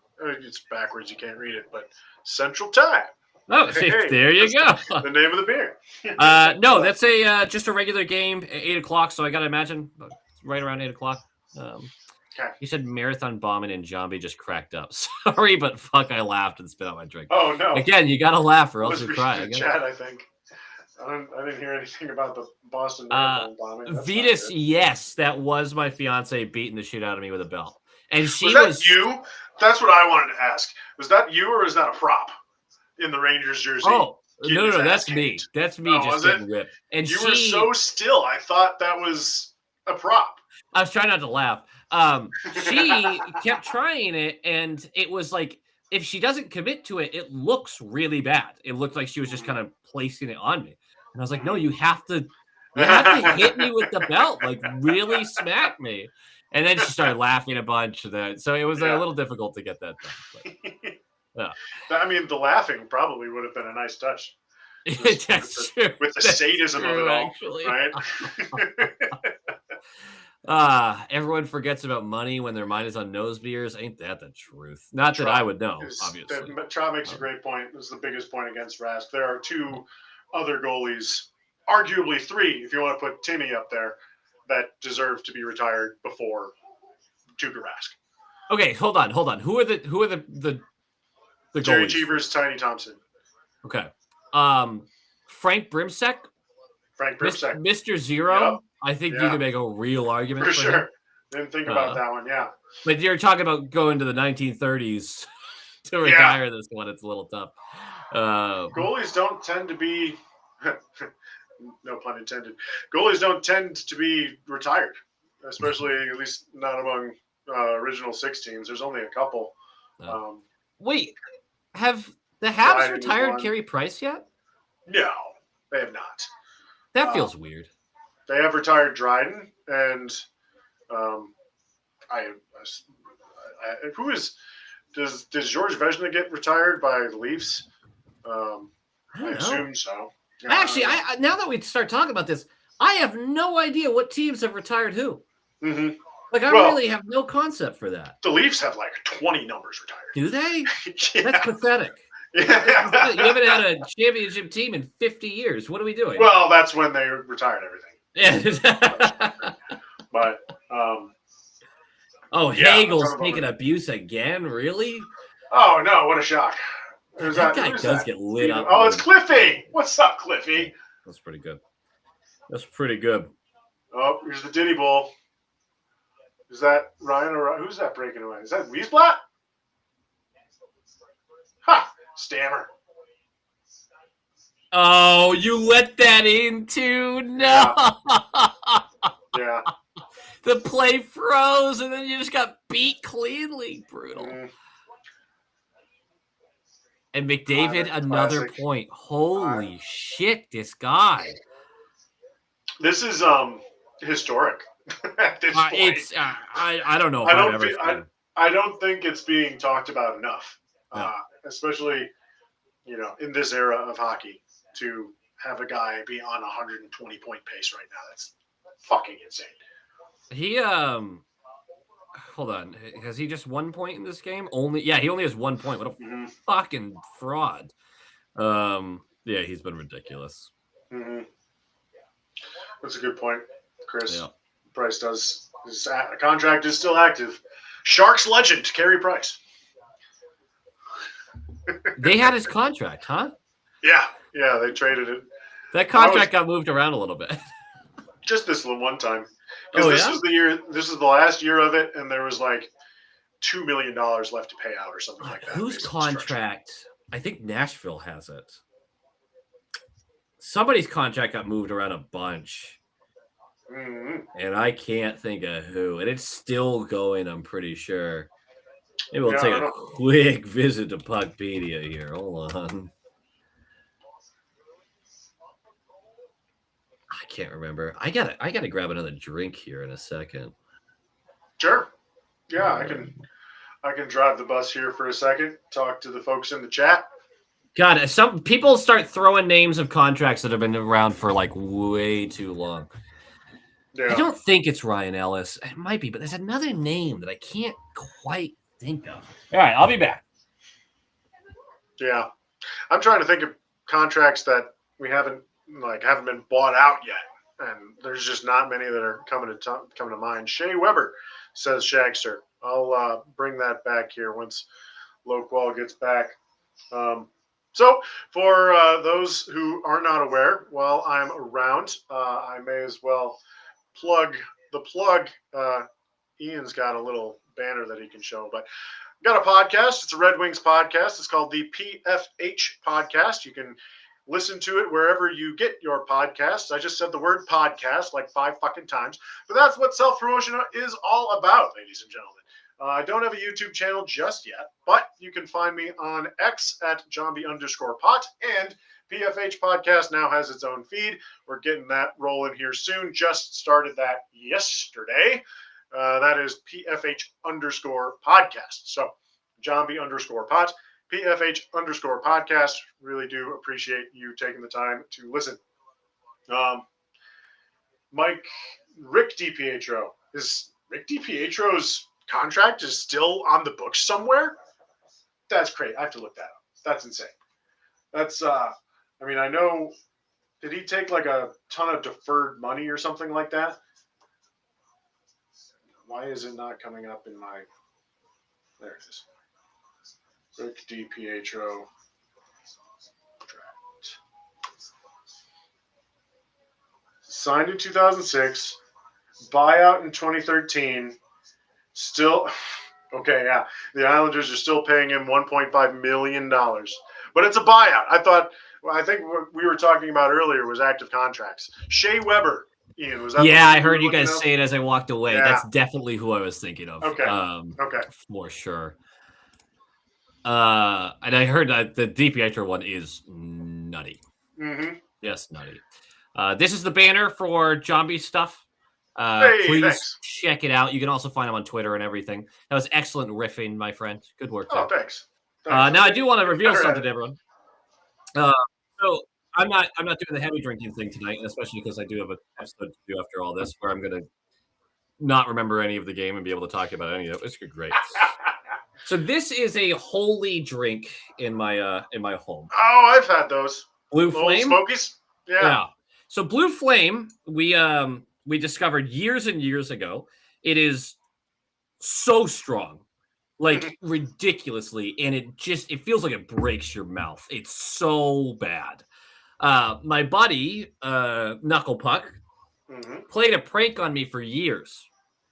it's backwards. You can't read it, but Central Time. Oh, there you go. The name of the beer. No, that's just a regular game at 8:00. So I got to imagine right around 8:00. Okay. You said marathon bombing and Jambi just cracked up. Sorry, but fuck, I laughed and spit out my drink. Oh, no. Again, you got to laugh or else you cry. Chat, I think. I didn't hear anything about the Boston Marathon bombing. Vetus, yes, that was my fiance beating the shit out of me with a belt. And she was that you? That's what I wanted to ask. Was that you or is that a prop in the Rangers jersey? Oh, no, that's me. That's me just getting ripped. And you were so still. I thought that was a prop. I was trying not to laugh. She kept trying it, and it was like, if she doesn't commit to it, it looks really bad. It looked like she was just kind of placing it on me. And I was like, no, you have to hit me with the belt, like really smack me. And then she started laughing a bunch. So it was a little difficult to get that done. But, I mean, the laughing probably would have been a nice touch. That's true. With the sadism of it all, actually. Right? Everyone forgets about money when their mind is on nose beers. Ain't that the truth? Not that I would know, obviously. Trout makes a great point. This is the biggest point against Rask. There are two other goalies, arguably three, if you want to put Timmy up there, that deserve to be retired before Tuukka Rask. Okay, hold on. Who are the Jerry goalies? Cheevers, Tiny Thompson. Okay. Frank Brimsek. Mr. Zero. Yep. I think you could make a real argument for sure. him. Didn't think about that one, yeah. But you're talking about going to the 1930s to retire this one. It's a little tough. Goalies don't tend to be, no pun intended, goalies don't tend to be retired. especially at least not among original 6 teams. There's only a couple. Wait, have the Habs Dryden retired Carey Price yet? No, they have not. That feels weird. They have retired Dryden, and who is does George Vezina get retired by the Leafs? I assume so. Actually, I now that we start talking about this, I have no idea what teams have retired who. Mm-hmm. Like, I really have no concept for that. The Leafs have like 20 numbers retired. Do they? Yeah. That's pathetic. Yeah. You haven't had a championship team in 50 years. What are we doing? Well, that's when they retired everything. Yeah. But Hagel's taking abuse again? Really? Oh no! What a shock! That guy does get lit up. Oh, it's Cliffy. What's up, Cliffy? That's pretty good. That's pretty good. Oh, here's the Diddy Bowl. Is that Ryan or who's that breaking away? Is that Wiesblatt? Ha! Stammer. Oh, you let that in too? No. Yeah. The play froze, and then you just got beat cleanly. Brutal. And McDavid, another classic. point. Holy shit, this guy. This is historic at this point. It's I don't know. I don't think it's being talked about enough, No. especially in this era of hockey, to have a guy be on a 120 point pace right now. That's fucking insane. He hold on. Has he just 1 point in this game? He only has 1 point. What a fucking fraud. Yeah, he's been ridiculous. Mm-hmm. That's a good point, Chris. Yeah. Price does. His contract is still active. Sharks legend, Carey Price. They had his contract, huh? Yeah, they traded it. That contract got moved around a little bit. Just this one time. Because this is the last year of it, and there was like $2 million left to pay out or something like that. Whose contract? I think Nashville has it. Somebody's contract got moved around a bunch. Mm-hmm. And I can't think of who. And it's still going, I'm pretty sure. Maybe we'll take a quick visit to Puckpedia here. Hold on. I can't remember. I gotta grab another drink here in a second. Sure. Yeah, I can drive the bus here for a second, talk to the folks in the chat. God, some people start throwing names of contracts that have been around for like way too long. Yeah. I don't think it's Ryan Ellis. It might be, but there's another name that I can't quite think of. All right, I'll be back. Yeah. I'm trying to think of contracts that we haven't been bought out yet. And there's just not many that are coming to mind. Shea Weber, says Shagster. I'll bring that back here once lowqual gets back. So for those who are not aware, while I'm around, I may as well plug. Ian's got a little banner that he can show, but I've got a podcast. It's a Redwings podcast. It's called the PFH podcast. You can listen to it wherever you get your podcasts. I just said the word podcast like 5 fucking times, but that's what self-promotion is all about, ladies and gentlemen. I don't have a YouTube channel just yet, but you can find me on X at Jambi_pot, and PFH Podcast now has its own feed. We're getting that rolling here soon. Just started that yesterday. That is PFH_podcast. So Jambi_pot, PFH_podcast. Really do appreciate you taking the time to listen. Rick DiPietro. Is Rick DiPietro's contract is still on the books somewhere? That's crazy. I have to look that up. That's insane. That's I know, did he take like a ton of deferred money or something like that? Why is it not coming up in my, there it is. Rick DiPietro contract. Signed in 2006, buyout in 2013. Still, okay, yeah. The Islanders are still paying him $1.5 million. But it's a buyout. I think what we were talking about earlier was active contracts. Shea Weber, Ian, was that? Yeah, I heard you guys say it as I walked away. Yeah. That's definitely who I was thinking of. Okay. Okay. For sure. And I heard that the DiPietro one is nutty. Mm-hmm. Yes, nutty. This is the banner for Jambi stuff. Please thanks. check it out. You can also find him on Twitter and everything. That was excellent riffing, my friend. Good work. Oh, thanks. Now I do want to reveal something to everyone. So I'm not doing the heavy drinking thing tonight, especially because I do have an episode to do after all this, where I'm gonna not remember any of the game and be able to talk about any of it. It's great. So this is a holy drink in my home. Oh, I've had those. Blue Flame Smokies. Yeah. So Blue Flame, we discovered years and years ago. It is so strong, like ridiculously, and it feels like it breaks your mouth. It's so bad. My buddy, Knuckle Puck, played a prank on me for years,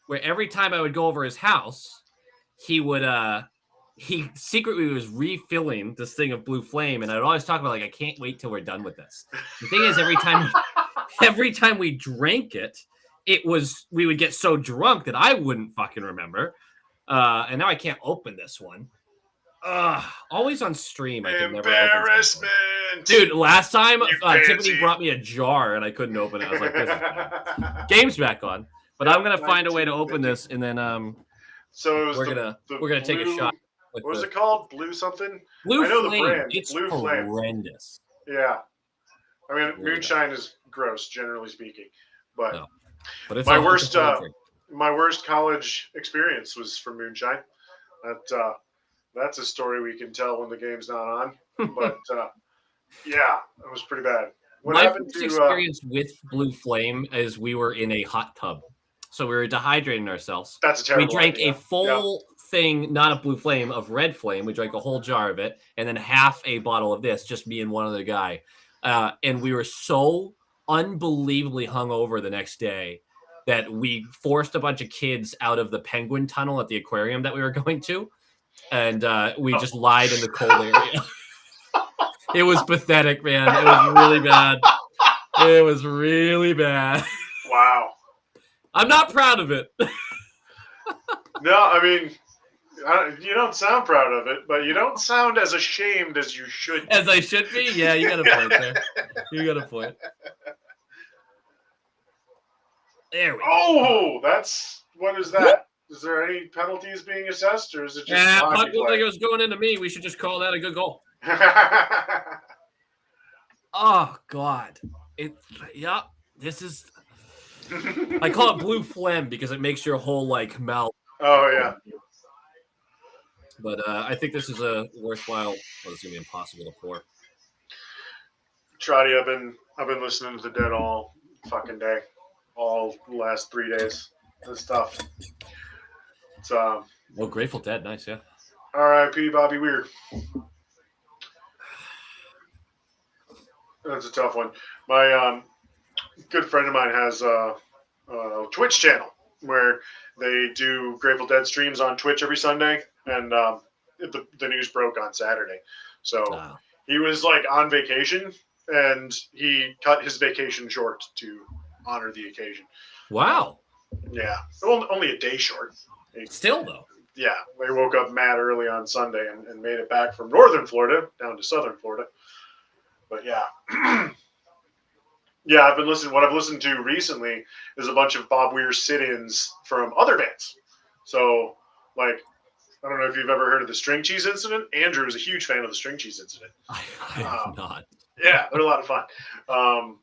where every time I would go over his house, he secretly was refilling this thing of Blue Flame, and I'd always talk about, like, I can't wait till we're done with this. The thing is, every time we drank it, we would get so drunk that I wouldn't fucking remember. And now I can't open this one. Always on stream. I can never Embarrassment. Dude, last time Tiffany brought me a jar and I couldn't open it. I was like, this is bad. Game's back on. But I'm gonna find a way to open this, and then so we're gonna take a shot. What was it called? Blue something? Blue I know Flame. the brand. It's Blue horrendous. Flame. Yeah. I mean, moonshine is gross, generally speaking. But, no. But it's my worst college experience was from moonshine. That's a story we can tell when the game's not on. But yeah, it was pretty bad. My first experience with Blue Flame is we were in a hot tub. So we were dehydrating ourselves. That's a terrible We drank idea. a full thing, not of Blue Flame, of Red Flame. We drank a whole jar of it, and then half a bottle of this, just me and one other guy. And we were so unbelievably hungover the next day that we forced a bunch of kids out of the penguin tunnel at the aquarium that we were going to. And we just lied in the cold area. It was pathetic, man. It was really bad. It was really bad. Wow. I'm not proud of it. No, I mean, you don't sound proud of it, but you don't sound as ashamed as you should. As I should be? Yeah, you got a point there. You got a point. There we go. Oh, what is that? Is there any penalties being assessed, or is it just? Puck looked like it was going into me. We should just call that a good goal. Oh God! This is. I call it Blue Phlegm because it makes your whole mouth. Oh yeah. But I think this is a worthwhile. Well, it's gonna be impossible to pour. Trotty, I've been listening to the Dead all fucking day, all the last 3 days. This stuff. It's Well, Grateful Dead, nice, yeah. R.I.P. Bobby Weir. That's a tough one. My good friend of mine has a Twitch channel where they do Grateful Dead streams on Twitch every Sunday, and the news broke on Saturday. So he was on vacation, and he cut his vacation short to honor the occasion. Wow. Yeah. Only a day short. Still, though. Yeah. They woke up mad early on Sunday and made it back from northern Florida down to southern Florida. But yeah. Yeah, what I've listened to recently is a bunch of Bob Weir sit-ins from other bands. So, I don't know if you've ever heard of the String Cheese Incident. Andrew is a huge fan of the String Cheese Incident. I have not. Yeah, they're a lot of fun.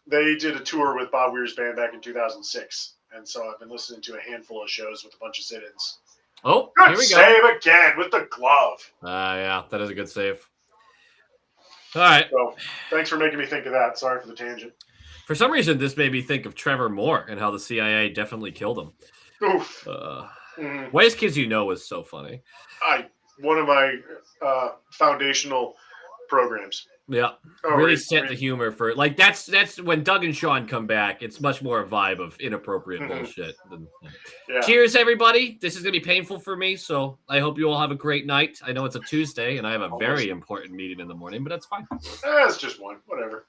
They did a tour with Bob Weir's band back in 2006. And so I've been listening to a handful of shows with a bunch of sit-ins. Oh, good here we go. Save again with the glove. Yeah, that is a good save. All right. So, thanks for making me think of that. Sorry for the tangent. For some reason, this made me think of Trevor Moore and how the CIA definitely killed him. Oof. Whitest Kids You Know was so funny. One of my foundational programs. Yeah, really set the humor for that's when Doug and Sean come back. It's much more a vibe of inappropriate bullshit. Yeah. Cheers, everybody! This is gonna be painful for me, so I hope you all have a great night. I know it's a Tuesday, and I have a very important meeting in the morning, but that's fine. It's just one, whatever.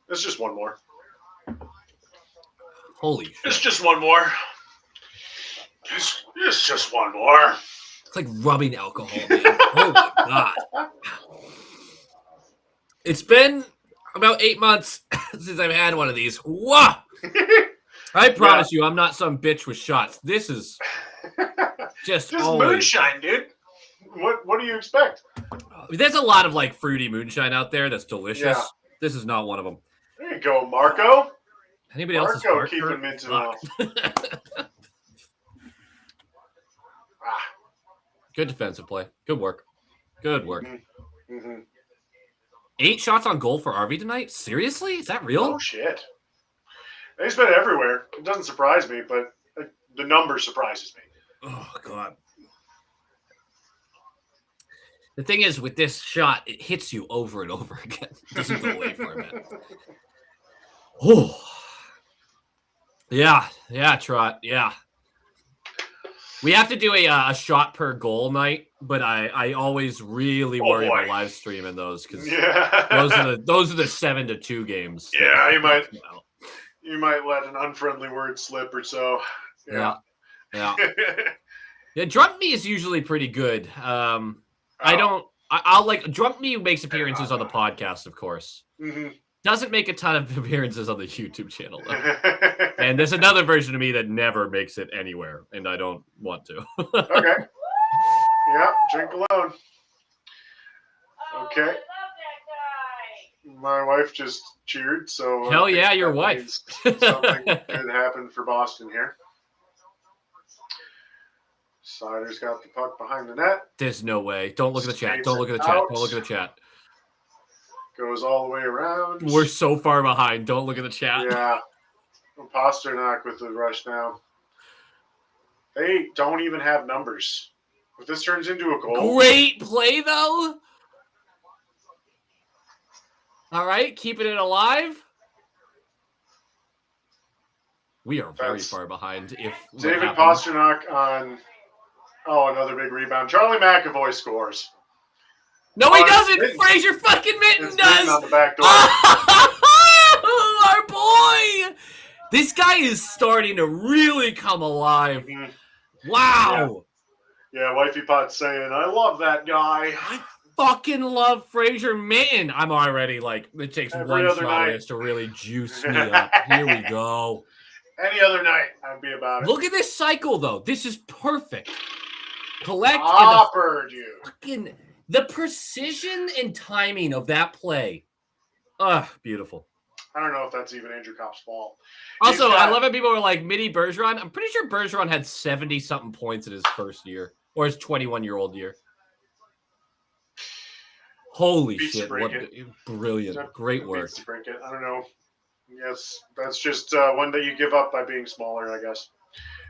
It's just one more. Holy shit. It's just one more. It's just one more. It's like rubbing alcohol, man. Oh my God. It's been about 8 months since I've had one of these. Whoa! I promise you, I'm not some bitch with shots. This is just moonshine, dude. What do you expect? There's a lot of like fruity moonshine out there that's delicious. Yeah. This is not one of them. There you go, Marco. Anybody else's heart keeping mint in off. Good defensive play. Good work. Good work. Mm-hmm. 8 shots on goal for RV tonight? Seriously? Is that real? Oh, shit. He's been everywhere. It doesn't surprise me, but the number surprises me. Oh, God. The thing is, with this shot, it hits you over and over again. It doesn't go away for a minute. Oh. Yeah, Trot, yeah. We have to do a shot per goal night, but I always really worry about live streaming those because those are the 7-2 games. Yeah, you might let an unfriendly word slip or so. Yeah. Drunk Me is usually pretty good. I'll like Drunk Me makes appearances on the podcast, of course. Mm-hmm. Doesn't make a ton of appearances on the YouTube channel, though. And there's another version of me that never makes it anywhere, and I don't want to. Okay. Yeah, drink alone. Okay. My wife just cheered, so... Hell yeah, your wife. Something good happened for Boston here. Sider's got the puck behind the net. There's no way. Don't look at the chat. Don't look at the chat. Goes all the way around. We're so far behind. Don't look at the chat. Yeah. Pasternak with the rush now. They don't even have numbers. If this turns into a goal. Great play, though. All right. Keeping it alive. We are very far behind. If David Pasternak on... Oh, another big rebound. Charlie McAvoy scores. No, he doesn't. Fraser fucking Mitten does. On the back door. Our boy. This guy is starting to really come alive. Mm-hmm. Wow. Yeah, Wifey Pot's saying, I love that guy. I fucking love Fraser Mitten. I'm already like, it takes one shot to really juice me up. Here we go. Any other night, I'd be about it. Look at this cycle, though. This is perfect. Collect and the precision and timing of that play. Beautiful. I don't know if that's even Andrew Kopp's fault. Also, I love how people are like, Mini Bergeron. I'm pretty sure Bergeron had 70-something points in his first year. Or his 21-year-old year. Holy shit. What brilliant. Great work. I don't know. Yes, that's just one that you give up by being smaller, I guess.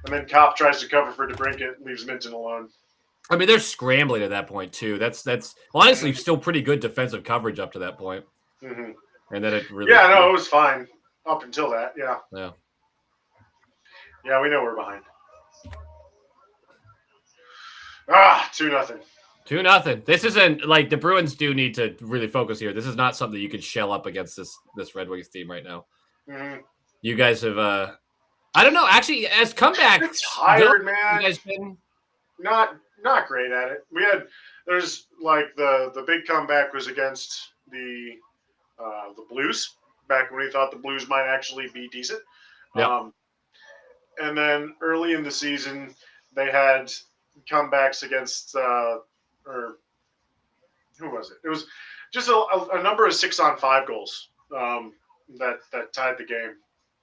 And then Kopp tries to cover for DeBrincat, leaves Minton alone. I mean, they're scrambling at that point, too. That's honestly still pretty good defensive coverage up to that point. Mm-hmm. And then it really... Yeah, no, it was fine up until that, yeah. Yeah. Yeah, we know we're behind. 2-0. 2-0. This isn't like the Bruins do need to really focus here. This is not something you can shell up against this Red Wings team right now. Mm-hmm. You guys have I don't know. Actually, as comebacks, tired, man. You guys been not great at it. There's like the big comeback was against the Blues back when we thought the Blues might actually be decent. Yep. And then early in the season they had comebacks against or who was it? It was just a number of 6-on-5 goals that tied the game.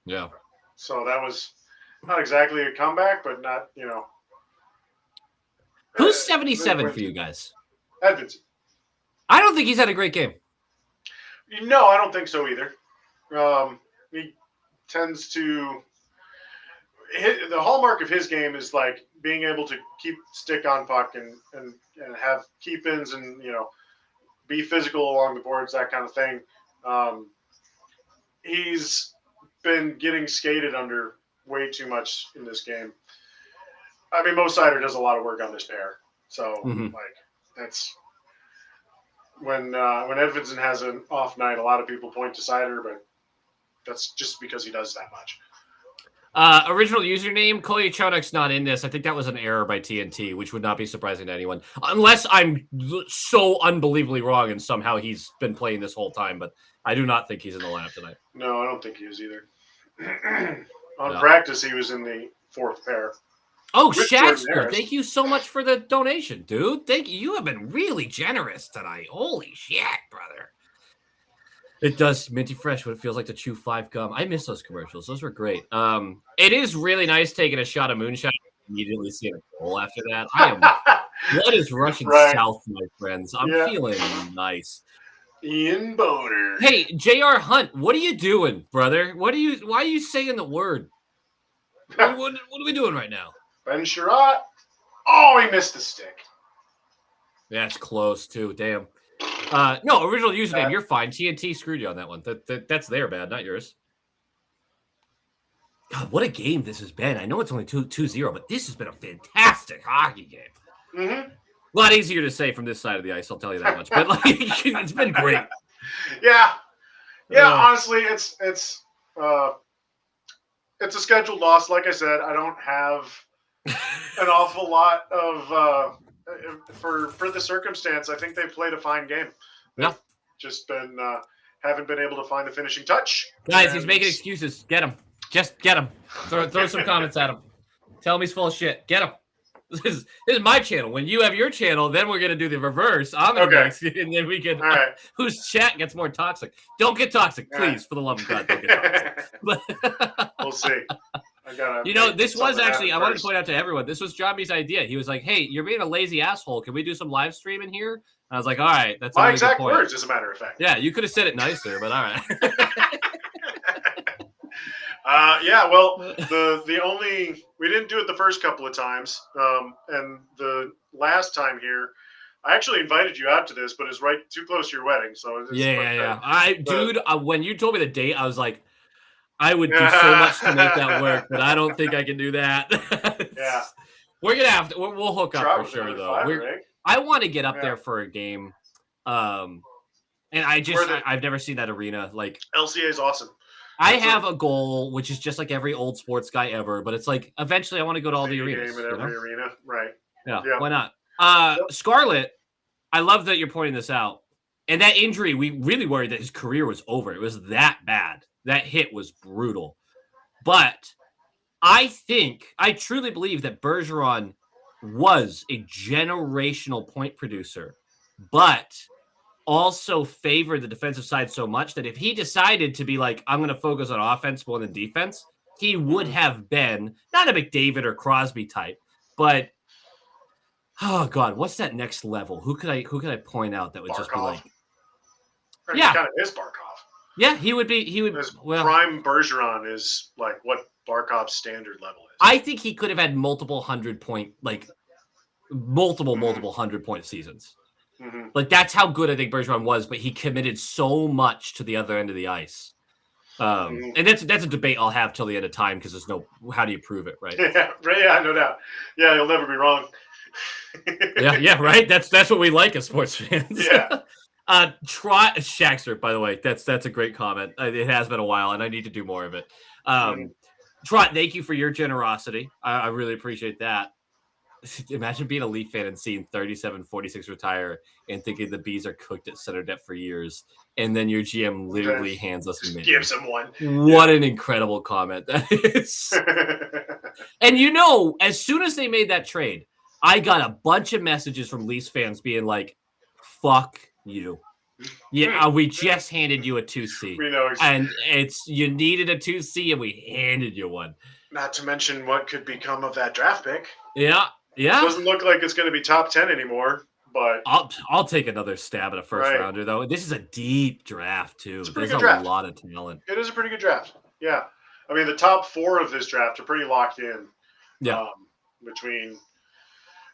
Yeah. So that was not exactly a comeback, but not, Who's 77 for you guys? Edvinson. I don't think he's had a great game. No, I don't think so either. He tends to... the hallmark of his game is like being able to keep stick on puck and have keep-ins and, be physical along the boards, that kind of thing. He's been getting skated under way too much in this game. I mean, Mo Seider does a lot of work on this pair. So, that's when Edvinson has an off night, a lot of people point to Seider, but that's just because he does that much. Original username, Koya Chonuk's not in this. I think that was an error by TNT, which would not be surprising to anyone. Unless I'm so unbelievably wrong and somehow he's been playing this whole time, but I do not think he's in the lineup tonight. No, I don't think he is either. On practice, he was in the fourth pair. Oh, Shaxter, thank you so much for the donation, dude. Thank you. You have been really generous tonight. Holy shit, brother. It does minty fresh what it feels like to chew 5 gum. I miss those commercials. Those were great. It is really nice taking a shot of moonshine and immediately seeing a goal after that. Blood is rushing south, my friends. I'm feeling nice. Ian Boner. Hey, J.R. Hunt, what are you doing, brother? Why are you saying the word? What are we doing right now? Ben Sherratt. Oh, he missed the stick. That's close, too. Damn. No, original username, you're fine. TNT screwed you on that one. That's their bad, not yours. God, what a game this has been. I know it's only 2-0, but this has been a fantastic hockey game. Mm-hmm. A lot easier to say from this side of the ice, I'll tell you that much. But it's been great. Yeah. Honestly, it's a scheduled loss. Like I said, I don't have an awful lot of for the circumstance. I think they've played a fine game. Yeah, just been haven't been able to find the finishing touch. Guys, he's making excuses. Get him. Just get him. Throw some comments at him. Tell him he's full of shit. Get him. This is my channel. When you have your channel, then we're gonna do the reverse. I'm gonna and then we can. All right. Whose chat gets more toxic? Don't get toxic, please. For the love of God, don't get toxic. We'll see. This was actually. I wanted to point out to everyone. This was Jambi's idea. He was like, "Hey, you're being a lazy asshole. Can we do some live stream in here?" And I was like, "All right, that's my exact words, as a matter of fact." Yeah, you could have said it nicer, but all right. Well, the only we didn't do it the first couple of times, and the last time here, I actually invited you out to this, but it's right too close to your wedding, so dude, when you told me the date, I was like, I would do so much to make that work, but I don't think I can do that. Yeah, we're gonna have to. We'll hook up for sure, though. I want to get up there for a game, and I've never seen that arena. Like LCA is awesome. I have a goal, which is just like every old sports guy ever, but it's like eventually I want to go to all the arenas. Game in every arena, right? Yeah, why not? Scarlett, I love that you're pointing this out. And that injury, we really worried that his career was over. It was that bad. That hit was brutal. But I truly believe that Bergeron was a generational point producer, but also favored the defensive side so much that if he decided to be like, I'm going to focus on offense more than defense, he would have been not a McDavid or Crosby type, but oh God, what's that next level? Who could I point out that would just be like, yeah, kind of is Barkov. Yeah, he would. Prime Bergeron is like what Barkov's standard level is. I think he could have had multiple 100-point seasons. Mm-hmm. Like that's how good I think Bergeron was, but he committed so much to the other end of the ice. And that's a debate I'll have till the end of time because there's no how do you prove it, right? Yeah, no doubt. Yeah, you'll never be wrong. yeah, right. That's what we like as sports fans. Yeah. Shaxter, by the way, that's a great comment. It has been a while, and I need to do more of it. Trot, thank you for your generosity. I really appreciate that. Imagine being a Leaf fan and seeing 37-46 retire and thinking the Bees are cooked at center depth for years, and then your GM literally hands us a gives him one. What an incredible comment that is! And as soon as they made that trade, I got a bunch of messages from Leafs fans being like, "Fuck you." Yeah, we just handed you a 2C. We know exactly. And you needed a 2C, and we handed you one. Not to mention what could become of that draft pick. Yeah. It doesn't look like it's going to be top 10 anymore, but I'll take another stab at a first rounder though. This is a deep draft too. There's a lot of talent. It is a pretty good draft. Yeah, I mean the top 4 of this draft are pretty locked in. Yeah, between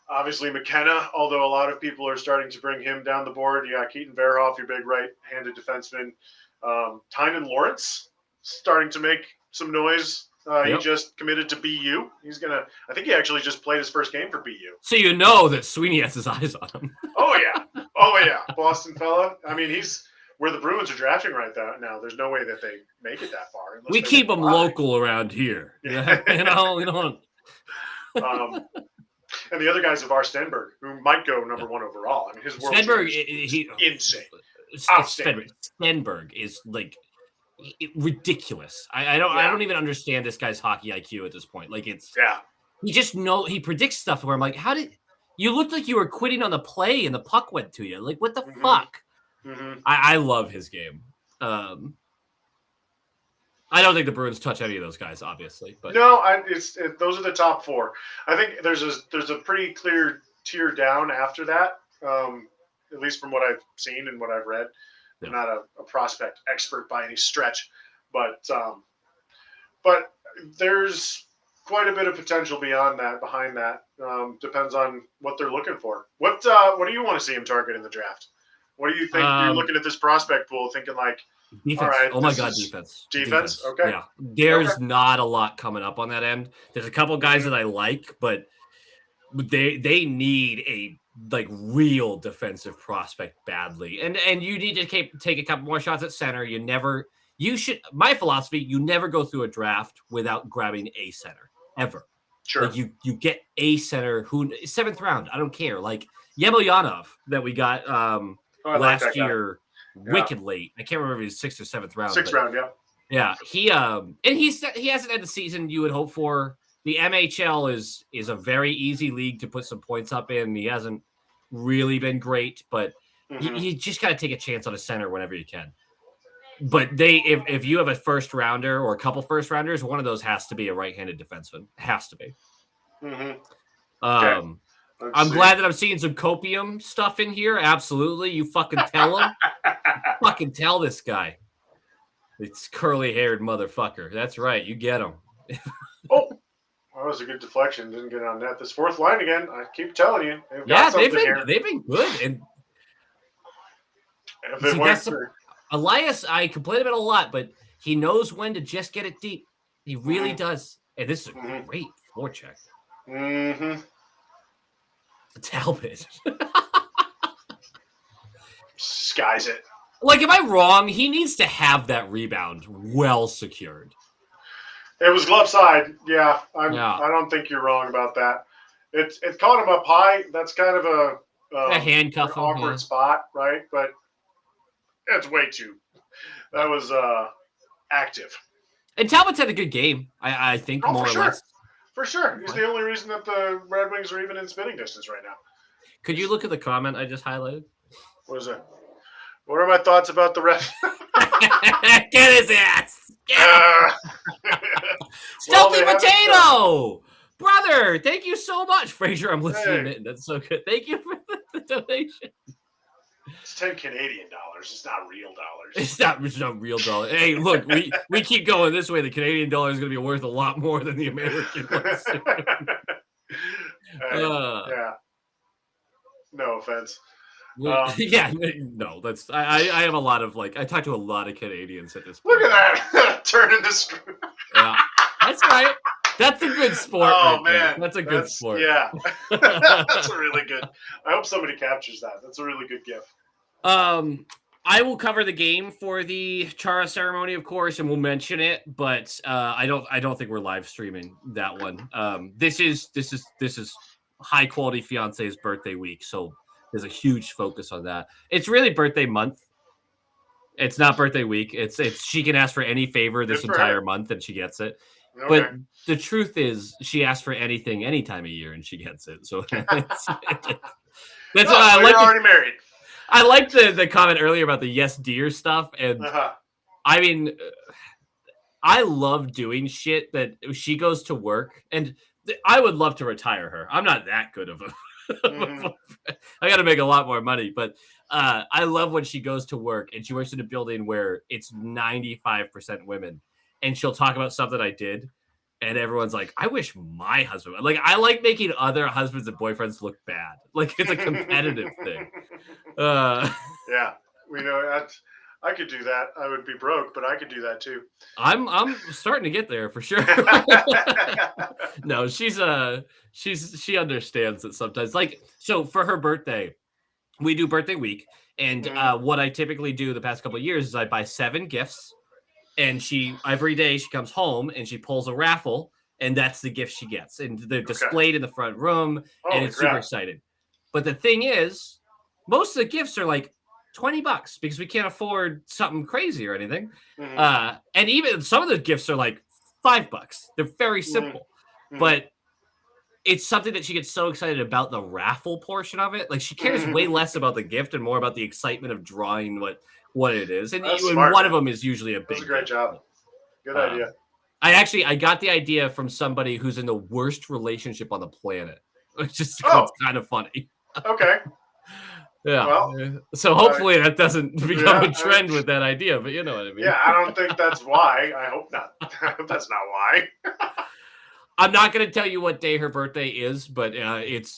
obviously McKenna, although a lot of people are starting to bring him down the board. You got Keaton Verhoff, your big right-handed defenseman. Tynan Lawrence starting to make some noise. He just committed to BU. I think he actually just played his first game for BU. So you know that Sweeney has his eyes on him. Oh yeah. Boston fella. I mean, he's where the Bruins are drafting right now, there's no way that they make it that far. We keep them local around here. Yeah. We don't. And the other guy's Ivar Stenberg, who might go number 1 overall. I mean, his world Stenberg, is insane. Stenberg is like ridiculous. I don't even understand this guy's hockey IQ at this point. Like he predicts stuff where I'm like, how did you looked like you were quitting on the play and the puck went to you? Like, what the fuck? Mm-hmm. I love his game. I don't think the Bruins touch any of those guys, obviously. But no, those are the top 4. I think there's a pretty clear tier down after that, at least from what I've seen and what I've read. Yeah. I'm not a prospect expert by any stretch, but there's quite a bit of potential behind that. Depends on what they're looking for. What do you want to see him target in the draft? What do you think? You're looking at this prospect pool, thinking like, defense. All right, oh my god, defense. Defense. Okay. Yeah. There's not a lot coming up on that end. There's a couple guys that I like, but they need a real defensive prospect badly. And you need to take a couple more shots at center. My philosophy, you never go through a draft without grabbing a center. Ever. Sure. Like you get a center who 7th round, I don't care. Like Yemelyanov that we got last year. Wicked late. I can't remember if he was 6th or 7th round. 6th round, yeah. Yeah, he hasn't had the season you would hope for. The MHL is a very easy league to put some points up in. He hasn't really been great, but you just got to take a chance on a center whenever you can. But if you have a first rounder or a couple first rounders, one of those has to be a right-handed defenseman. Has to be. Okay. I'm glad that I'm seeing some copium stuff in here. Absolutely. You fucking tell him. Fucking tell this guy. It's curly-haired motherfucker. That's right. You get him. Oh, that was a good deflection. Didn't get on net. This 4th line again. I keep telling you. They've been good. And Elias, I complain about a lot, but he knows when to just get it deep. He really does. And this is a great forecheck. Mm-hmm. Talbot. Skies it. Like, am I wrong? He needs to have that rebound well secured. It was glove side. Yeah. I don't think you're wrong about that. It caught him up high. That's kind of a handcuff awkward spot, right? But it's way too. That was active. And Talbot's had a good game, I think, more or less. For sure. He's the only reason that the Red Wings are even in spitting distance right now. Could you look at the comment I just highlighted? What is it? What are my thoughts about the ref? Get his ass! Stealthy Potato! Brother, thank you so much. Fraser, I'm listening. Hey. That's so good. Thank you for the donation. It's 10 Canadian dollars. It's not real dollars. It's not real dollars. Hey, look, we keep going this way. The Canadian dollar is going to be worth a lot more than the American one. Yeah. No offense. Yeah, no. That's I have a lot of I talk to a lot of Canadians at this point. Look at that turning the screw. Yeah, that's right. That's a good sport. Oh man, that's a good sport. Yeah, that's a really good. I hope somebody captures that. That's a really good gif. I will cover the game for the Chara ceremony, of course, and we'll mention it. But I don't think we're live streaming that one. This is high quality fiance's birthday week, so there's a huge focus on that. It's really birthday month. It's not birthday week. It's she can ask for any favor this entire month and she gets it. Okay. But the truth is, she asks for anything any time of year and she gets it. So that's what I like. Already married. I liked the comment earlier about the yes dear stuff, and I mean, I love doing shit that she goes to work, and I would love to retire her. I'm not that good of a. I got to make a lot more money, but I love when she goes to work and she works in a building where it's 95% women, and she'll talk about something I did, and everyone's like, "I wish my husband." I like making other husbands and boyfriends look bad. Like it's a competitive thing. Yeah, we know that. I could do that. I would be broke, but I could do that too. I'm starting to get there for sure. No, she understands it sometimes. So for her birthday, we do birthday week, and what I typically do the past couple of years is I buy 7 gifts, and every day she comes home and she pulls a raffle, and that's the gift she gets, and they're displayed in the front room, and it's super exciting. But the thing is, most of the gifts are like $20 because we can't afford something crazy or anything. And even some of the gifts are like $5. They're very simple, but it's something that she gets so excited about the raffle portion of it. Like she cares way less about the gift and more about the excitement of drawing what it is. And one of them is usually a big. That's a great job. Good idea. I got the idea from somebody who's in the worst relationship on the planet, which is kind of funny. Okay. Yeah. Well, so hopefully that doesn't become a trend with that idea, but you know what I mean. Yeah, I don't think that's why. I hope not. That's not why. I'm not going to tell you what day her birthday is, but it's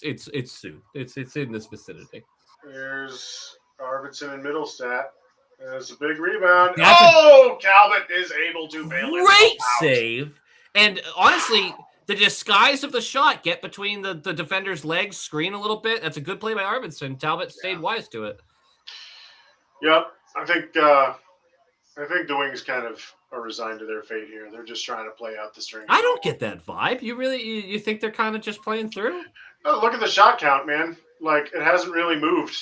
soon. It's in this vicinity. There's Arvidsson and Middlestat. There's a big rebound. Talbot is able to bail it. Great save. And honestly, the disguise of the shot, get between the defender's legs, screen a little bit. That's a good play by Arvidsson. Talbot stayed wise to it. Yep. I think the Wings kind of are resigned to their fate here. They're just trying to play out the string. I don't get that vibe. You think they're kind of just playing through? Oh, look at the shot count, man. Like, it hasn't really moved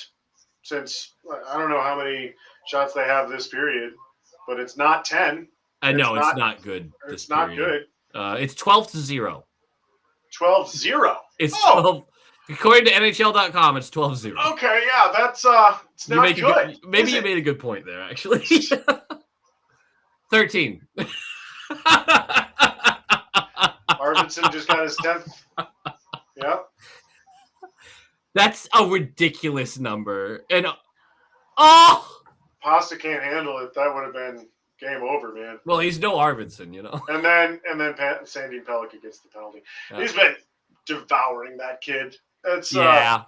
since, I don't know how many shots they have this period, but it's not 10. I know it's not good. It's not good. It's 12-0. 12-0. It's 12. According to NHL.com, it's 12-0. Okay, yeah, that's it's not good. Maybe you made a good point there, actually. 13. Arvidsson just got his 10th. Yep. That's a ridiculous number. And Pasta can't handle it. That would have been game over, man. Well, he's no Arvidsson, you know. And then Sandy Pellica gets the penalty. Yeah. He's been devouring that kid. That's and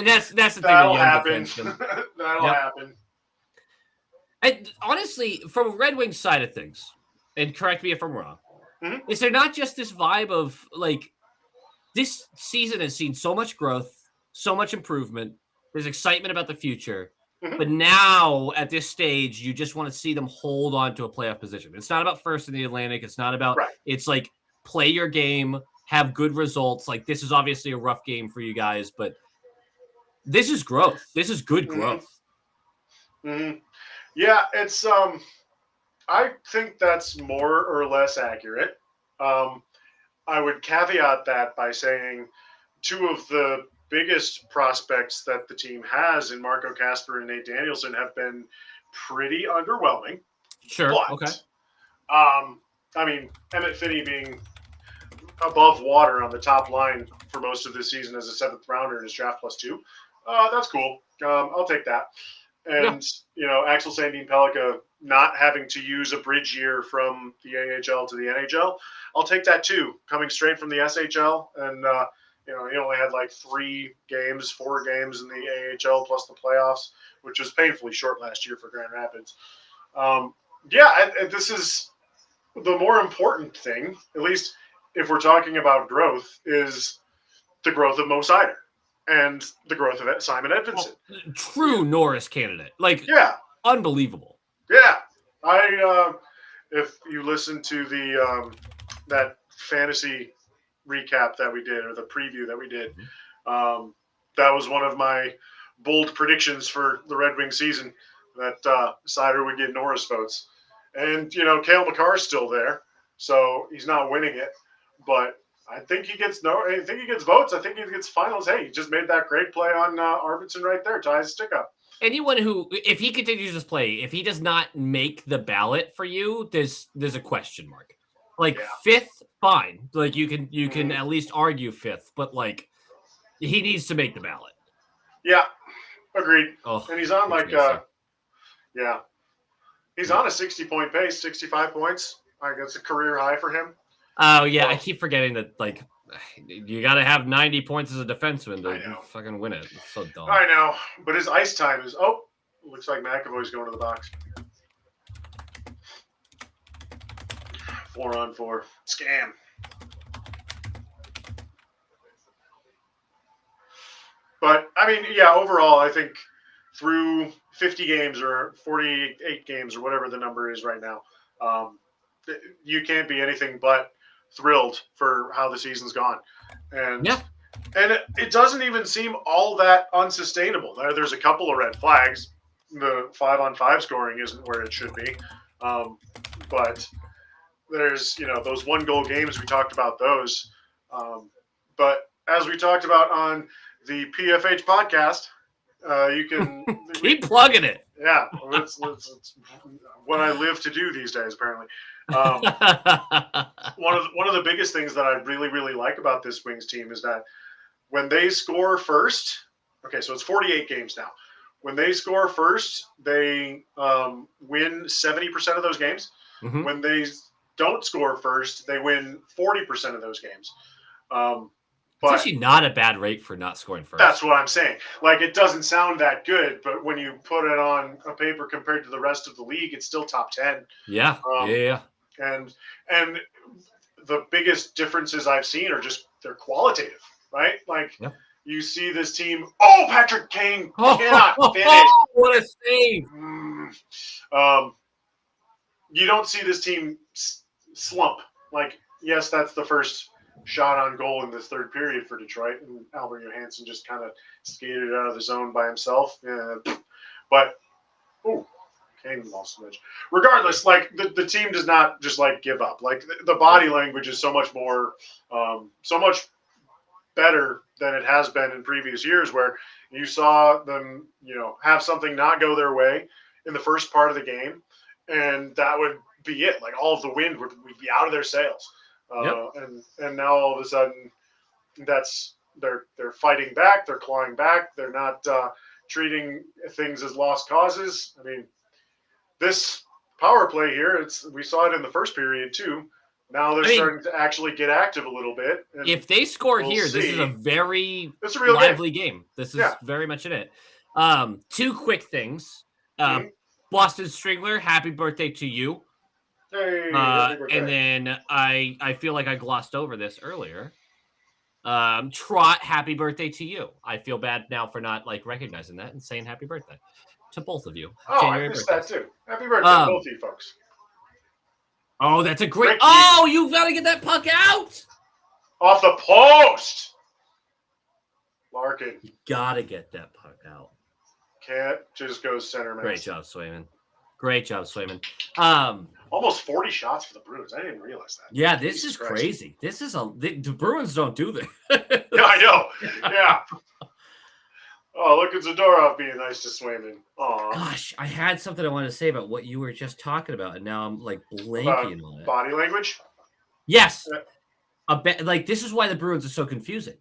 that's the thing. That'll happen. That'll happen. And honestly, from a Red Wings side of things, and correct me if I'm wrong, is there not just this vibe of like this season has seen so much growth, so much improvement. There's excitement about the future. But now at this stage, you just want to see them hold on to a playoff position. It's not about first in the Atlantic. It's not about, it's like play your game, have good results. Like this is obviously a rough game for you guys, but this is growth. This is good growth. Yeah, it's, I think that's more or less accurate. I would caveat that by saying two of the biggest prospects that the team has in Marco Kasper and Nate Danielson have been pretty underwhelming. Sure. But, okay. I mean, Emmett Finney being above water on the top line for most of this season as a 7th rounder in his draft +2. That's cool. I'll take that. And, you know, Axel Sandin Pellica not having to use a bridge year from the AHL to the NHL. I'll take that too. Coming straight from the SHL and, you know, he only had like 4 games in the AHL plus the playoffs, which was painfully short last year for Grand Rapids. This is the more important thing, at least if we're talking about growth, is the growth of Mo Seider and the growth of Simon Edvinsson. True Norris candidate. Like, unbelievable. Yeah. If you listen to the that fantasy recap that we did, or the preview that we did, that was one of my bold predictions for the Red Wings season, that Seider would get Norris votes. And, you know, Cale Makar's still there, so he's not winning it. But I think he gets votes. I think he gets finals. Hey, he just made that great play on Arvidsson right there, ties the stick up. Anyone who, if he continues this play, if he does not make the ballot for you, there's a question mark. Like 5th, fine. Like you can at least argue 5th, but like he needs to make the ballot. Yeah, agreed. And he's on he's on a 60-point pace, 65 points. I guess a career high for him. Oh yeah, I keep forgetting that. Like you got to have 90 points as a defenseman to fucking win it. It's so dumb. I know, but his ice time is looks like McAvoy's going to the box. 4-on-4 scam. But I mean, yeah, overall, I think through 50 games or 48 games or whatever the number is right now, um, you can't be anything but thrilled for how the season's gone. And Yeah. and it doesn't even seem all that unsustainable. There's a couple of red flags. The 5-on-5 scoring isn't where it should be. But there's, those 1-goal games. We talked about those. But as we talked about on the PFH podcast, you can keep plugging it. Yeah, it's what I live to do these days. Apparently, one of the biggest things that I really really like about this Wings team is that when they score first, okay, so it's 48 games now. When they score first, they win 70% of those games. Mm-hmm. When they don't score first, they win 40% of those games. It's actually not a bad rate for not scoring first. That's what I'm saying. Like, it doesn't sound that good, but when you put it on a paper compared to the rest of the league, it's still top 10. Yeah, yeah. And the biggest differences I've seen are just they're qualitative, right? Like, you see this team. Oh, Patrick Kane cannot finish. What a save! You don't see this team slump. Like, yes, that's the first shot on goal in this third period for Detroit, and Albert Johansson just kind of skated out of the zone by himself. But Kane lost an edge. Regardless, like the team does not just like give up. Like the body language is so much more, so much better than it has been in previous years, where you saw them, have something not go their way in the first part of the game, and that would be it. Like all of the wind would be out of their sails. And now all of a sudden, they're fighting back, they're clawing back, they're not treating things as lost causes. I mean, this power play here, we saw it in the first period too. Now they're starting to actually get active a little bit. If they score here, this is a very real lively game. This is very much in it. Two quick things. Boston Stringler, happy birthday to you. Hey, and then I feel like I glossed over this earlier. Trot, happy birthday to you. I feel bad now for not recognizing that and saying happy birthday to both of you. Oh, January I missed birthdays. That too. Happy birthday, both of you folks. Oh, that's a great. Oh, you got to get that puck out off the post. Larkin, you got to get that puck out. Can't just go center mass. Great job, Swayman. Great job, Swayman. Almost 40 shots for the Bruins. I didn't realize that. Yeah, this is crazy. This is the Bruins don't do this. Yeah, I know. Yeah. Oh, look at Zadorov being nice to Swayman. Aw. Gosh, I had something I wanted to say about what you were just talking about, and now I'm blanking on it. Body language? Yes. This is why the Bruins are so confusing.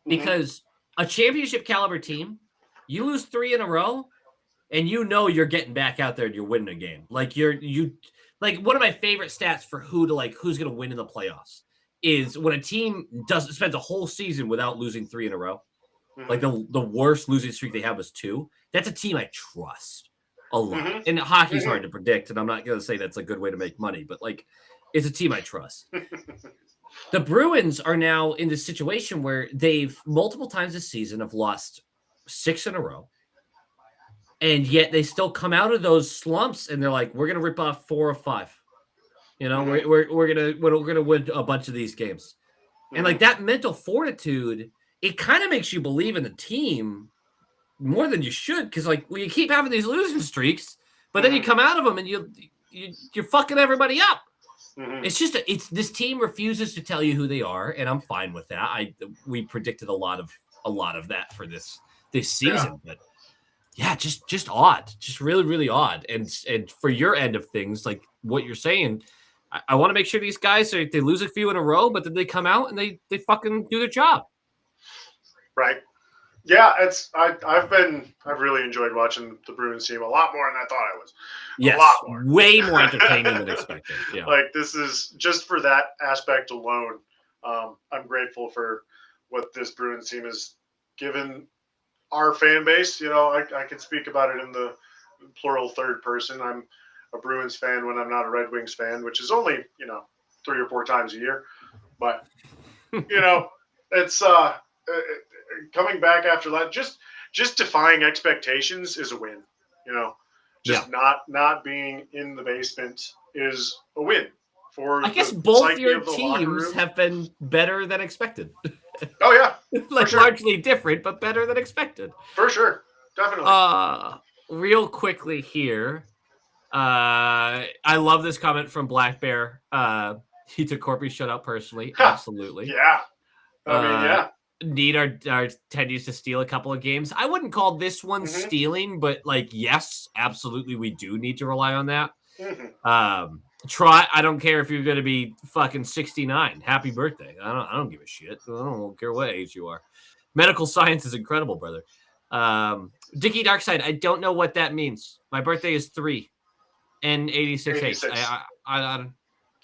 Because a championship caliber team, you lose 3 in a row, and you're getting back out there and you're winning a game. One of my favorite stats for who's going to win in the playoffs is when a team spends a whole season without losing 3 in a row. Like the worst losing streak they have was 2. That's a team I trust a lot. And hockey's hard to predict, and I'm not going to say that's a good way to make money, but it's a team I trust. The Bruins are now in this situation where they've multiple times this season have lost 6 in a row. And yet they still come out of those slumps and they're like, we're going to rip off 4 or 5. We're going to win a bunch of these games. And that mental fortitude, it kind of makes you believe in the team more than you should, because you keep having these losing streaks, but then you come out of them and you're fucking everybody up. It's just this team refuses to tell you who they are, and I'm fine with that. We predicted a lot of that for this season, but yeah, just odd, just really really odd. And for your end of things, like what you're saying, I want to make sure these guys they lose a few in a row, but then they come out and they fucking do their job. Right. Yeah, I've really enjoyed watching the Bruins team a lot more than I thought I was. Yes, a lot more. Way more entertaining than expected. Yeah. This is just for that aspect alone. I'm grateful for what this Bruins team has given our fan base. I can speak about it in the plural third person. I'm a Bruins fan when I'm not a Red Wings fan, which is only 3 or 4 times a year. But it's coming back after that, just defying expectations is a win. Just not being in the basement is a win for I guess the both psyche your of the locker teams room. have been better than expected. Oh yeah, like sure. largely different, but better than expected. For sure, definitely. Real quickly here, I love this comment from Black Bear. He took Corpy's shutout personally. Absolutely. Yeah. I mean, yeah. Need our tendencies to steal a couple of games. I wouldn't call this one stealing, but like, yes, absolutely, we do need to rely on that. Try. I don't care if you're going to be fucking 69. Happy birthday. I don't give a shit. I don't care what age you are. Medical science is incredible, brother. Dickie Darkside. I don't know what that means. My birthday is 3 and 86.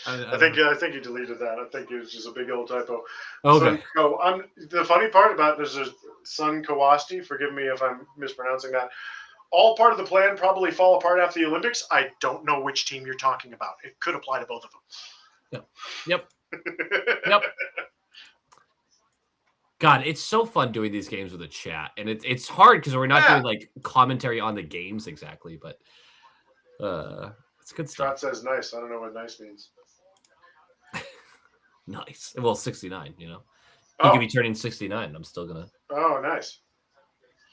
I think you deleted that. I think it was just a big old typo. Okay. The funny part about there's a Sun Kowasti. Forgive me if I'm mispronouncing that. All part of the plan, probably fall apart after the Olympics. I don't know which team you're talking about. It could apply to both of them. Yep. God, it's so fun doing these games with the chat, and it's hard because we're not doing like commentary on the games exactly, but it's good stuff. Trot says nice. I don't know what nice means. Nice. Well, 69. He could be turning 69. I'm still gonna. Oh, nice.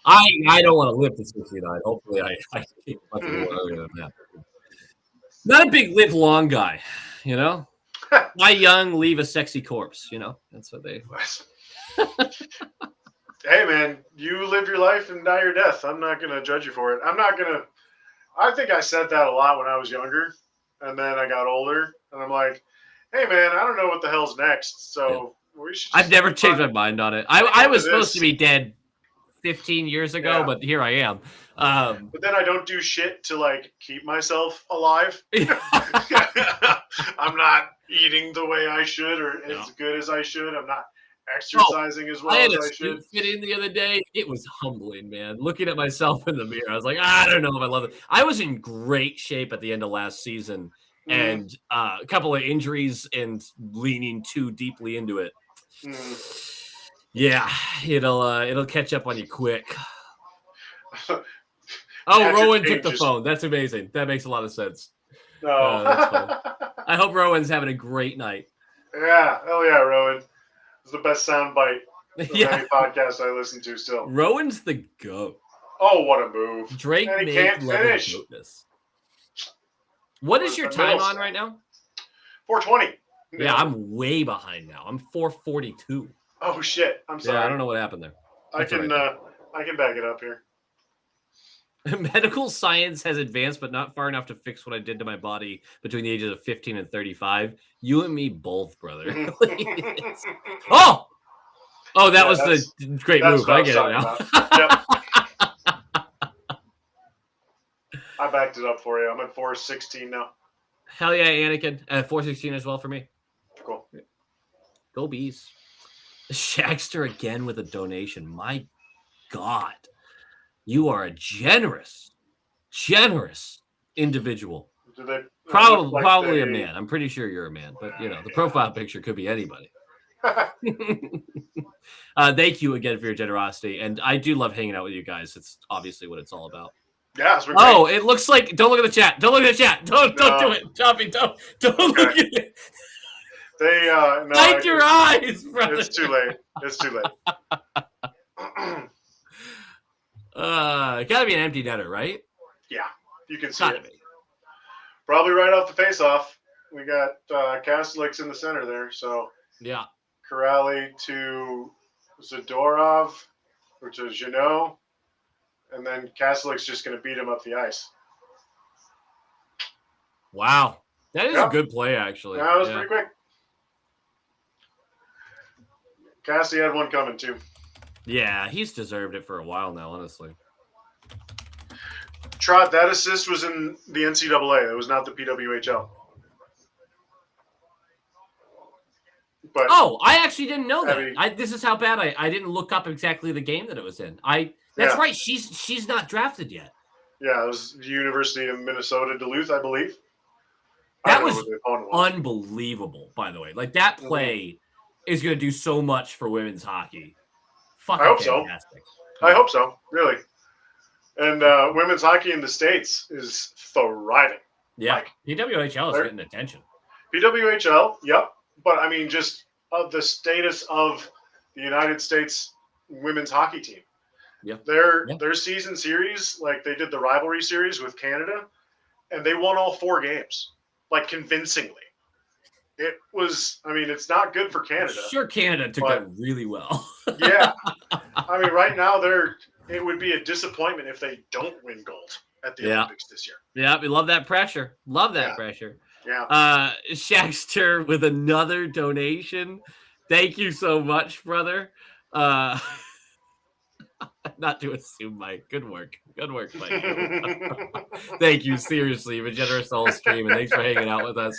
I don't want to live to 69. Hopefully, I keep much more earlier than that. Not a big live long guy, Die young, leave a sexy corpse. That's what they. Hey man, you live your life and die your death. I'm not gonna judge you for it. I think I said that a lot when I was younger, and then I got older, and I'm like, hey man, I don't know what the hell's next, so we should. I've never changed my mind on it. I was supposed to be dead 15 years ago, but here I am. But then I don't do shit to like keep myself alive. I'm not eating the way I should or as good as I should. I'm not exercising as well as I should. Fit in the other day. It was humbling, man. Looking at myself in the mirror, I was like, I don't know if I love it. I was in great shape at the end of last season, and a couple of injuries and leaning too deeply into it. Yeah, it'll catch up on you quick. Rowan took the phone. That's amazing. That makes a lot of sense. No, that's fun. I hope Rowan's having a great night. Yeah, hell yeah, Rowan. It's the best soundbite of any podcast I listen to still. Rowan's the GOAT. Oh, what a move. Drake and he can't finish. What is your time on right now? 4:20. Yeah, I'm way behind now. I'm 4:42. Oh shit! I'm sorry. Yeah, I don't know what happened there. I can back it up here. Medical science has advanced, but not far enough to fix what I did to my body between the ages of 15 and 35. You and me both, brother. Oh, that was the great move. I get it now. Yep. I backed it up for you. I'm at 4:16 now. Hell yeah, Anakin. 4:16 as well for me. Cool. Go Bees. Shagster again with a donation. My God. You are a generous individual. Probably a man. I'm pretty sure you're a man, but the profile picture could be anybody. Thank you again for your generosity, and I do love hanging out with you guys. It's obviously what it's all about. Yeah. It looks like. Don't look at the chat. Don't look at the chat. Don't do it, Jambi. Don't look at it. They hide your eyes, brother. It's too late. Gotta be an empty netter, right? Yeah, you can see it. Probably right off the face-off. We got Kastelik's in the center there, so yeah. Kuraly to Zadorov, or to Jeannot, and then Kastelik's just going to beat him up the ice. Wow, that is a good play, actually. That was pretty quick. Cassie had one coming too. Yeah, he's deserved it for a while now, honestly. Trot, that assist was in the NCAA. It was not the PWHL. But I actually didn't know that. This is how bad I didn't look up exactly the game that it was in. That's right. She's not drafted yet. Yeah, it was the University of Minnesota Duluth, I believe. That was unbelievable, by the way. Like, that play is going to do so much for women's hockey fucking I hope so. fantastic. I hope so, really. And women's hockey in the States is thriving. Yeah, Like, PWHL is getting attention. PWHL, yep. But I mean, just of the status of the United States women's hockey team. Yeah. Their season series, like they did the rivalry series with Canada, and they won all 4 games, like convincingly. It was, I mean, it's not good for Canada. Sure, Canada took that really well. Yeah. I mean, right now, it would be a disappointment if they don't win gold at the Olympics this year. Yeah, we love that pressure. Love that pressure. Yeah. Shaxter with another donation. Thank you so much, brother. Not to assume, Mike. Good work. Good work, Mike. Thank you. Seriously, you've a generous soul stream, and thanks for hanging out with us.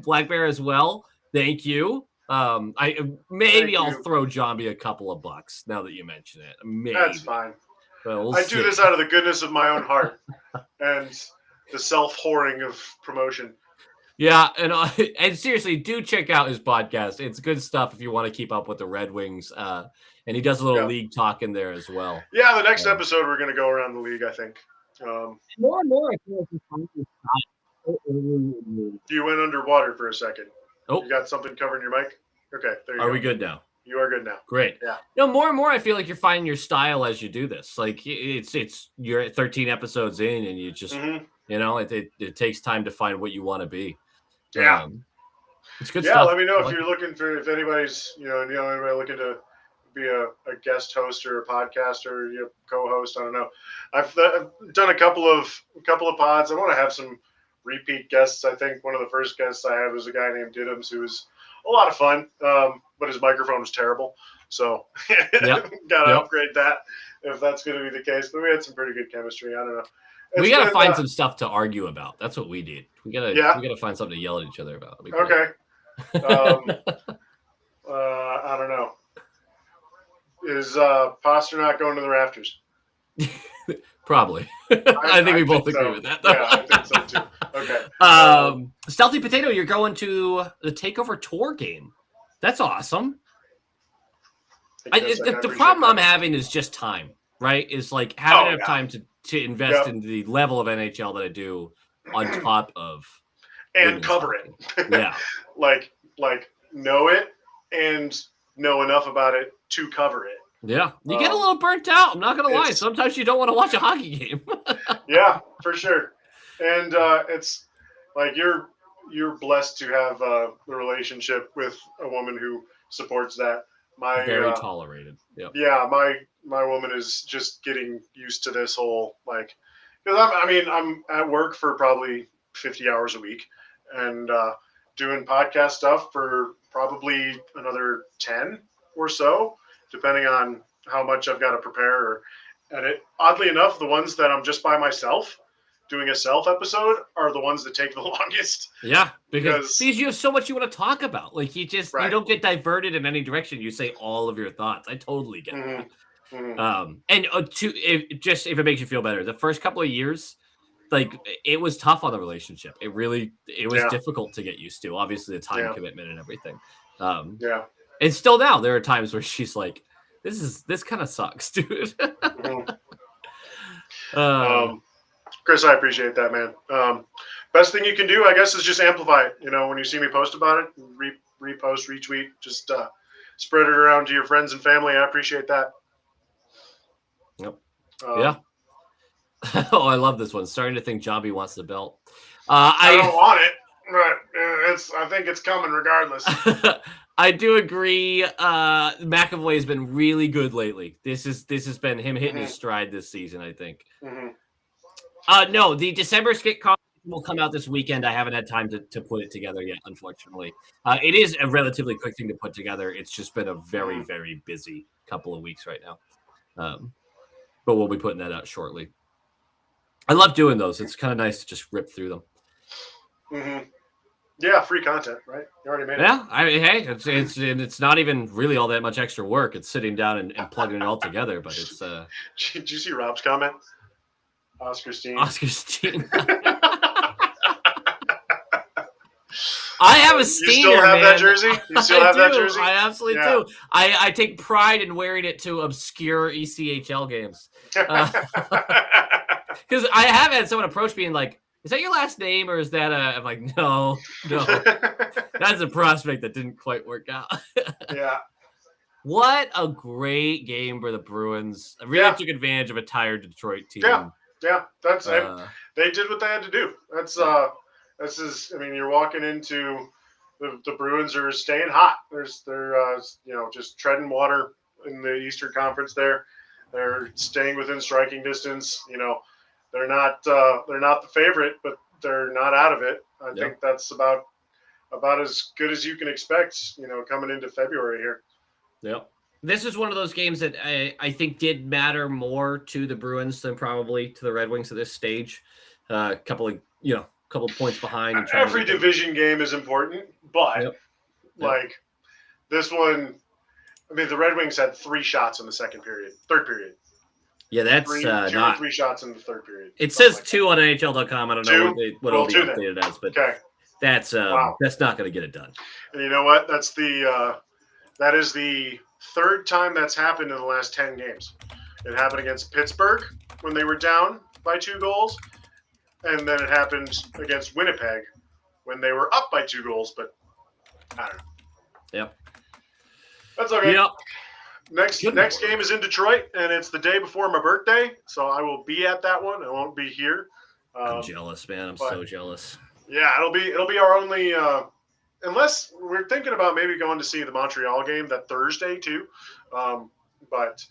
Black Bear as well. Thank you. I'll throw Jambi a couple of bucks now that you mention it. Maybe. That's fine. We'll I do this out of the goodness of my own heart and the self-whoring of promotion. Yeah, and seriously, do check out his podcast. It's good stuff if you want to keep up with the Red Wings. And he does a little league talk in there as well. Yeah, the next episode we're going to go around the league, I think. More and more, I feel like you went underwater for a second. Oh, you got something covering your mic? Okay, there you go. Are we good now? You are good now. Great. Yeah. More and more, I feel like you're finding your style as you do this. Like it's you're at 13 episodes in, and you just it takes time to find what you want to be. Yeah. It's good stuff. stuff. Let me know if you're looking for, if anybody's, anybody looking to be a guest host or a podcaster or co-host. I don't know. I've done a couple of pods. I want to have some repeat guests. I think one of the first guests I had was a guy named Diddums, who was a lot of fun, but his microphone was terrible. So got to upgrade that if that's going to be the case. But we had some pretty good chemistry. I don't know. We got to find some stuff to argue about. That's what we did. We got to find something to yell at each other about. Okay. I don't know. Is Pasternak going to the rafters? Probably. I think we both agree with that. Though. Yeah, I think so too. Okay. Stealthy Potato, you're going to the TakeOver Tour game. That's awesome. The problem I'm having is just time, right? Is like having enough time to invest in the level of NHL that I do on top of and cover it. Yeah. like know it and know enough about it to cover it. Yeah. You get a little burnt out. I'm not going to lie. Sometimes you don't want to watch a hockey game. Yeah, for sure. And it's like you're blessed to have the relationship with a woman who supports that. Very tolerated. Yep. Yeah, my woman is just getting used to this whole because I'm at work for probably 50 hours a week and doing podcast stuff for probably another 10 or so, depending on how much I've got to prepare or edit. Oddly enough, the ones that I'm just by myself doing a self episode are the ones that take the longest. Yeah, because you have so much you want to talk about. Like you don't get diverted in any direction. You say all of your thoughts. I totally get that. Mm-hmm. And if it makes you feel better, the first couple of years, like it was tough on the relationship. It was difficult to get used to. Obviously, the time commitment and everything. And still now, there are times where she's like, "This kind of sucks, dude." Chris, I appreciate that, man. Best thing you can do, I guess, is just amplify it. When you see me post about it, repost, retweet, just spread it around to your friends and family. I appreciate that. Yep. Oh, I love this one. Starting to think Jambi wants the belt. I don't want it, but I think it's coming regardless. I do agree. McAvoy has been really good lately. This has been him hitting his stride this season, I think. No, the December skit comedy will come out this weekend. I haven't had time to put it together yet, unfortunately. It is a relatively quick thing to put together. It's just been a very, very busy couple of weeks right now. But we'll be putting that out shortly. I love doing those. It's kind of nice to just rip through them. Mm-hmm. Yeah, free content, right? You already made it. Yeah, I mean, hey, it's not even really all that much extra work. It's sitting down and plugging it all together. But it's. Did you see Rob's comment? Oscar Steen. I have a You stinger, still have man. that jersey? You still have that jersey? I absolutely do. I take pride in wearing it to obscure ECHL games. Because I have had someone approach me and like, is that your last name or is that I'm like, no. That's a prospect that didn't quite work out. Yeah. What a great game for the Bruins. I really took advantage of a tired Detroit team. Yeah. That's they did what they had to do. This is. I mean, you're walking into the Bruins are staying hot. They're just treading water in the Eastern Conference. They're staying within striking distance. They're not the favorite, but they're not out of it. I think that's about as good as you can expect. Coming into February here. Yep. This is one of those games that I think did matter more to the Bruins than probably to the Red Wings at this stage. Couple of points behind. And every division game is important, but this one, I mean, the Red Wings had 3 shots in the third period. Yeah, that's two or 3 shots in the third period. It says 2 on NHL.com. I don't know what it'll be updated as, but that's not going to get it done. And you know what? That is the 3rd time that's happened in the last 10 games. It happened against Pittsburgh when they were down by 2 goals. And then it happened against Winnipeg when they were up by 2 goals. But I don't know. Yep. That's okay. Yep. Next game is in Detroit, and it's the day before my birthday. So I will be at that one. I won't be here. I'm jealous, man. I'm so jealous. Yeah, it'll be our only unless we're thinking about maybe going to see the Montreal game that Thursday too. But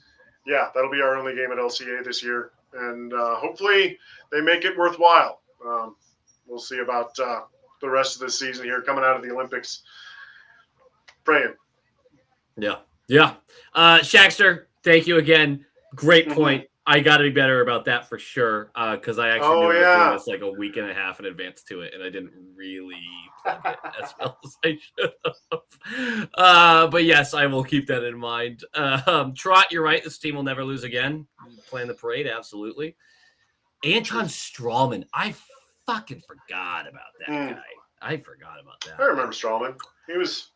yeah, that'll be our only game at LCA this year. And hopefully they make it worthwhile. We'll see about the rest of the season here coming out of the Olympics. Praying. Yeah. Shaxter, thank you again. Great point. I got to be better about that for sure because I actually knew I was doing this like a week and a half in advance to it, and I didn't really plug it as well as I should have. But yes, I will keep that in mind. Trot, you're right. This team will never lose again. Playing the parade, absolutely. Anton Strawman. I fucking forgot about that guy. I forgot about that. I remember Strawman. He was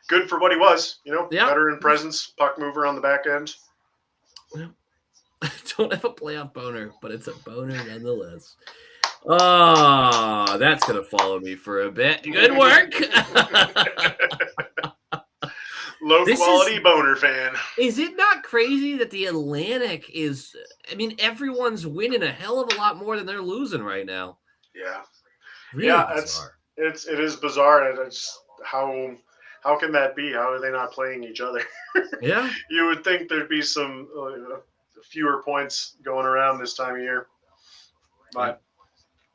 good for what he was. Veteran presence, puck mover on the back end. Yeah. I don't have a playoff boner, but it's a boner nonetheless. Oh, that's going to follow me for a bit. Good work. Low quality boner fan. Is it not crazy that the Atlantic is, I mean, everyone's winning a hell of a lot more than they're losing right now. Yeah. Really bizarre. It is bizarre. It's how can that be? How are they not playing each other? Yeah. You would think there'd be some fewer points going around this time of year. But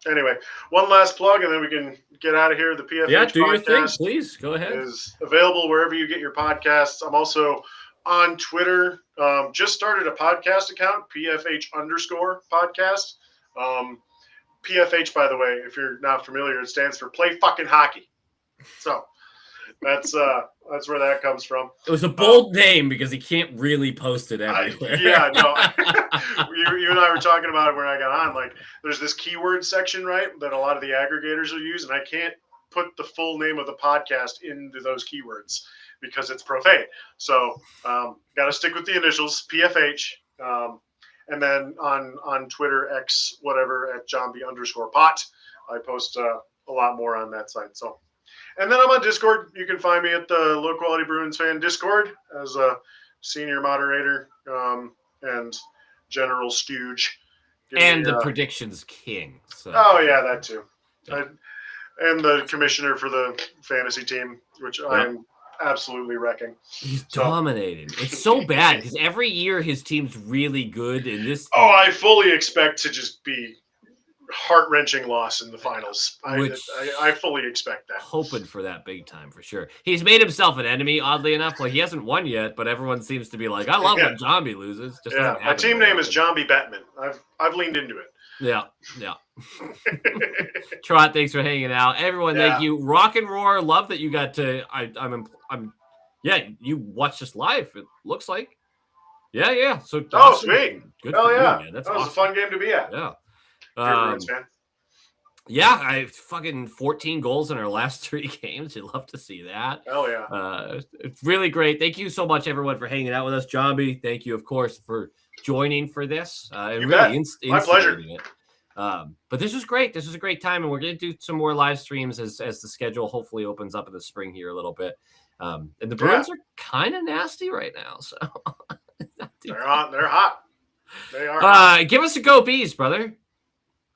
anyway, one last plug, and then we can get out of here. The PFH do your thing, podcast please. Go ahead. Is available wherever you get your podcasts. I'm also on Twitter. Just started a podcast account, PFH_podcast. PFH, by the way, if you're not familiar, it stands for Play Fucking Hockey. So that's where that comes from. It was a bold name because he can't really post it everywhere. You and I were talking about it when I got on. Like, there's this keyword section, right, that a lot of the aggregators will use, and I can't put the full name of the podcast into those keywords because it's profane. So, got to stick with the initials, PFH, and then on Twitter, X, whatever, at Jambi_pot. I post a lot more on that site. So. And then I'm on Discord. You can find me at the Low Quality Bruins Fan Discord as a senior moderator and general stooge. And the predictions king. So. Oh, yeah, that too. And the commissioner for the fantasy team, which I'm absolutely wrecking. He's dominating. It's so bad because every year his team's really good. And this. Oh, I fully expect to just be heart-wrenching loss in the finals. I fully expect that. Hoping for that big time for sure. He's made himself an enemy, oddly enough. Like, he hasn't won yet, but everyone seems to be like, I love when Jambi loses. Just my team name is Jambi Batman. I've leaned into it. Yeah. Trot, thanks for hanging out. Everyone, thank you. Rock and Roar, love that you got to. You watched this live. It looks like. Yeah. So sweet. Good. Hell for yeah. you, man. That's that was awesome. a fun game to be at. Yeah. Bruins fan. Yeah, I fucking 14 goals in our last 3 games. You'd love to see that. Oh yeah. It's really great. Thank you so much, everyone, for hanging out with us. Jambi, thank you, of course, for joining for this and You really bet. My pleasure. instigating it. But this was great. This was a great time, and we're going to do some more live streams as the schedule hopefully opens up in the spring here a little bit. And the Bruins are kind of nasty right now, so they're hot. They're hot. They are. Hot. Give us a go bees, brother.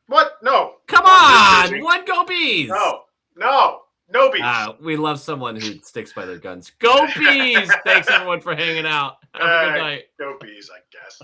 What? No. Come on, one go bees. No bees. We love someone who sticks by their guns. Go bees! Thanks everyone for hanging out. Have a good night. Go bees, I guess.